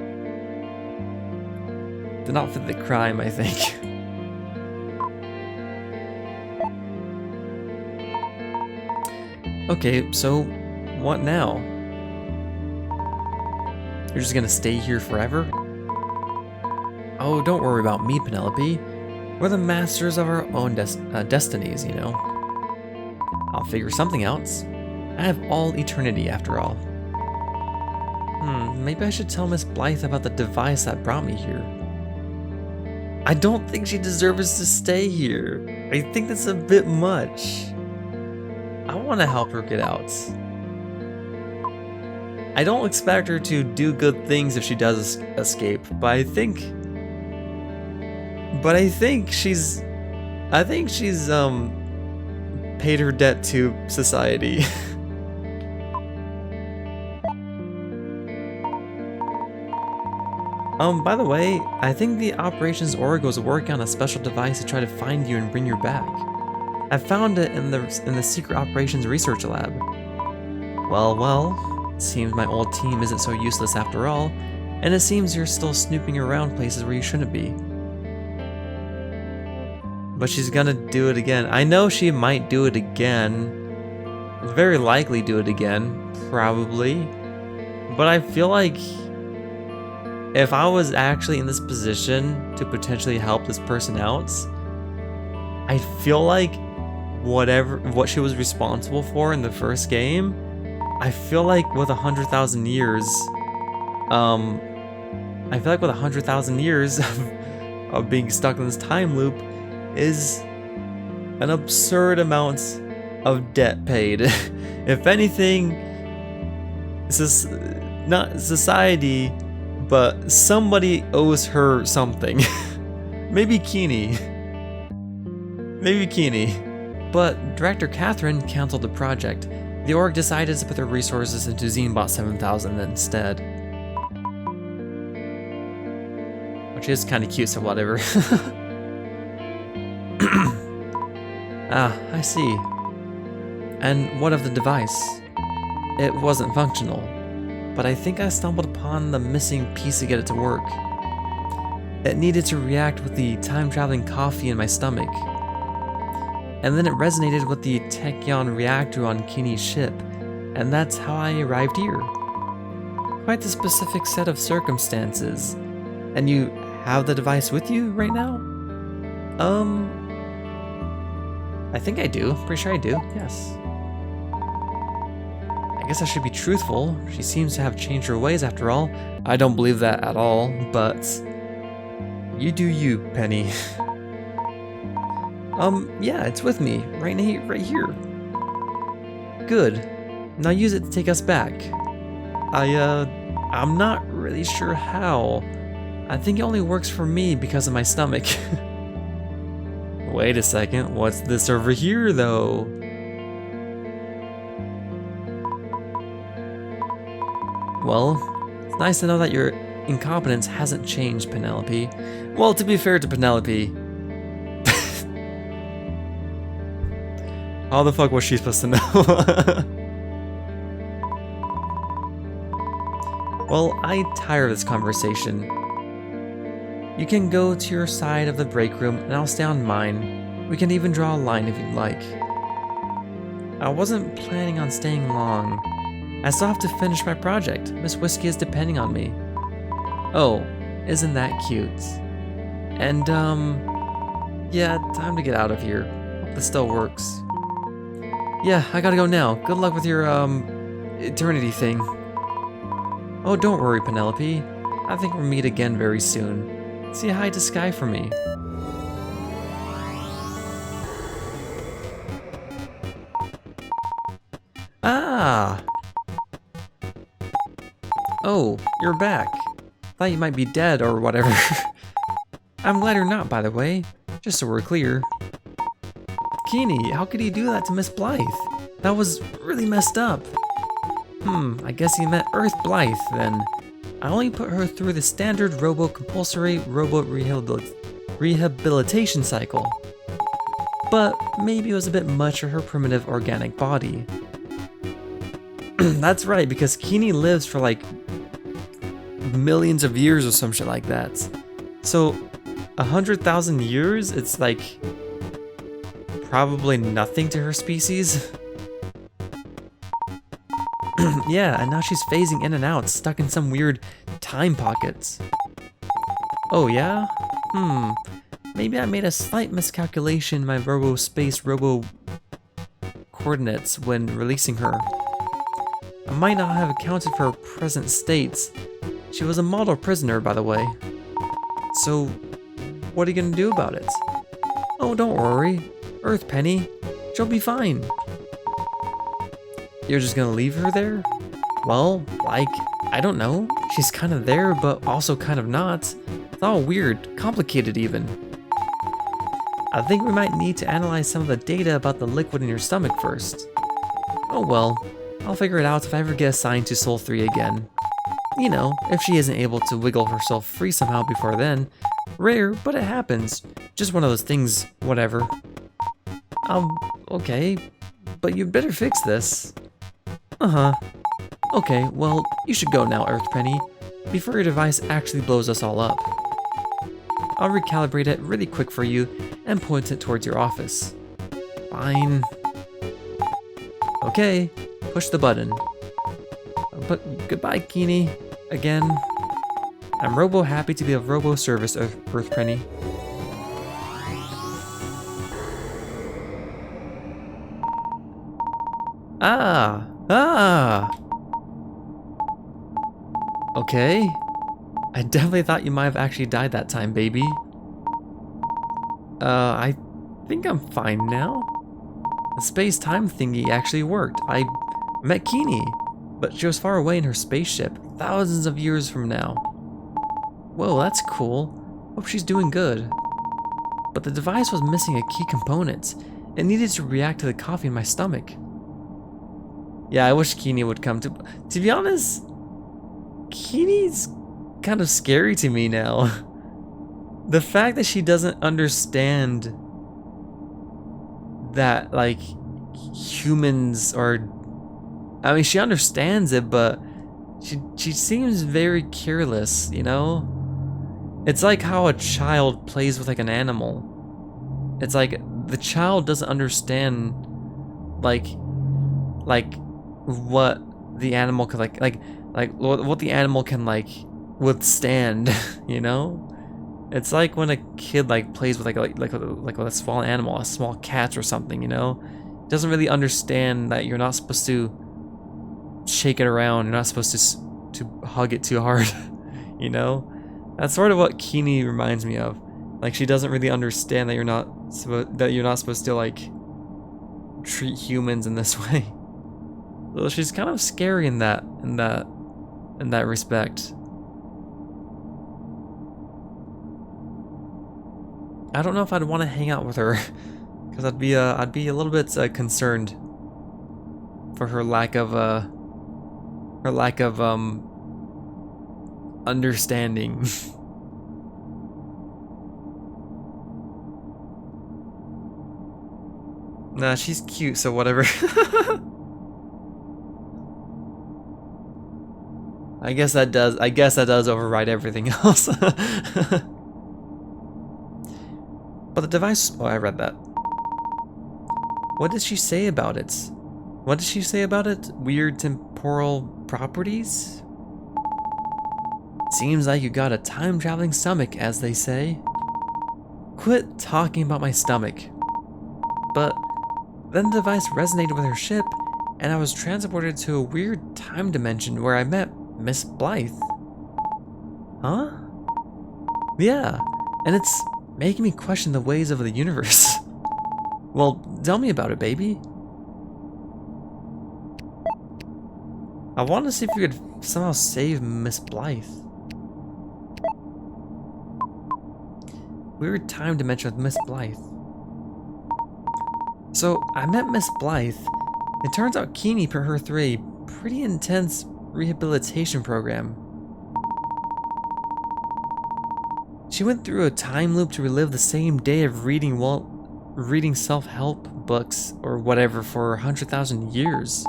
S1: fit the crime, I think. Okay, so what now? You're just gonna stay here forever? Oh, don't worry about me, Penelope. We're the masters of our own destinies, you know. I'll figure something out. I have all eternity after all. Maybe I should tell Miss Blythe about the device that brought me here. I don't think she deserves to stay here. I think that's a bit much. I want to help her get out. I don't expect her to do good things if she does escape, but I think she's paid her debt to society. By the way, I think the Operations Org was working on a special device to try to find you and bring you back. I found it in the Secret Operations Research Lab. Well, it seems my old team isn't so useless after all, and it seems you're still snooping around places where you shouldn't be. But she's gonna do it again. I know she might do it again. Very likely do it again, probably. But I feel like if I was actually in this position to potentially help this person out, I feel like what she was responsible for in the first game, I feel like with 100,000 years, of being stuck in this time loop is an absurd amount of debt paid. If anything, this is not society, but somebody owes her something. Maybe Keeney. But Director Catherine canceled the project. The org decided to put their resources into Xenobot 7000 instead. Which is kind of cute, so whatever. Ah, I see. And what of the device? It wasn't functional, but I think I stumbled upon the missing piece to get it to work. It needed to react with the time-traveling coffee in my stomach. And then it resonated with the tachyon reactor on Keeney's ship, and that's how I arrived here. Quite the specific set of circumstances. And you have the device with you right now? I think I do. Pretty sure I do, yes. I guess I should be truthful. She seems to have changed her ways after all. I don't believe that at all, but you do you, Penny. Yeah, it's with me, right here. Good. Now use it to take us back. I'm not really sure how. I think it only works for me because of my stomach. Wait a second, what's this over here, though? Well, it's nice to know that your incompetence hasn't changed, Penelope. Well, to be fair to Penelope, how the fuck was she supposed to know? Well, I'm tired of this conversation. You can go to your side of the break room and I'll stay on mine. We can even draw a line if you'd like. I wasn't planning on staying long. I still have to finish my project. Miss Whiskey is depending on me. Oh, isn't that cute? And, yeah, time to get out of here. Hope this still works. Yeah, I gotta go now. Good luck with your, eternity thing. Oh, don't worry, Penelope. I think we'll meet again very soon. Say hi to Sky for me. Ah! Oh, you're back. Thought you might be dead or whatever. I'm glad you're not, by the way. Just so we're clear. Keeney, how could he do that to Miss Blythe? That was really messed up. I guess he meant Earth Blythe, then. I only put her through the standard compulsory robot rehabilitation cycle. But maybe it was a bit much for her primitive organic body. That's right, because Keeney lives for like millions of years or some shit like that. So 100,000 years, it's like probably nothing to her species. Yeah, and now she's phasing in and out, stuck in some weird time pockets. Oh yeah? Maybe I made a slight miscalculation in my robo coordinates when releasing her. I might not have accounted for her present states. She was a model prisoner, by the way. So, what are you gonna do about it? Oh, don't worry. Earth Penny. She'll be fine. You're just gonna leave her there? Well, like, I don't know. She's kind of there, but also kind of not. It's all weird, complicated even. I think we might need to analyze some of the data about the liquid in your stomach first. Oh well, I'll figure it out if I ever get assigned to Soul 3 again. You know, if she isn't able to wiggle herself free somehow before then. Rare, but it happens. Just one of those things, whatever. Okay, but you'd better fix this. Uh-huh. Okay, well, you should go now, Earth Penny, before your device actually blows us all up. I'll recalibrate it really quick for you and point it towards your office. Fine. Okay, push the button. But goodbye, Keeney. Again. I'm robo happy to be of robo service, Earth Penny. Okay. I definitely thought you might have actually died that time, baby. I think I'm fine now. The space-time thingy actually worked. I met Keeney, but she was far away in her spaceship, thousands of years from now. Whoa, that's cool. Hope she's doing good. But the device was missing a key component. It needed to react to the coffee in my stomach. Yeah, I wish Keeney would come to... To be honest, Keeney's kind of scary to me now. The fact that she doesn't understand that, like, humans are... I mean, she understands it, but she seems very careless, you know? It's like how a child plays with, like, an animal. It's like the child doesn't understand, like what the animal can, like what the animal can, like, withstand, you know? It's like when a kid, like, plays with like with a small animal, a small cat or something, you know? Doesn't really understand that you're not supposed to shake it around, you're not supposed to hug it too hard, you know? That's sort of what Keeney reminds me of. Like, she doesn't really understand that you're not supposed to, like, treat humans in this way. So she's kind of scary in that respect. I don't know if I'd want to hang out with her, because I'd be a little bit concerned for her lack of understanding. Nah, she's cute, so whatever. I guess that does override everything else. But the device... Oh, I read that. What did she say about it? What did she say about it? Weird temporal properties? Seems like you got a time-traveling stomach, as they say. Quit talking about my stomach. But then the device resonated with her ship, and I was transported to a weird time dimension where I met Miss Blythe. Huh? Yeah, and it's making me question the ways of the universe. Well, tell me about it, baby. I want to see if you could somehow save Miss Blythe. Weird time dimension with Miss Blythe. So, I met Miss Blythe. It turns out Keeney put her through a pretty intense rehabilitation program. She went through a time loop to relive the same day of reading self-help books or whatever for 100,000 years.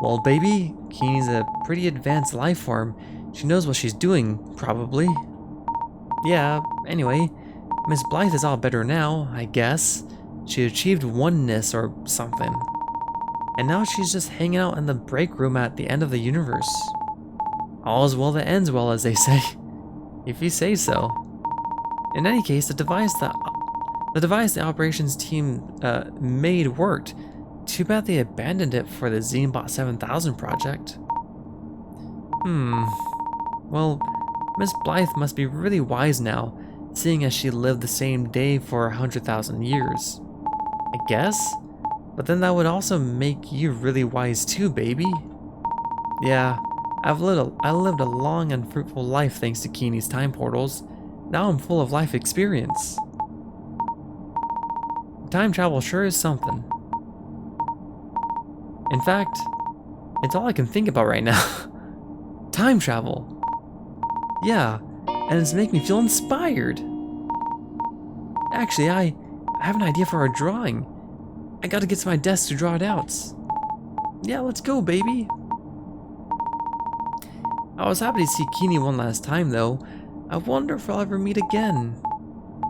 S1: Well, baby, Keeney's a pretty advanced life form. She knows what she's doing, probably. Yeah, anyway, Miss Blythe is all better now, I guess. She achieved oneness or something. And now she's just hanging out in the break room at the end of the universe. All's well that ends well, as they say. If you say so. In any case, the device the operations team made worked. Too bad they abandoned it for the Xenobot 7000 project. Well, Miss Blythe must be really wise now, seeing as she lived the same day for 100,000 years. I guess? But then that would also make you really wise too, baby. Yeah, I lived a long and fruitful life thanks to Keeney's time portals. Now I'm full of life experience. time travel sure is something. In fact, it's all I can think about right now. Time travel. Yeah, and it's making me feel inspired. Actually, I have an idea for our drawing. I gotta get to my desk to draw it out. Yeah, let's go, baby. I was happy to see Keeney one last time, though. I wonder if I'll ever meet again.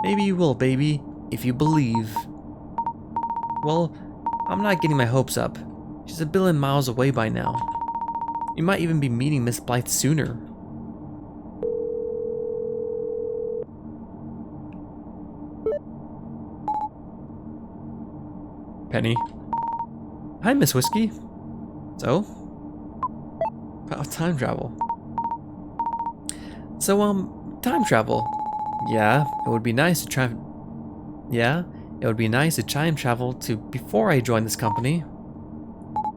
S1: Maybe you will, baby, if you believe. Well, I'm not getting my hopes up. She's a billion miles away by now. You might even be meeting Miss Blythe sooner. Penny. Hi, Miss Whiskey. So? About time travel. So, time travel. Yeah, it would be nice to try... Yeah, it would be nice to time travel to before I join this company.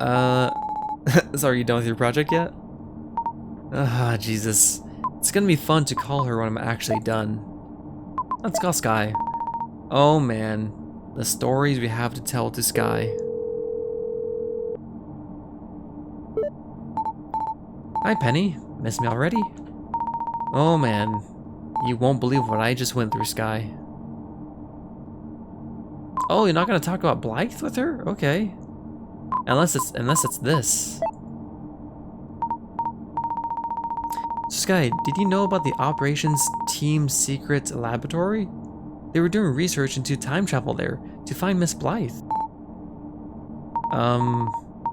S1: Sorry, you done with your project yet? Ah, Jesus. It's gonna be fun to call her when I'm actually done. Let's call Sky. Oh man, the stories we have to tell to Sky. Hi, Penny. Miss me already? Oh man, you won't believe what I just went through, Sky. Oh, you're not gonna talk about Blythe with her? Okay. Unless it's this. So Sky, did you know about the Operations Team Secret Laboratory? They were doing research into time travel there to find Miss Blythe.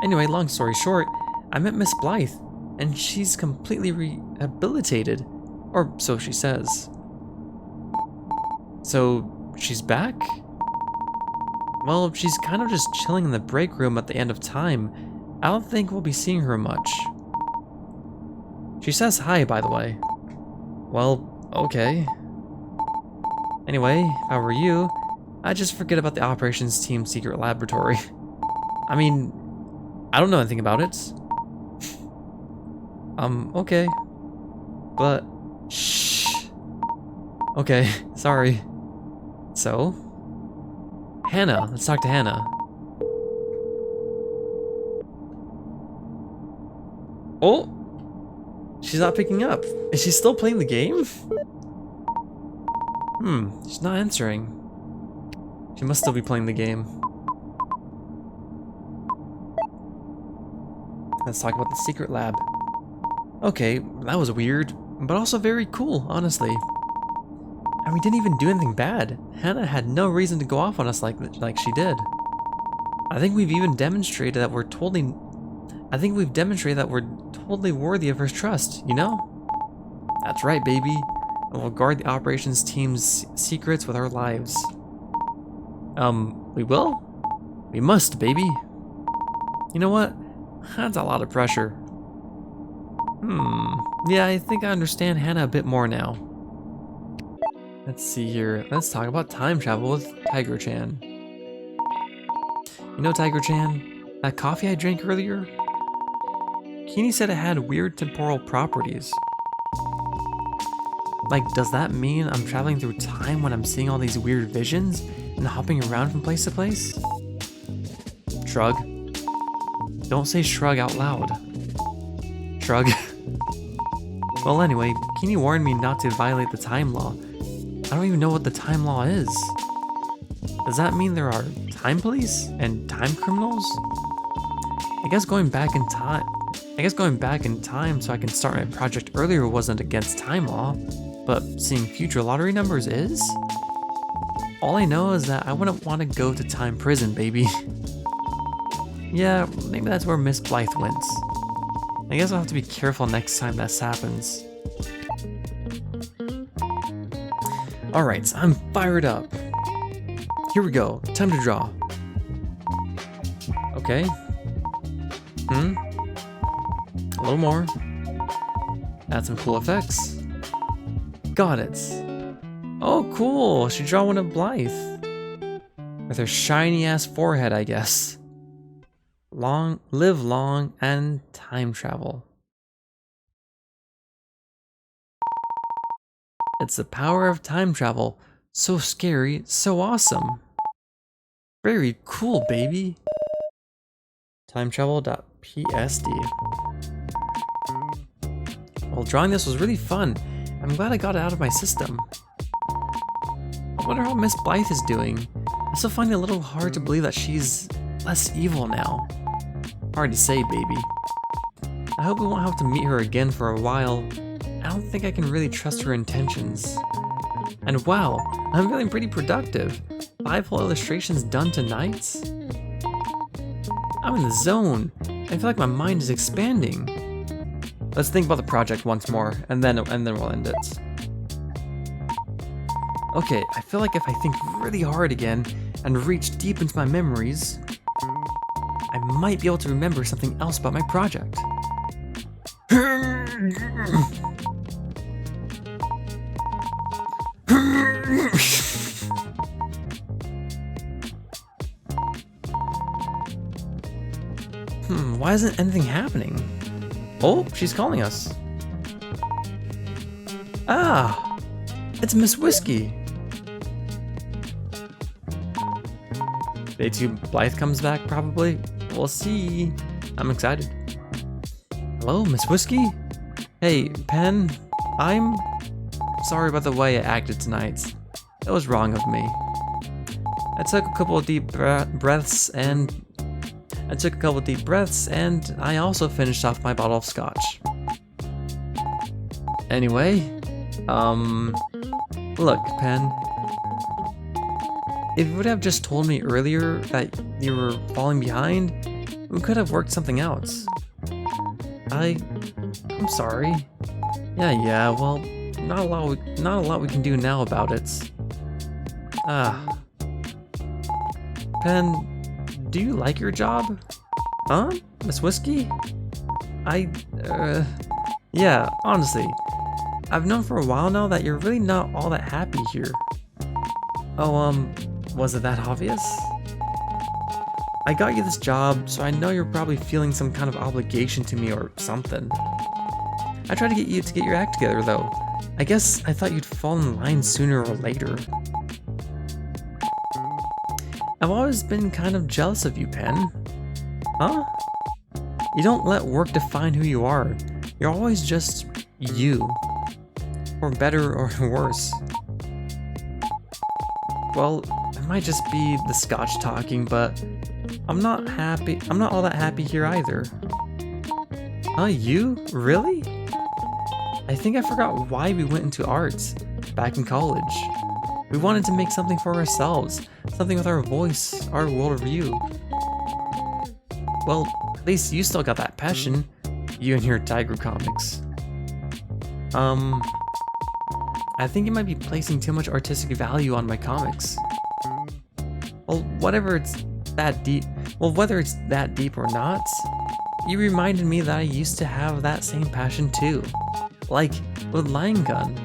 S1: Anyway, long story short, I met Miss Blythe, and she's completely rehabilitated. Or so she says. So, she's back? Well, she's kind of just chilling in the break room at the end of time. I don't think we'll be seeing her much. She says hi, by the way. Well, okay. Anyway, if I were you, I'd just forget about the Operations Team Secret Laboratory. I mean, I don't know anything about it. Okay. But, shh. Okay, sorry. So? Hannah, let's talk to Hannah. Oh! She's not picking up. Is she still playing the game? She's not answering. She must still be playing the game. Let's talk about the secret lab. Okay, that was weird, but also very cool, honestly. And we didn't even do anything bad. Hannah had no reason to go off on us like she did. I think we've demonstrated that we're totally worthy of her trust, you know? That's right, baby. And we'll guard the operations team's secrets with our lives. We will? We must, baby. You know what? That's a lot of pressure. Yeah, I think I understand Hannah a bit more now. Let's see here. Let's talk about time travel with Tiger-chan. You know, Tiger-chan, that coffee I drank earlier? Keeney said it had weird temporal properties. Like, does that mean I'm traveling through time when I'm seeing all these weird visions and hopping around from place to place? Shrug. Don't say shrug out loud. Shrug. Well, anyway, Keeney warned me not to violate the time law. I don't even know what the time law is. Does that mean there are time police and time criminals? I guess going back in time so I can start my project earlier wasn't against time law, but seeing future lottery numbers is? All I know is that I wouldn't want to go to time prison, baby. Yeah, maybe that's where Miss Blythe went. I guess I'll have to be careful next time this happens. Alright, I'm fired up. Here we go, time to draw. Okay. A little more. Add some cool effects. Got it. Oh, cool, she drew one of Blythe. With her shiny ass forehead, I guess. Live long, and time travel. It's the power of time travel. So scary, so awesome. Very cool, baby. Timetravel.psd. Well, drawing this was really fun. I'm glad I got it out of my system. I wonder how Miss Blythe is doing. I still find it a little hard to believe that she's less evil now. Hard to say, baby. I hope we won't have to meet her again for a while. I don't think I can really trust her intentions. And wow, I'm feeling pretty productive. 5 whole illustrations done tonight? I'm in the zone. I feel like my mind is expanding. Let's think about the project once more, and then we'll end it. Okay, I feel like if I think really hard again and reach deep into my memories, I might be able to remember something else about my project. Why isn't anything happening? Oh, she's calling us. Ah, it's Miss Whiskey. Day 2 Blythe comes back, probably. We'll see. I'm excited. Hello, Miss Whiskey? Hey, Pen. I'm sorry about the way I acted tonight. It was wrong of me. I took a couple of deep breaths and I also finished off my bottle of scotch. Anyway, look, Pen. If you would have just told me earlier that you were falling behind, we could have worked something out. I'm sorry. Yeah, well, not a lot we can do now about it. Pen, do you like your job? Huh? Miss Whiskey? Yeah, honestly. I've known for a while now that you're really not all that happy here. Oh, was it that obvious? I got you this job, so I know you're probably feeling some kind of obligation to me or something. I tried to get you to get your act together, though. I guess I thought you'd fall in line sooner or later. I've always been kind of jealous of you, Pen. Huh? You don't let work define who you are. You're always just you. For better or worse. Well, it might just be the scotch talking, but I'm not all that happy here either. You? Really? I think I forgot why we went into arts back in college. We wanted to make something for ourselves, something with our voice, our worldview. Well, at least you still got that passion, you and your Tiger comics. I think you might be placing too much artistic value on my comics. Well, whether it's that deep or not, you reminded me that I used to have that same passion too. Like with Lion Gun.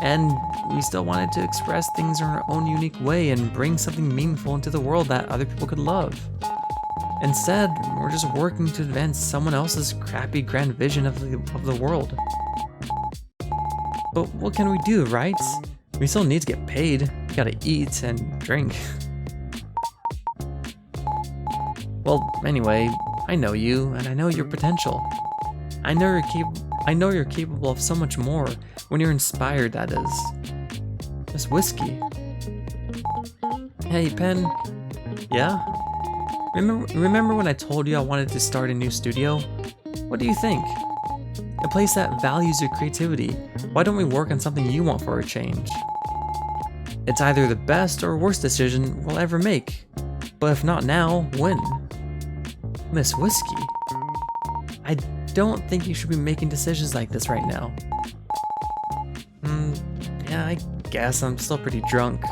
S1: And we still wanted to express things in our own unique way and bring something meaningful into the world that other people could love. Instead, we're just working to advance someone else's crappy grand vision of the world. But what can we do, right? We still need to get paid. We gotta eat and drink. Well, anyway, I know you, and I know your potential. I know you're capable of so much more when you're inspired, that is. Miss Whiskey. Hey, Pen. Yeah? Remember when I told you I wanted to start a new studio? What do you think? A place that values your creativity. Why don't we work on something you want for a change? It's either the best or worst decision we'll ever make. But if not now, when? Miss Whiskey. I don't think you should be making decisions like this right now. Yeah, I guess I'm still pretty drunk.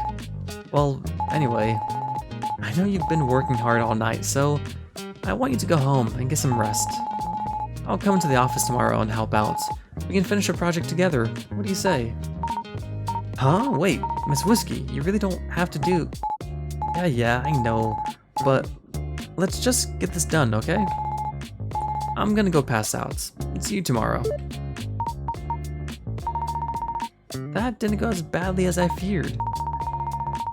S1: Well, anyway, I know you've been working hard all night, so I want you to go home and get some rest. I'll come to the office tomorrow and help out. We can finish our project together. What do you say? Huh? Wait, Miss Whiskey, you really don't have to do... Yeah, I know, but let's just get this done, okay? I'm gonna go pass out. See you tomorrow. That didn't go as badly as I feared.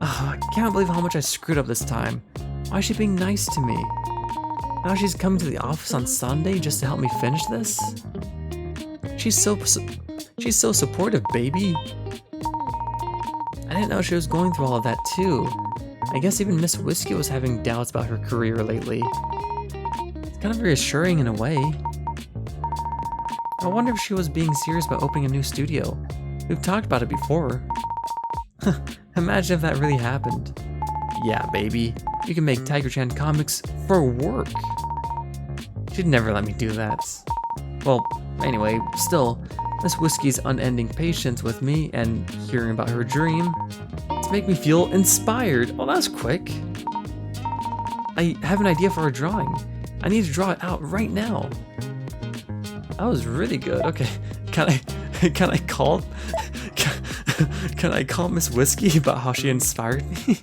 S1: Oh, I can't believe how much I screwed up this time. Why is she being nice to me? Now she's coming to the office on Sunday just to help me finish this? She's so supportive, baby. I didn't know she was going through all of that too. I guess even Miss Whiskey was having doubts about her career lately. It's kind of reassuring in a way. I wonder if she was being serious about opening a new studio. We've talked about it before. Imagine if that really happened. Yeah, baby. You can make Tiger-chan comics for work. She'd never let me do that. Well, anyway, still, Miss Whiskey's unending patience with me and hearing about her dream to make me feel inspired. Oh, that was quick. I have an idea for a drawing. I need to draw it out right now. That was really good. Okay, can I call Miss Whiskey about how she inspired me?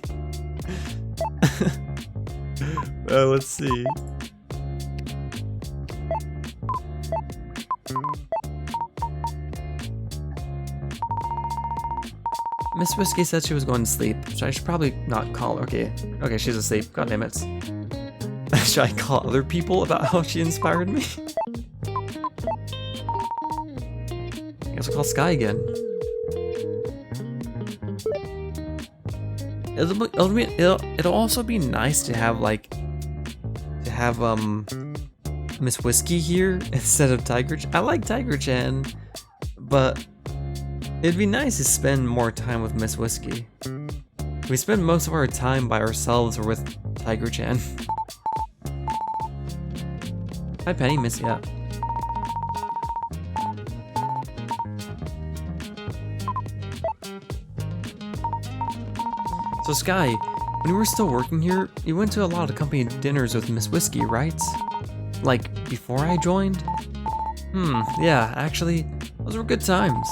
S1: Let's see. Miss Whiskey said she was going to sleep, so I should probably not call her. Okay, she's asleep. God damn it. Should I call other people about how she inspired me? I guess we'll call Sky again. It'll also be nice to have Miss Whiskey here instead of Tiger-chan. I like Tiger-chan, but it'd be nice to spend more time with Miss Whiskey. We spend most of our time by ourselves or with Tiger-chan. Hi Penny, miss ya. So Sky, when you were still working here, you went to a lot of company dinners with Miss Whiskey, right? Like, before I joined? Yeah, actually, those were good times.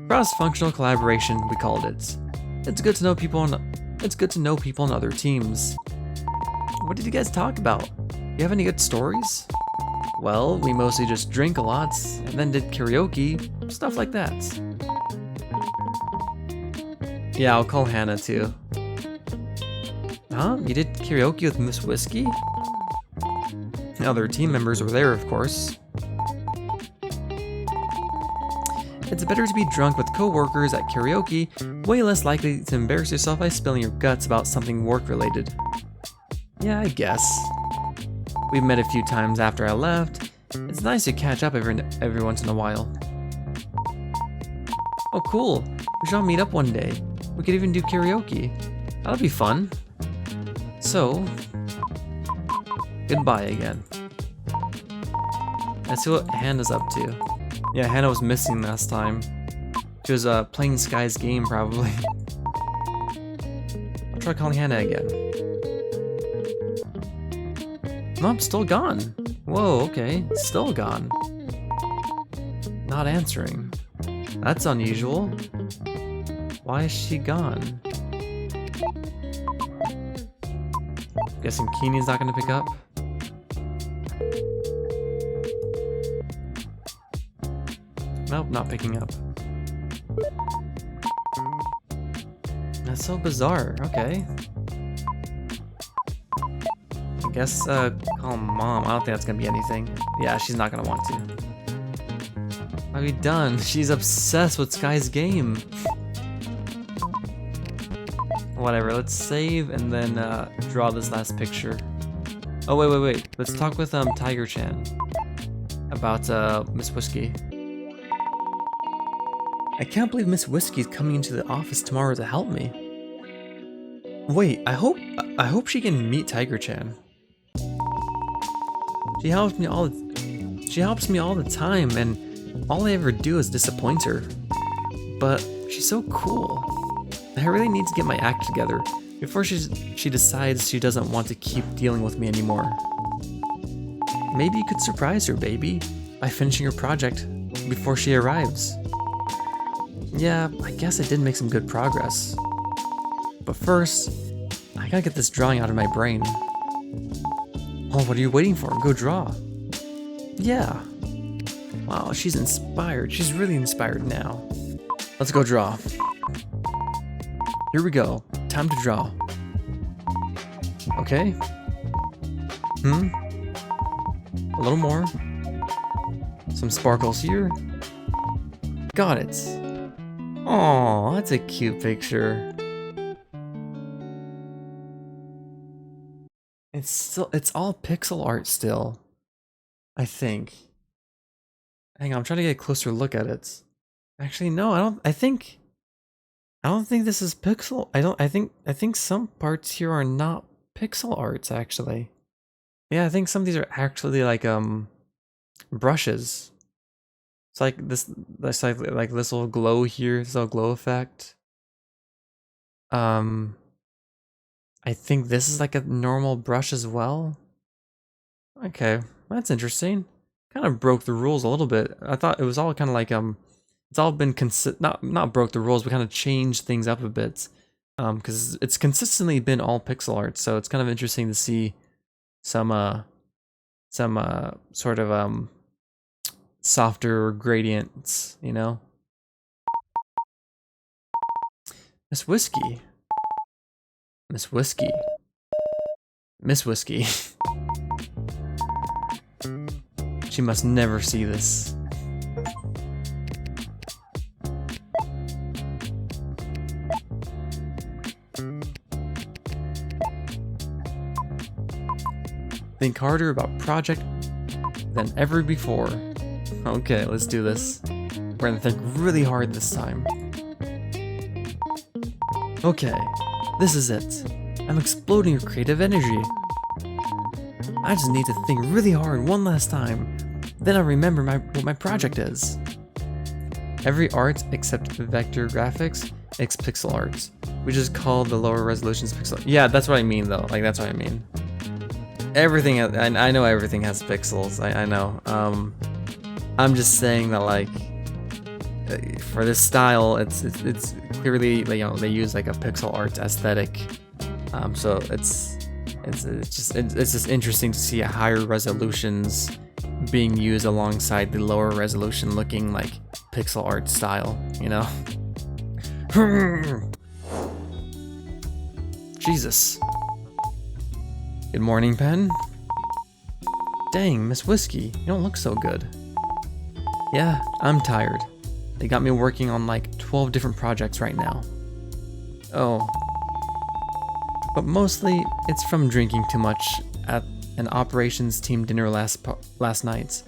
S1: Cross-functional collaboration, we called it. It's good to know people on other teams. What did you guys talk about? You have any good stories? Well, we mostly just drank a lot, and then did karaoke, stuff like that. Yeah, I'll call Hannah too. Huh? You did karaoke with Miss Whiskey? Other team members were there, of course. It's better to be drunk with co-workers at karaoke, way less likely to embarrass yourself by spilling your guts about something work-related. Yeah, I guess. We've met a few times after I left. It's nice to catch up every once in a while. Oh cool, we should all meet up one day. We could even do karaoke. That'll be fun. So, goodbye again. Let's see what Hannah's up to. Yeah, Hannah was missing last time. She was playing Sky's game, probably. I'll try calling Hannah again. Nope, still gone. Whoa, okay, still gone. Not answering. That's unusual. Why is she gone? Guessing Keeney's not gonna pick up. Nope, not picking up. That's so bizarre. Okay. I guess, call Mom. I don't think that's gonna be anything. Yeah, she's not gonna want to. What have you done? She's obsessed with Sky's game. Whatever, let's save and then draw this last picture. Oh, wait. Let's talk with Tiger-chan about Miss Whiskey. I can't believe Miss Whiskey's coming into the office tomorrow to help me. Wait, I hope she can meet Tiger-chan. She helps me all the time, and all I ever do is disappoint her. But she's so cool. I really need to get my act together before she decides she doesn't want to keep dealing with me anymore. Maybe you could surprise her, baby, by finishing her project before she arrives. Yeah, I guess I did make some good progress. But first, I gotta get this drawing out of my brain. Oh, what are you waiting for? Go draw. Yeah. Wow, she's inspired. She's really inspired now. Let's go draw. Here we go. Time to draw. Okay. A little more. Some sparkles here. Got it. Oh, that's a cute picture. It's all pixel art still. I think. Hang on, I'm trying to get a closer look at it. Actually, no, I don't think this is pixel. I think some parts here are not pixel arts actually. Yeah, I think some of these are actually like brushes. It's like this like this little glow here, this little glow effect. I think this is like a normal brush as well. Okay, that's interesting. Kind of broke the rules a little bit. I thought it was all kind of like it's all been not broke the rules, but kind of changed things up a bit. Because it's consistently been all pixel art, so it's kind of interesting to see some sort of softer gradients, you know? Miss Whiskey. Miss Whiskey. Miss Whiskey. She must never see this. Think harder about project than ever before. Okay, let's do this. We're gonna think really hard this time. Okay, this is it. I'm exploding with creative energy. I just need to think really hard one last time. Then I'll remember what my project is. Every art except vector graphics is pixel art. We just call the lower resolutions pixel art. Yeah, that's what I mean though. Like, that's what I mean. Everything, I know everything has pixels. I know. I'm just saying that, like, for this style, it's clearly, you know, they use like a pixel art aesthetic. So it's just interesting to see higher resolutions being used alongside the lower resolution looking like pixel art style, you know? Jesus. Good morning, Pen. Dang, Miss Whiskey, you don't look so good. Yeah, I'm tired. They got me working on like 12 different projects right now. Oh. But mostly, it's from drinking too much at an operations team dinner last night.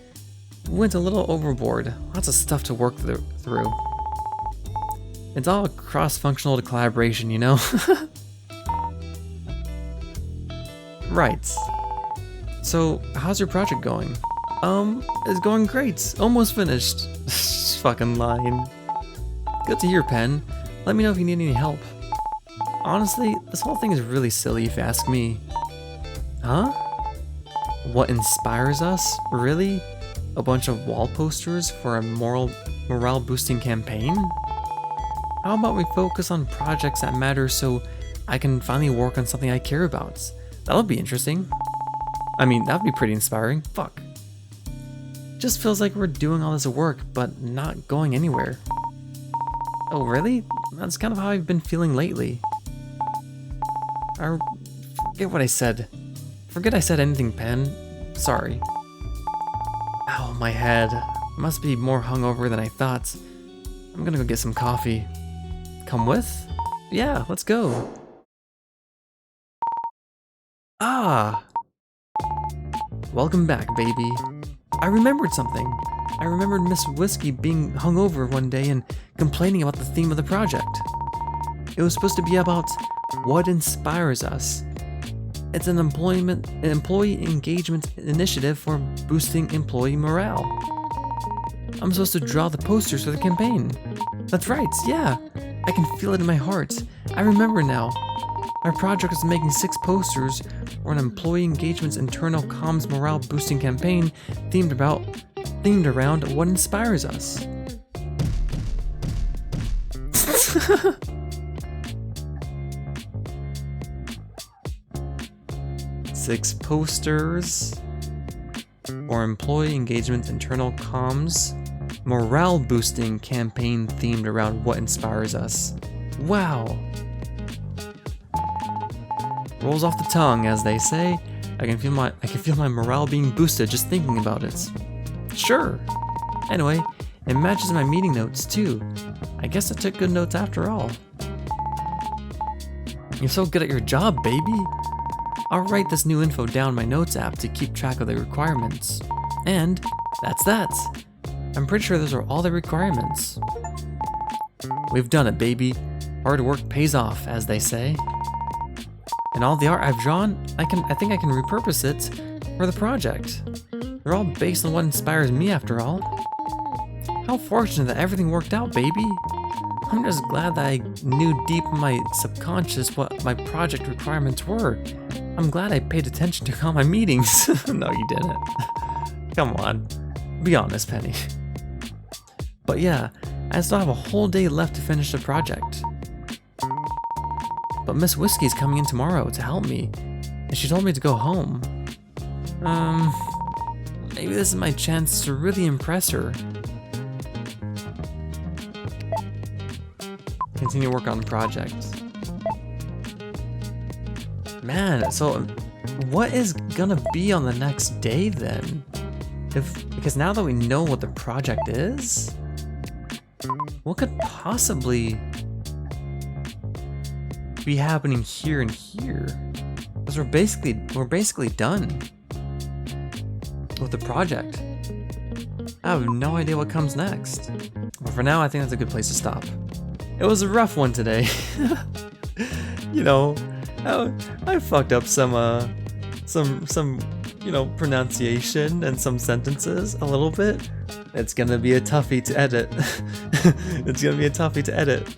S1: Went a little overboard, lots of stuff to work through. It's all cross-functional collaboration, you know? Right. So, how's your project going? It's going great. Almost finished. Fucking lying. Good to hear, Pen. Let me know if you need any help. Honestly, this whole thing is really silly if you ask me. Huh? What inspires us? Really? A bunch of wall posters for a morale boosting campaign? How about we focus on projects that matter so I can finally work on something I care about? That'll be interesting. I mean, that'd be pretty inspiring. Fuck. Just feels like we're doing all this work, but not going anywhere. Oh, really? That's kind of how I've been feeling lately. Forget what I said. Forget I said anything, Pen. Sorry. Ow, my head. Must be more hungover than I thought. I'm gonna go get some coffee. Come with? Yeah, let's go. Ah! Welcome back, baby. I remembered something. I remembered Miss Whiskey being hungover one day and complaining about the theme of the project. It was supposed to be about what inspires us. It's an employee engagement initiative for boosting employee morale. I'm supposed to draw the posters for the campaign. That's right, yeah. I can feel it in my heart. I remember now. Our project is making 6 posters for an employee engagement's internal comms morale boosting campaign themed around what inspires us. 6 posters for employee engagement internal comms morale boosting campaign themed around what inspires us. Wow. Rolls off the tongue, as they say. I can feel my morale being boosted just thinking about it. Sure. Anyway, it matches my meeting notes too. I guess I took good notes after all. You're so good at your job, baby. I'll write this new info down in my notes app to keep track of the requirements. And that's that. I'm pretty sure those are all the requirements. We've done it, baby. Hard work pays off, as they say. And all the art I've drawn, I think I can repurpose it for the project. They're all based on what inspires me after all. How fortunate that everything worked out, baby. I'm just glad that I knew deep in my subconscious what my project requirements were. I'm glad I paid attention to all my meetings. No, you didn't. Come on, be honest, Penny. But yeah, I still have a whole day left to finish the project. But Miss Whiskey's coming in tomorrow to help me, and she told me to go home. Maybe this is my chance to really impress her. Continue work on the project. Man, so what is gonna be on the next day then? Because now that we know what the project is, what could possibly be happening here and here? Because we're basically done with the project. I have no idea what comes next. But for now, I think that's a good place to stop. It was a rough one today. You know, I fucked up some pronunciation and some sentences a little bit. It's gonna be a toughie to edit. It's gonna be a toughie to edit.